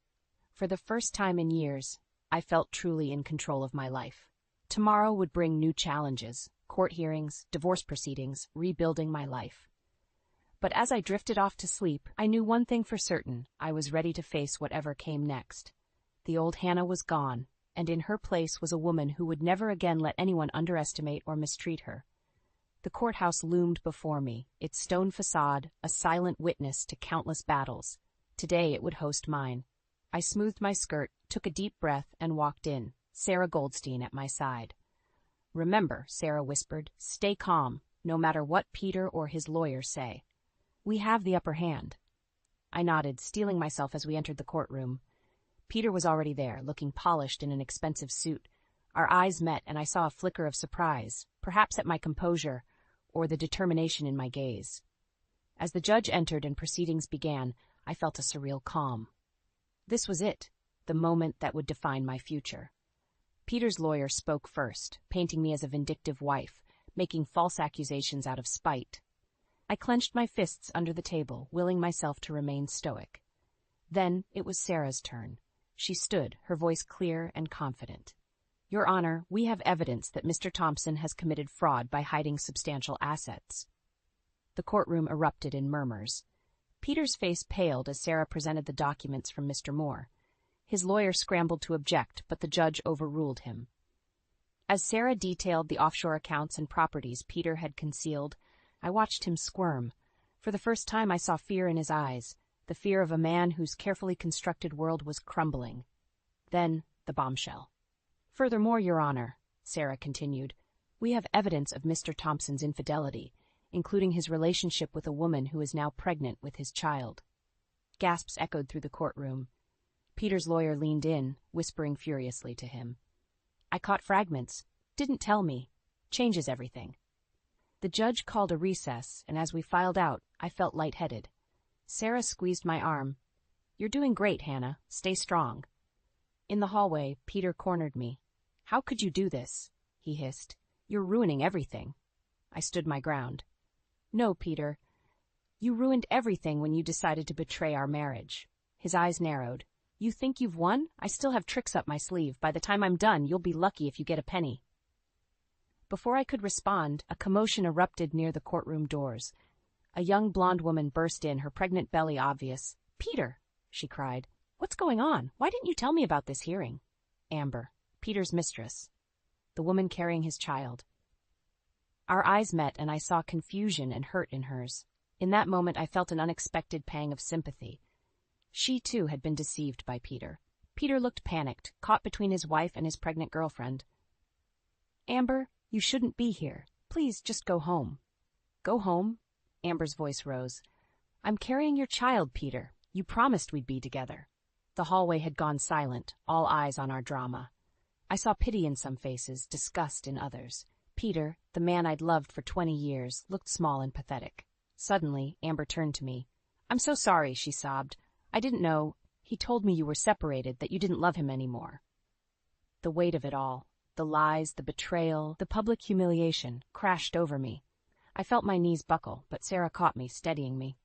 For the first time in years, I felt truly in control of my life. Tomorrow would bring new challenges, court hearings, divorce proceedings, rebuilding my life. But as I drifted off to sleep, I knew one thing for certain: I was ready to face whatever came next. The old Hannah was gone, and in her place was a woman who would never again let anyone underestimate or mistreat her. The courthouse loomed before me, its stone facade a silent witness to countless battles. Today it would host mine. I smoothed my skirt, took a deep breath, and walked in, Sarah Goldstein at my side. "Remember," Sarah whispered, "stay calm, no matter what Peter or his lawyers say. We have the upper hand." I nodded, steeling myself as we entered the courtroom. Peter was already there, looking polished in an expensive suit. Our eyes met, and I saw a flicker of surprise, perhaps at my composure, or the determination in my gaze. As the judge entered and proceedings began, I felt a surreal calm. This was it, the moment that would define my future. Peter's lawyer spoke first, painting me as a vindictive wife, making false accusations out of spite. I clenched my fists under the table, willing myself to remain stoic. Then it was Sarah's turn. She stood, her voice clear and confident. "Your Honor, we have evidence that Mr. Thompson has committed fraud by hiding substantial assets." The courtroom erupted in murmurs. Peter's face paled as Sarah presented the documents from Mr. Moore. His lawyer scrambled to object, but the judge overruled him. As Sarah detailed the offshore accounts and properties Peter had concealed, I watched him squirm. For the first time I saw fear in his eyes, the fear of a man whose carefully constructed world was crumbling. Then the bombshell. "Furthermore, Your Honor," Sarah continued, "we have evidence of Mr. Thompson's infidelity, including his relationship with a woman who is now pregnant with his child." Gasps echoed through the courtroom. Peter's lawyer leaned in, whispering furiously to him. "I caught fragments. Didn't tell me. Changes everything." The judge called a recess, and as we filed out, I felt lightheaded. Sarah squeezed my arm. "You're doing great, Hannah. Stay strong." In the hallway, Peter cornered me. "How could you do this?" he hissed. "You're ruining everything." I stood my ground. "No, Peter. You ruined everything when you decided to betray our marriage." His eyes narrowed. "You think you've won? I still have tricks up my sleeve. By the time I'm done, you'll be lucky if you get a penny." Before I could respond, a commotion erupted near the courtroom doors. A young blonde woman burst in, her pregnant belly obvious. "Peter!" she cried. "What's going on? Why didn't you tell me about this hearing?" "Amber, Peter's mistress. The woman carrying his child." Our eyes met, and I saw confusion and hurt in hers. In that moment I felt an unexpected pang of sympathy. She, too, had been deceived by Peter. Peter looked panicked, caught between his wife and his pregnant girlfriend. "Amber, you shouldn't be here. Please, just go home." "Go home?" Amber's voice rose. "I'm carrying your child, Peter. You promised we'd be together." The hallway had gone silent, all eyes on our drama. I saw pity in some faces, disgust in others. Peter, the man I'd loved for 20 years, looked small and pathetic. Suddenly, Amber turned to me. "I'm so sorry," she sobbed. "I didn't know. He told me you were separated, that you didn't love him anymore." The weight of it all, the lies, the betrayal, the public humiliation, crashed over me. I felt my knees buckle, but Sarah caught me, steadying me.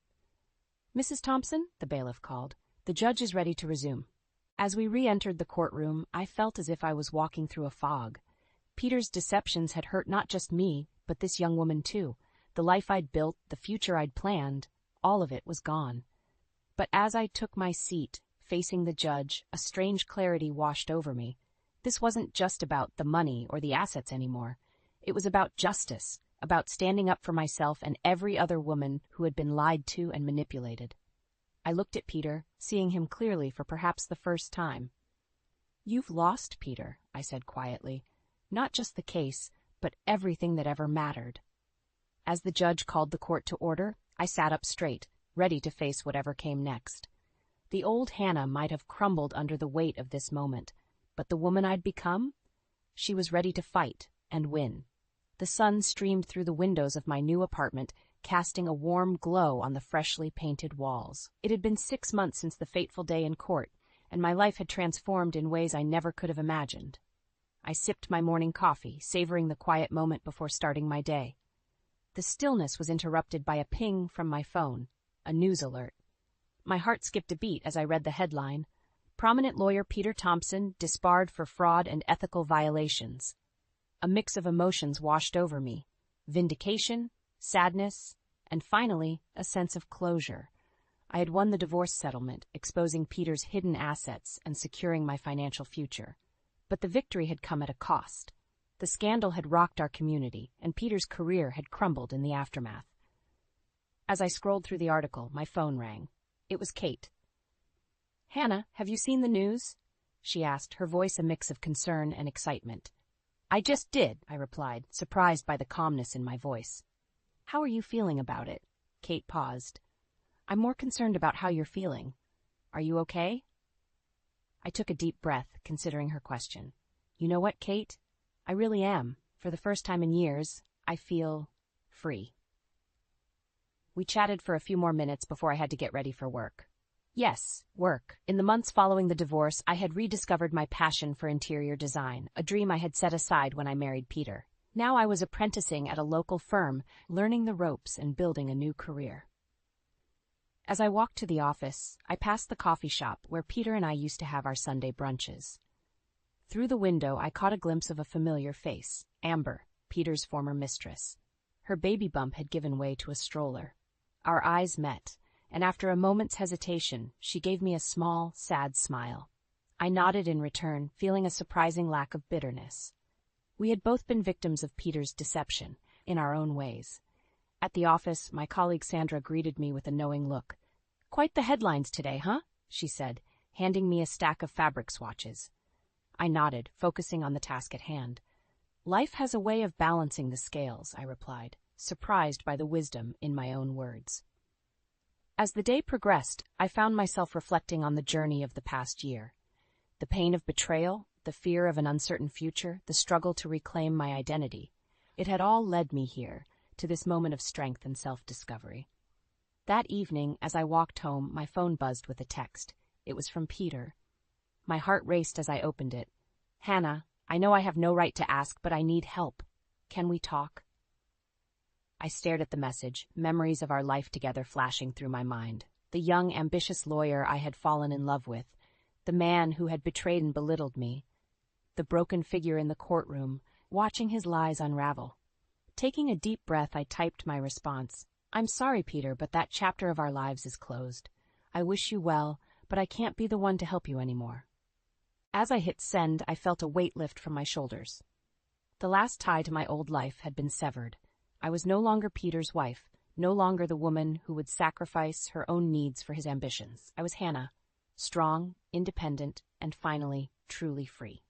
"Mrs. Thompson," the bailiff called, "the judge is ready to resume." As we re-entered the courtroom, I felt as if I was walking through a fog. Peter's deceptions had hurt not just me, but this young woman too. The life I'd built, the future I'd planned, all of it was gone. But as I took my seat, facing the judge, a strange clarity washed over me. This wasn't just about the money or the assets anymore. It was about justice, about standing up for myself and every other woman who had been lied to and manipulated. I looked at Peter, seeing him clearly for perhaps the first time. "You've lost, Peter," I said quietly. "Not just the case, but everything that ever mattered." As the judge called the court to order, I sat up straight, ready to face whatever came next. The old Hannah might have crumbled under the weight of this moment, but the woman I'd become? She was ready to fight and win. The sun streamed through the windows of my new apartment, casting a warm glow on the freshly painted walls. It had been 6 months since the fateful day in court, and my life had transformed in ways I never could have imagined. I sipped my morning coffee, savoring the quiet moment before starting my day. The stillness was interrupted by a ping from my phone, a news alert. My heart skipped a beat as I read the headline, "Prominent lawyer Peter Thompson disbarred for fraud and ethical violations." A mix of emotions washed over me: vindication, sadness, and finally, a sense of closure. I had won the divorce settlement, exposing Peter's hidden assets and securing my financial future. But the victory had come at a cost. The scandal had rocked our community, and Peter's career had crumbled in the aftermath. As I scrolled through the article, my phone rang. It was Kate. "Hannah, have you seen the news?" she asked, her voice a mix of concern and excitement. "I just did," I replied, surprised by the calmness in my voice. "How are you feeling about it?" Kate paused. "I'm more concerned about how you're feeling. Are you okay?" I took a deep breath, considering her question. "You know what, Kate? I really am. For the first time in years, I feel free." We chatted for a few more minutes before I had to get ready for work. Yes, work. In the months following the divorce, I had rediscovered my passion for interior design, a dream I had set aside when I married Peter. Now I was apprenticing at a local firm, learning the ropes and building a new career. As I walked to the office, I passed the coffee shop where Peter and I used to have our Sunday brunches. Through the window, I caught a glimpse of a familiar face: Amber, Peter's former mistress. Her baby bump had given way to a stroller. Our eyes met, and after a moment's hesitation, she gave me a small, sad smile. I nodded in return, feeling a surprising lack of bitterness. We had both been victims of Peter's deception, in our own ways. At the office, my colleague Sandra greeted me with a knowing look. "Quite the headlines today, huh?" she said, handing me a stack of fabric swatches. I nodded, focusing on the task at hand. "Life has a way of balancing the scales," I replied, surprised by the wisdom in my own words. As the day progressed, I found myself reflecting on the journey of the past year. The pain of betrayal, the fear of an uncertain future, the struggle to reclaim my identity. It had all led me here, to this moment of strength and self-discovery. That evening, as I walked home, my phone buzzed with a text. It was from Peter. My heart raced as I opened it. "Hannah, I know I have no right to ask, but I need help. Can we talk?" I stared at the message, memories of our life together flashing through my mind. The young, ambitious lawyer I had fallen in love with, the man who had betrayed and belittled me, the broken figure in the courtroom, watching his lies unravel. Taking a deep breath, I typed my response. "I'm sorry, Peter, but that chapter of our lives is closed. I wish you well, but I can't be the one to help you anymore." As I hit send, I felt a weight lift from my shoulders. The last tie to my old life had been severed. I was no longer Peter's wife, no longer the woman who would sacrifice her own needs for his ambitions. I was Hannah, strong, independent, and finally, truly free.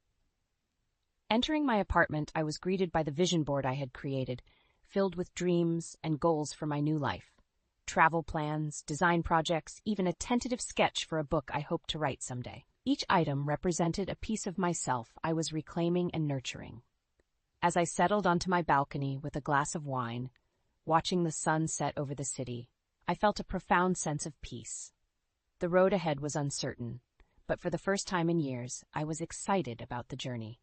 Entering my apartment, I was greeted by the vision board I had created, filled with dreams and goals for my new life. Travel plans, design projects, even a tentative sketch for a book I hoped to write someday. Each item represented a piece of myself I was reclaiming and nurturing. As I settled onto my balcony with a glass of wine, watching the sun set over the city, I felt a profound sense of peace. The road ahead was uncertain, but for the first time in years, I was excited about the journey.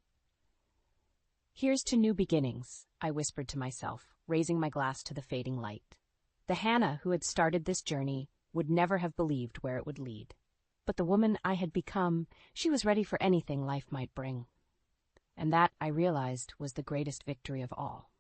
"Here's to new beginnings," I whispered to myself, raising my glass to the fading light. The Hannah who had started this journey would never have believed where it would lead. But the woman I had become, she was ready for anything life might bring. And that, I realized, was the greatest victory of all.